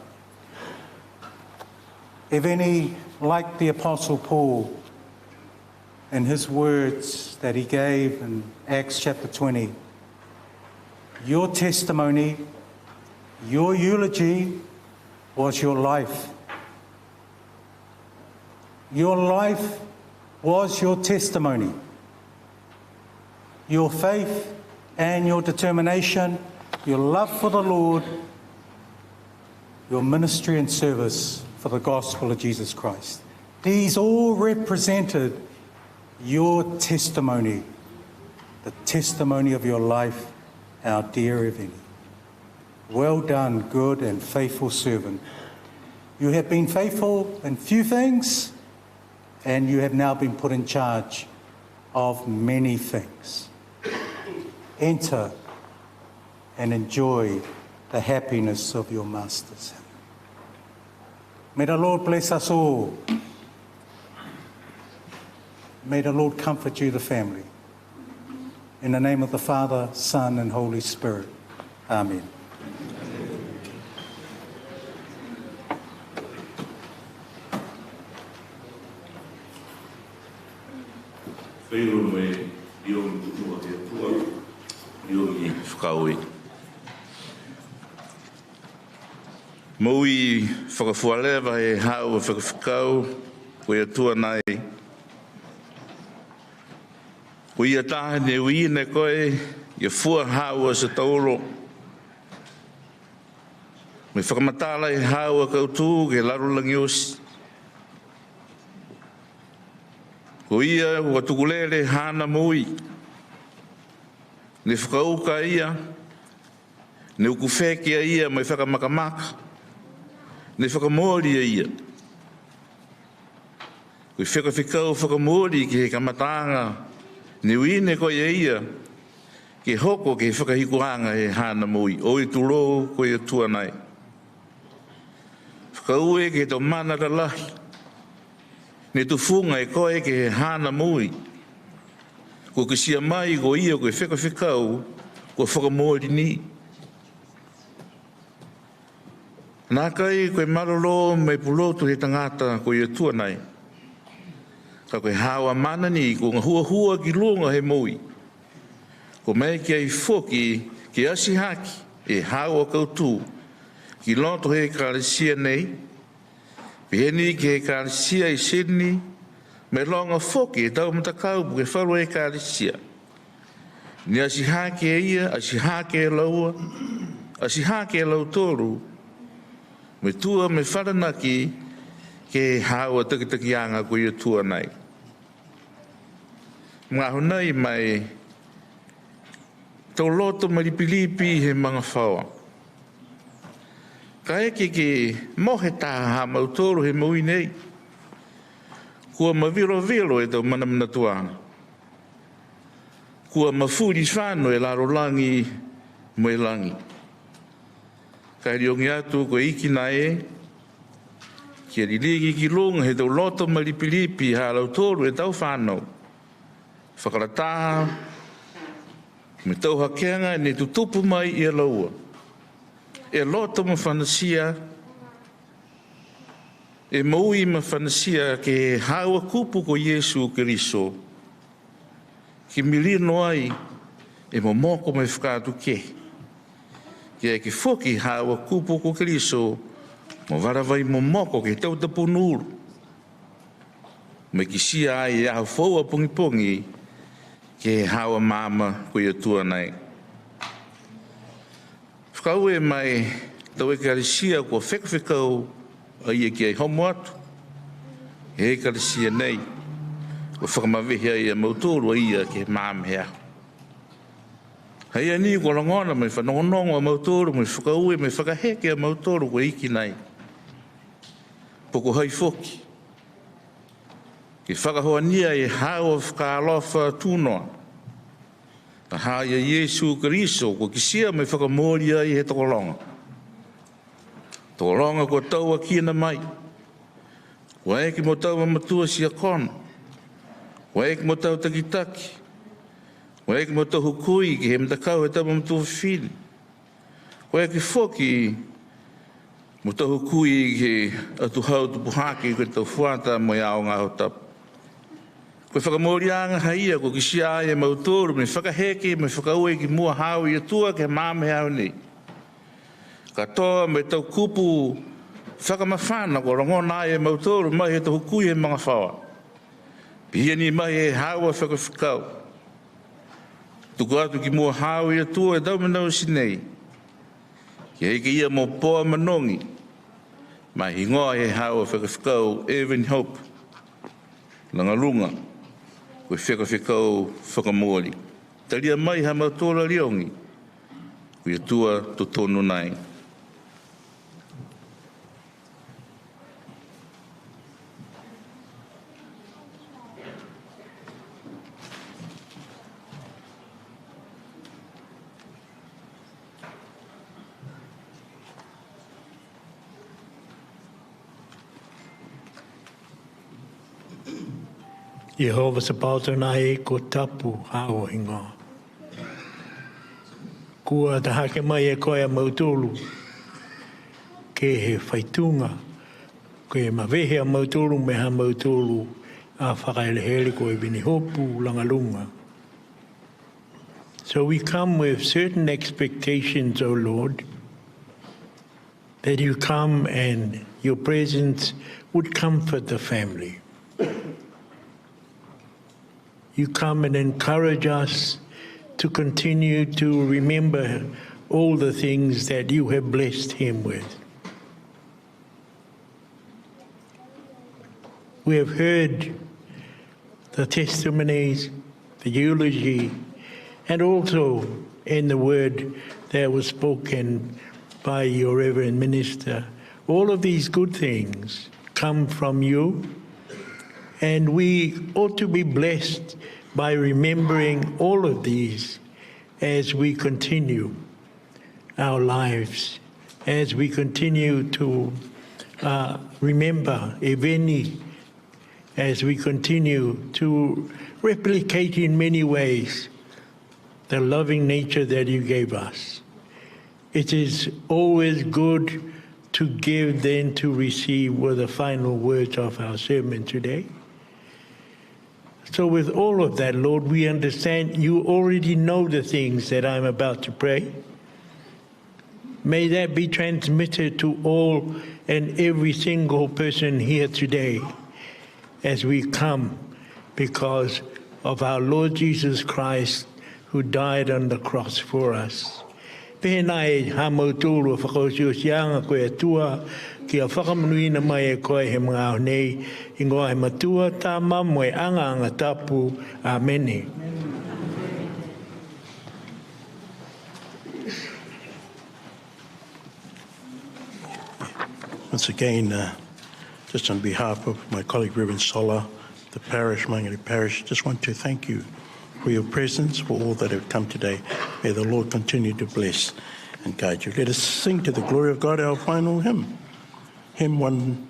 S13: If any, like the Apostle Paul, in his words that he gave in Acts chapter 20, your testimony, your eulogy was your life. Your life was your testimony. Your faith and your determination, your love for the Lord, your ministry and service for the gospel of Jesus Christ. These all represented your testimony, the testimony of your life, our dear Eveni. Well done, good and faithful servant. You have been faithful in few things, and you have now been put in charge of many things. Enter and enjoy the happiness of your masters. May the Lord bless us all. May the Lord comfort you, the family. In the name of the Father, Son, and Holy Spirit. Amen.
S14: Mui whakafualewa e hau whakawhikau koe atua nai. Ko ia tahe ne ui ne koe, ia fua hau a sa tauro. Me whakamatala e hau a kautu ke larulangi osi. Ko ia ua tukulele hana mui. Ne whakauka ia, ne ukufekia ia mai whakamakamaka. Ne whakamori ia. Koe whakawhikau whakamori ki he kamatanga. Ne uine koe ia. Ke hoko ke whakahikuanga he hana mui. O i turo koe atua nai. Whakaue ke tau mana ralahi. Ne tufunga e koe ke he hana mui. Ko kisia mai ko ia koe whakawhikau ko whakamori ni. Nā kai koe marolo mai pulotu he tangata koe atua nai. Ka koe hawa mana ni ko ngā hua ki lunga he mui. Ko mai ki ai whoki ki asi haki e hawa kautu ki loto he kāresia nei. Piheni ki he kāresia i Sydney me longa whoki e tau matakau ke wharu he kāresia. Ni asi haki e ia, asi haki e laua, asi haki e lautoru. Me tua me wharanaki ke hawa takitakianga ko ia tua nei. Ngā honai mai tau loto maripilipi he mga whaua. Ka eke ke mohe taha ha mautoro he mui nei. Kua mawiro e tau manamana tuanga. Kua mawhuri whāno e laro langi mo e langi. Kai riongi atu ko ikina e, kia riligi ki lunga he tau loto maripilipi ha lautoru e tau whanau. Whakarataha, me tau hakeanga ne tutupu mai i a laua. E loto ma whanasia, e maui ma whanasia ke haua kupu ko Iesu Keriso. Ki milino ai, e mo moko mai whakatu ke. Kia ke whoki hawa kupu ko Keriso, mo varawai mo moko ke tau tapu nuru. Me ki sia ai e ahu whaua pungi, ke hawa mama ko ia tua nei. Whakau e mai tau e karisia ko whekawhekau a ia ki ai homo atu. He karisia nei, ko whakamawehi ai a mautoro a ia ke mama hea. Hei ani ko langona mai whanongonongo a mautoro, mai whakaue, mai whakaheke a mautoro ko iki nei. Poko hai whoki. Ke whakahoania e hawa whakalofa tūnoa. Na haia Iesu Kariso, ko kisia me whakamori ai he tokolonga. Tokolonga ko taua kia na mai. Wa eki mo taua matua si a kona. Wa eki mo tau takitaki. Wa eki mo tau hukui ki he mtakau he taua matua whiwhili. Wa eki whoki mo tau hukui ki he atu hau tupuhaki ki tau whuata mo iao ngā ho tapu. Koe whakamori anga haia ko kisia ai e mautoro me whakaheke me whakaue ki mua hau i atua ke māme hau nei. Katoa me tau kupu whakamawhana ko rongona ai e mautoro mai he tau hukui he mga whawa. Pia ni mai e haua whakawhikau. Tuku atu ki mua hau i atua e tau manau sinei. Ki heike ia mo poa manongi. Mai hingoa he haua whakawhikau Evanhope Lagaluga. Koe whekawhekau whakamori. Taria mai ha mautora riongi. Koe atua to tono nai.
S3: Jehovah se pautana e ko tapu hao hinga. Kua ta hake mai e koe a mautolu. Ke he whaitunga. Ke mawehe a mautolu me ha mautolu a whakaelehele ko Evanhope Lagaluga. So we come with certain expectations, O Lord, that you come and your presence would comfort the family. You come and encourage us to continue to remember all the things that you have blessed him with. We have heard the testimonies, the eulogy, and also in the word that was spoken by your Reverend Minister. All of these good things come from you. And we ought to be blessed by remembering all of these as we continue our lives, as we continue to remember Eveni, as we continue to replicate in many ways the loving nature that you gave us. It is always good to give, then to receive were the final words of our sermon today. So with all of that, Lord, we understand you already know the things that I'm about to pray. May that be transmitted to all and every single person here today as we come because of our Lord Jesus Christ who died on the cross for us. Pēnā e hamautulu whakaosiosianga koe atua ki a whakamanuina mai e koe he mga au nei I ngoa he matua tā mamu e anga tapu. Amen.
S8: Once again, just on behalf of my colleague Reverend Sola, the parish, Mangere Parish, just want to thank you for your presence, for all that have come today. May the Lord continue to bless and guide you. Let us sing to the glory of God our final hymn. Hymn 1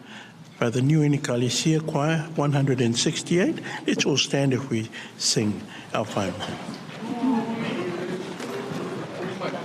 S8: by the Niuean Choir, 168. Let's all stand if we sing our final hymn.
S15: Father,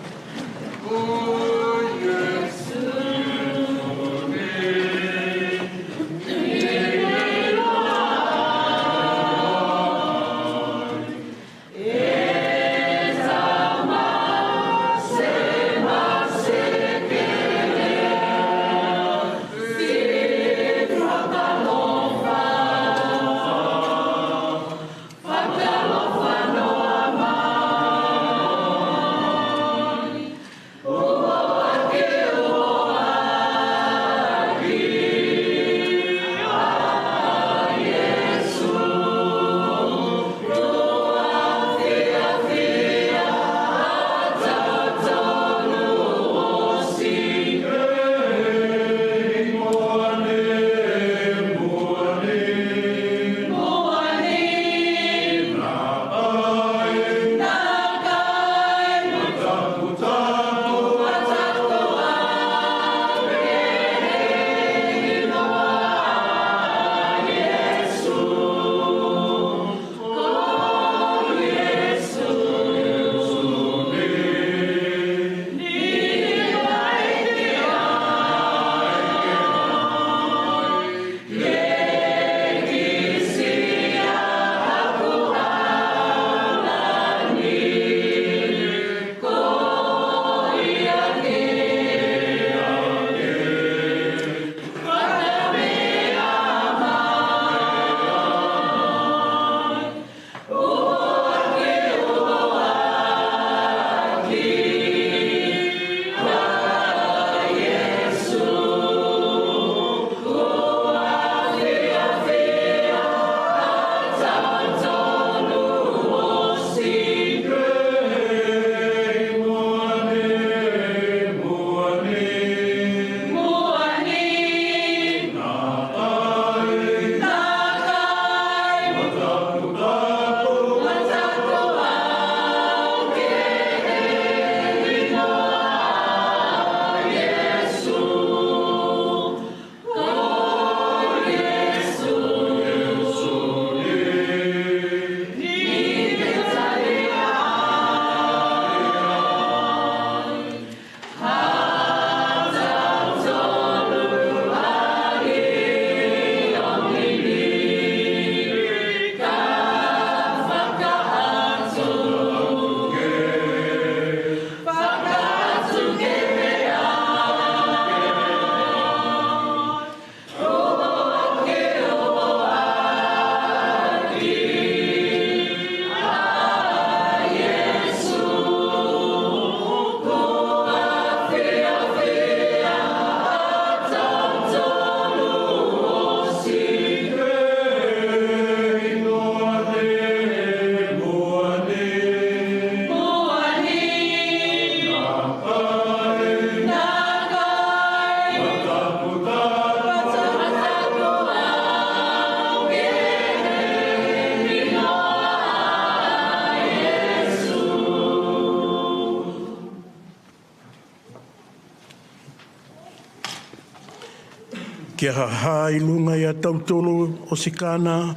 S3: Kia hai lunga ia tautolo o sikana,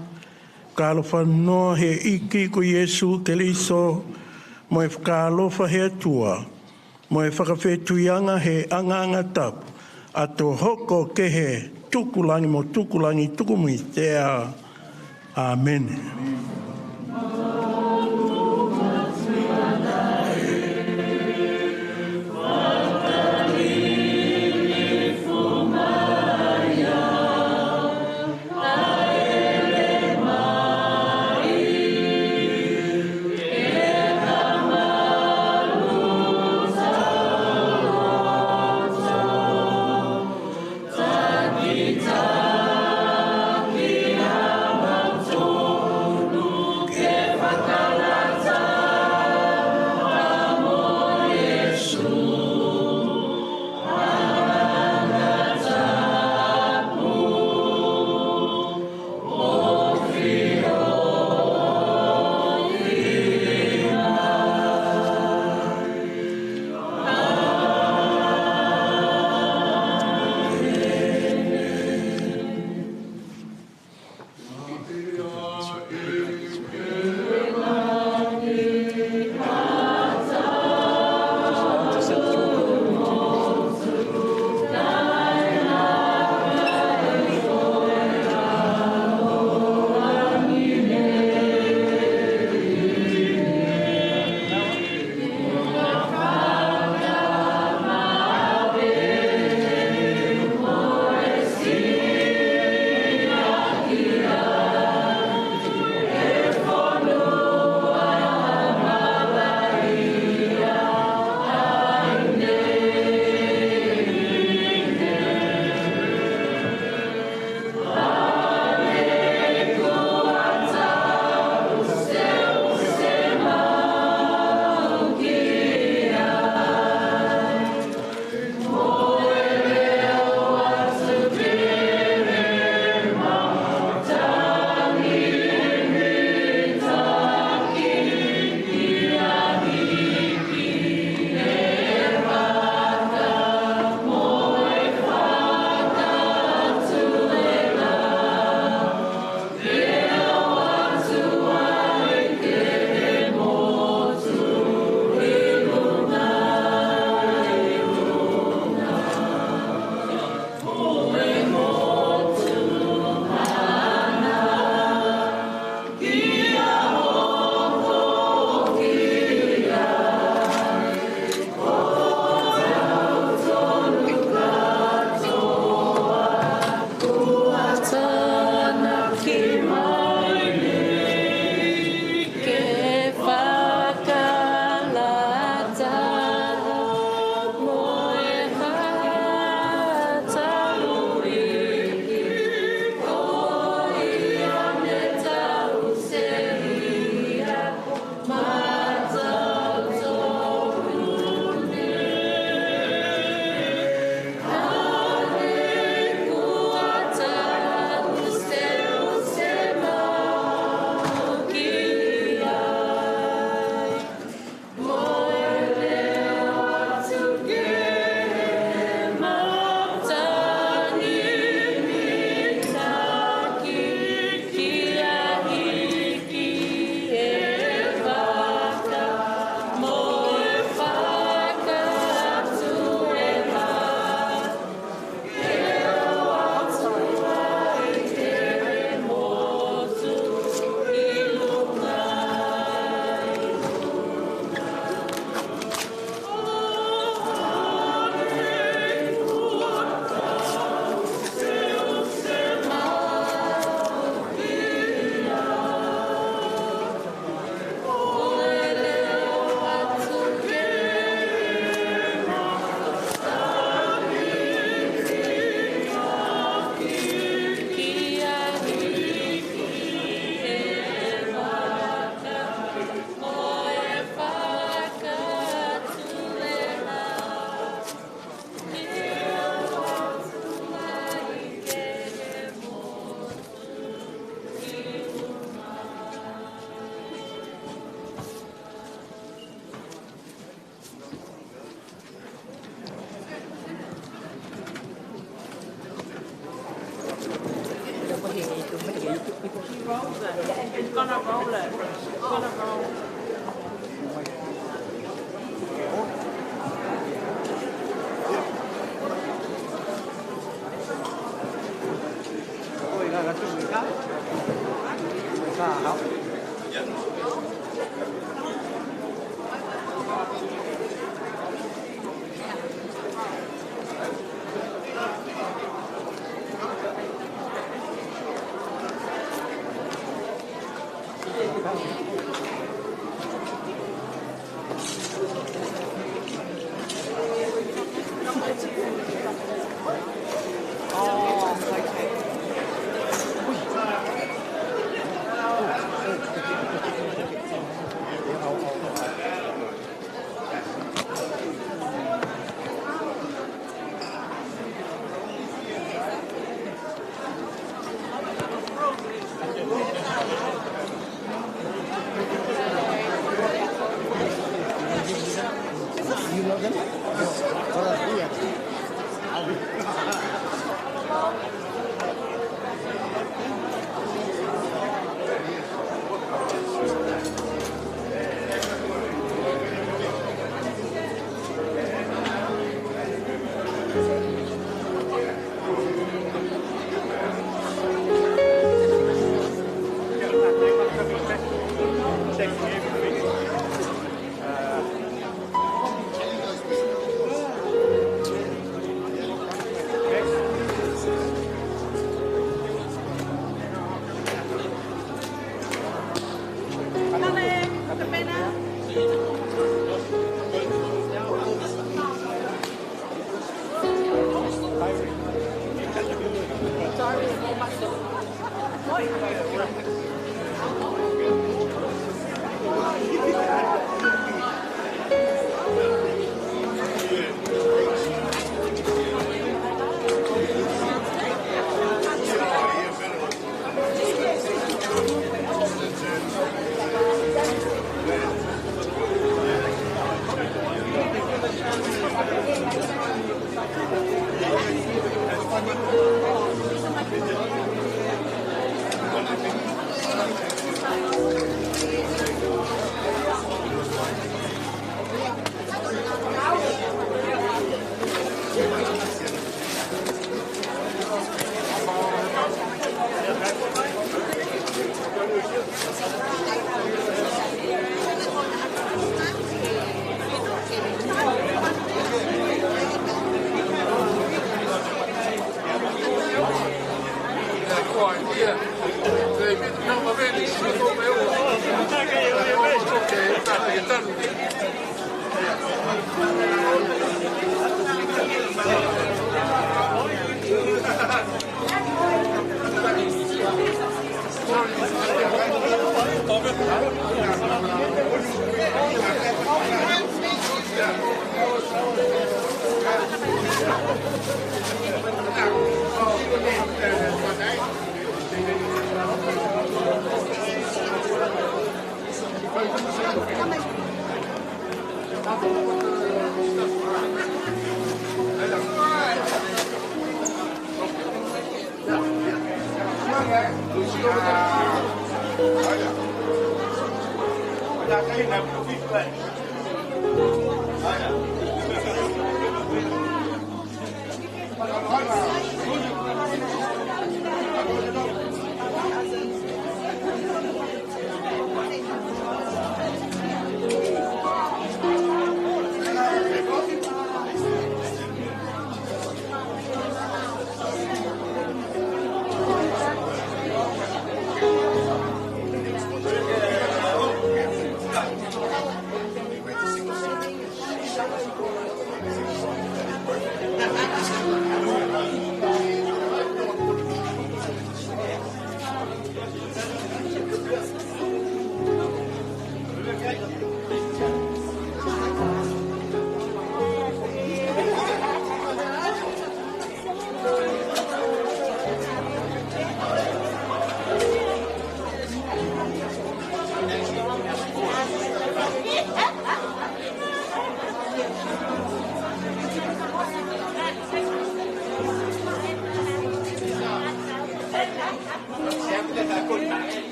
S3: ka alofa noa he iki ko Iesu ke liso, mo e whakalofa he atua, mo e whakawhetuianga he anganga tapu, a to hoko ke he tukulangi mo tukulangi tukumi te a. Amen.
S15: Thank you.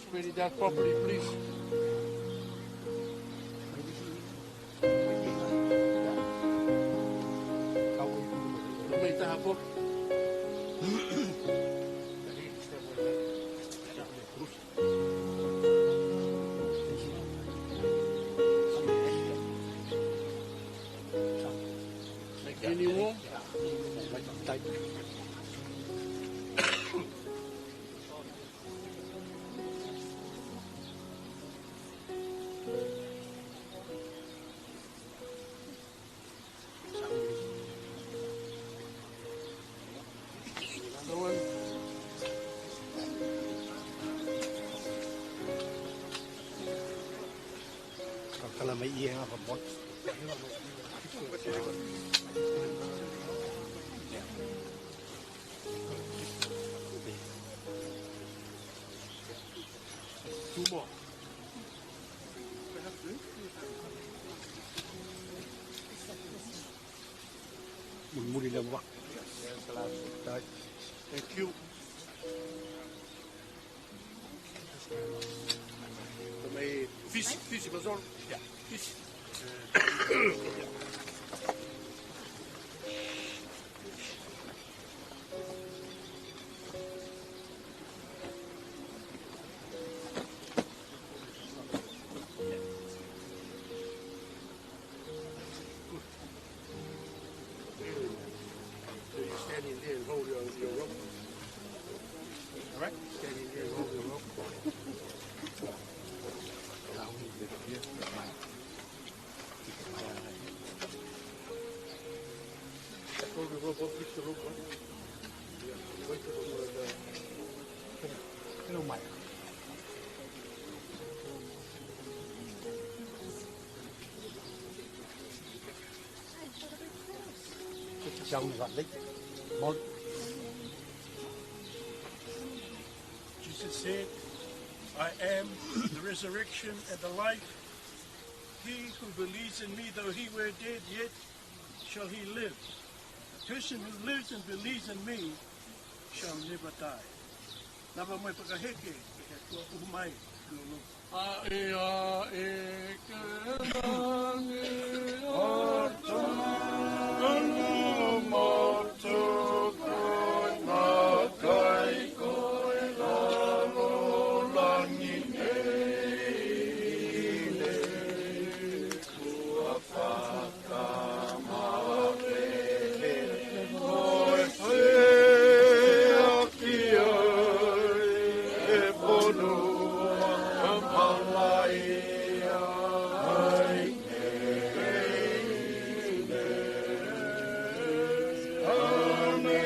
S1: Spread it out properly, please. Make that happen. Make any room?
S10: Kalau may iya nga kapot.
S1: Two more.
S10: Muli lang wak.
S1: Thank you. May fish, mazor. Yeah, fish. Standing there and hold your rope. All right? Standing there and hold your rope. Hold the rope up, fix the rope up. Wait till the mic. Jesus said, I am the resurrection and the life. He who believes in me, though he were dead, yet shall he live. The person who lives and believes in me shall never die. Nava mai pakaheke, ke tua umai, lulu.
S15: Amen.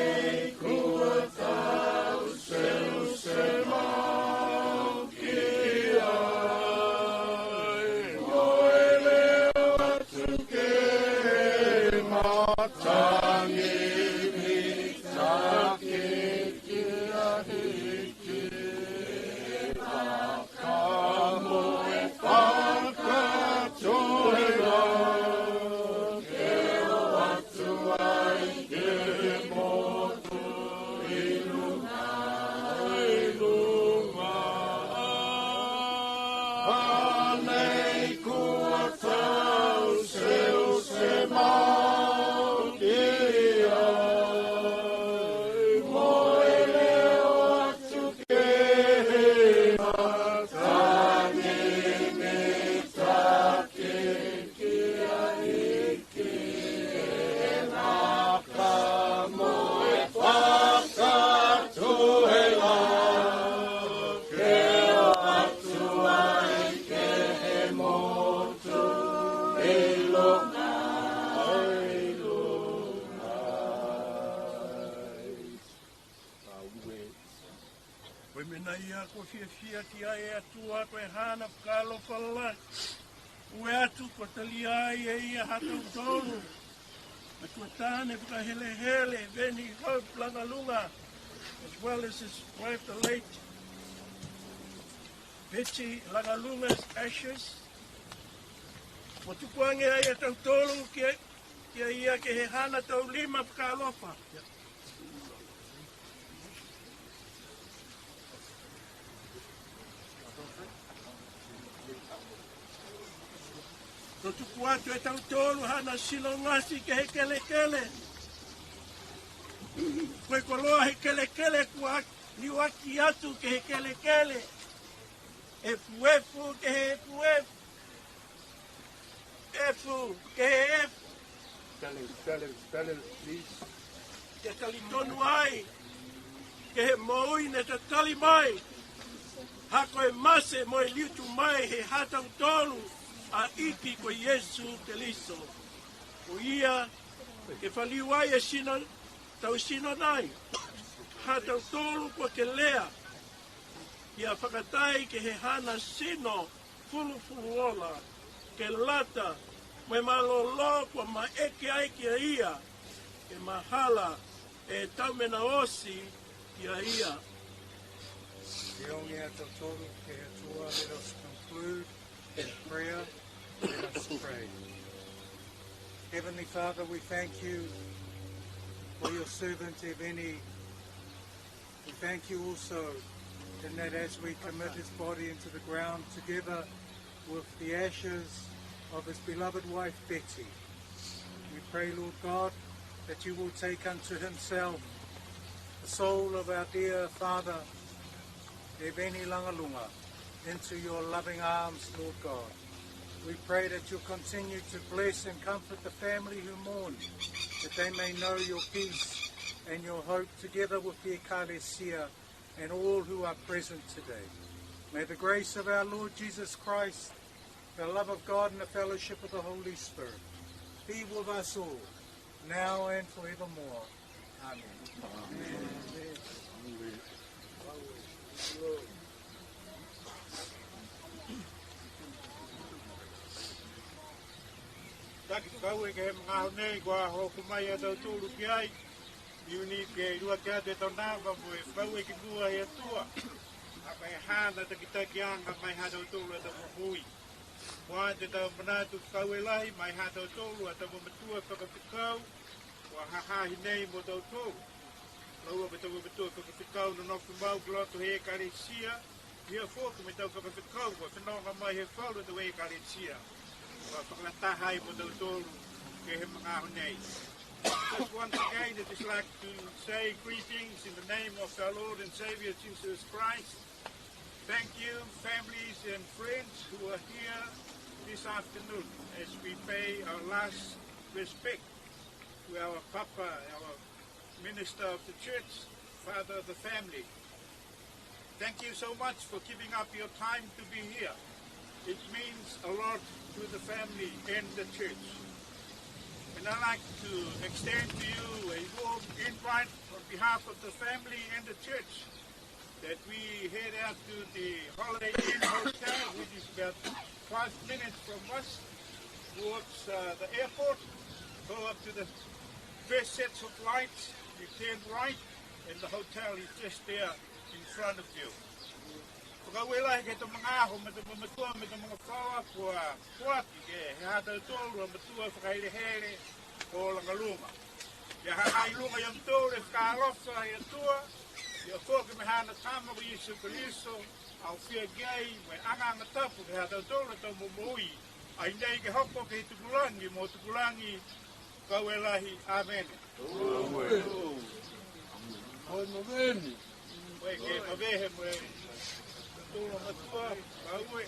S3: Koe mena ia ko fia ki ai atua koe hana whakalo whalala. Ue atu ko tali ai e ia hatau tonu. Ma tua tāne whakahele Evanhope Lagaluga, as well as his wife, the late PIC Lagaluga's ashes. Mo tukuange ai atau tolu kia ia ke he hana tau lima whakalofa. No tuku atu e tau tolu hana silo ngasi ke he kele. Koe koloa he kele kua niuaki atu ke he kele. E fuefu ke he fuefu. Efu ke he efu.
S1: Spell it, please.
S3: Ke tali tonu ai. Ke he moui ne te tali mai. Hako e mase mo e liutu mai he hatau tolu. A iki ko Yesu Keliso. O ia, ke whaliu ai e sino, tau sino nai. Hatau tolu ko ke lea. Ia whakatai ke he hana sino, fulu ola, ke lata, me malolo ko ma eke ai kia ia, ke mahala e tau mena osi kia ia.
S13: Te onge a tau tolu ke he tua, let us conclude in prayer. Let us pray. Heavenly Father, we thank you for your servant Eveni. We thank you also in that as we commit his body into the ground together with the ashes of his beloved wife Betty, we pray, Lord God, that you will take unto himself the soul of our dear father Eveni Lagaluga into your loving arms, Lord God. We pray that you'll continue to bless and comfort the family who mourn, that they may know your peace and your hope together with the Ecclesia and all who are present today. May the grace of our Lord Jesus Christ, the love of God and the fellowship of the Holy Spirit be with us all, now and forevermore. Amen. Amen.
S1: Taki kau e ke he mga honei kua hoku mai a tau tūru ki ai. Iuni ke rua ke ate tau nāwa mo e kau e ki mua he atua. A kai hana taki anga mai ha tau tūru a tau hui. Kua te tau manatu kau e lahi mai ha tau tūru a tau matua whakawhikau. Kua hahahi nei mo tau tūru. Laua me tau matua whakawhikau no nofu mau kloto he Ecclesia. Ia fōku me tau whakawhikau kua whanonga mai he whauru tau he Ecclesia. Whakatahai mo tau tōru ke he mga honei. Just once again, I'd just like to say greetings in the name of our Lord and Savior Jesus Christ. Thank you, families and friends who are here this afternoon as we pay our last respect to our Papa, our Minister of the Church, Father of the family. Thank you so much for giving up your time to be here. It means a lot to the family and the church. And I'd like to extend to you a warm invite on behalf of the family and the church that we head out to the Holiday Inn Hotel, which is about 5 minutes from us, towards the airport. Go up to the first sets of lights, you turn right, and the hotel is just there in front of you. Whakawela ke te mga aho me te matua me te mga whaua kua kuaki ke he hata tōru a matua whakairehere o Lagaluga. Ia hakai lunga iam tōre whakaalofa he atua, ia kōke me hana tama o Yesu Keliso, au whia gei, me anganga tapu ke hata tōre tau mumui, ai nei ke hoko ke he tukulangi, mo tukulangi kawelahi, amen. Amen. Amen. Wei ke mawehe mwe, tōra matua, kaue.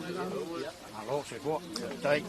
S10: Alo, se può. Dai.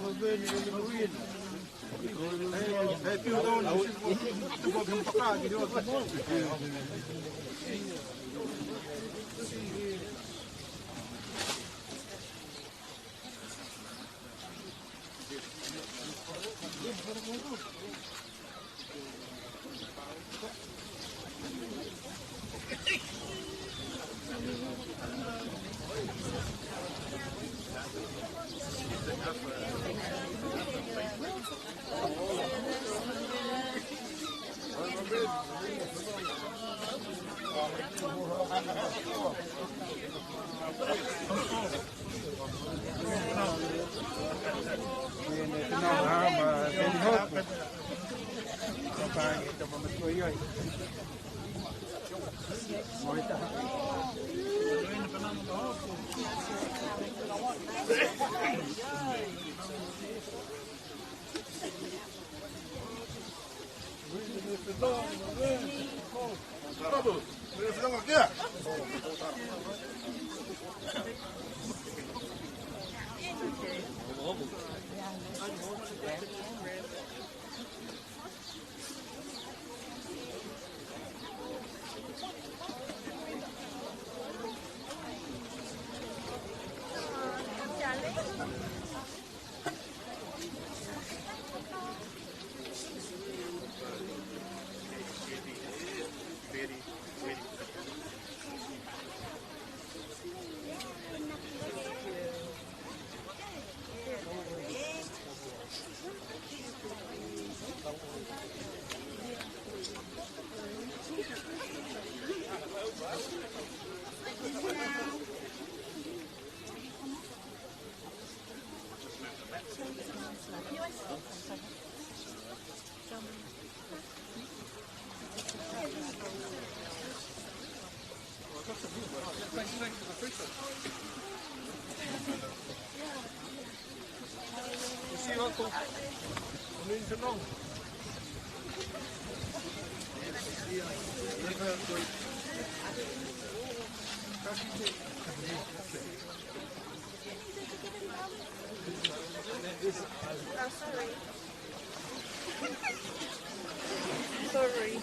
S11: Sorry.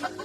S2: Thank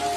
S2: you.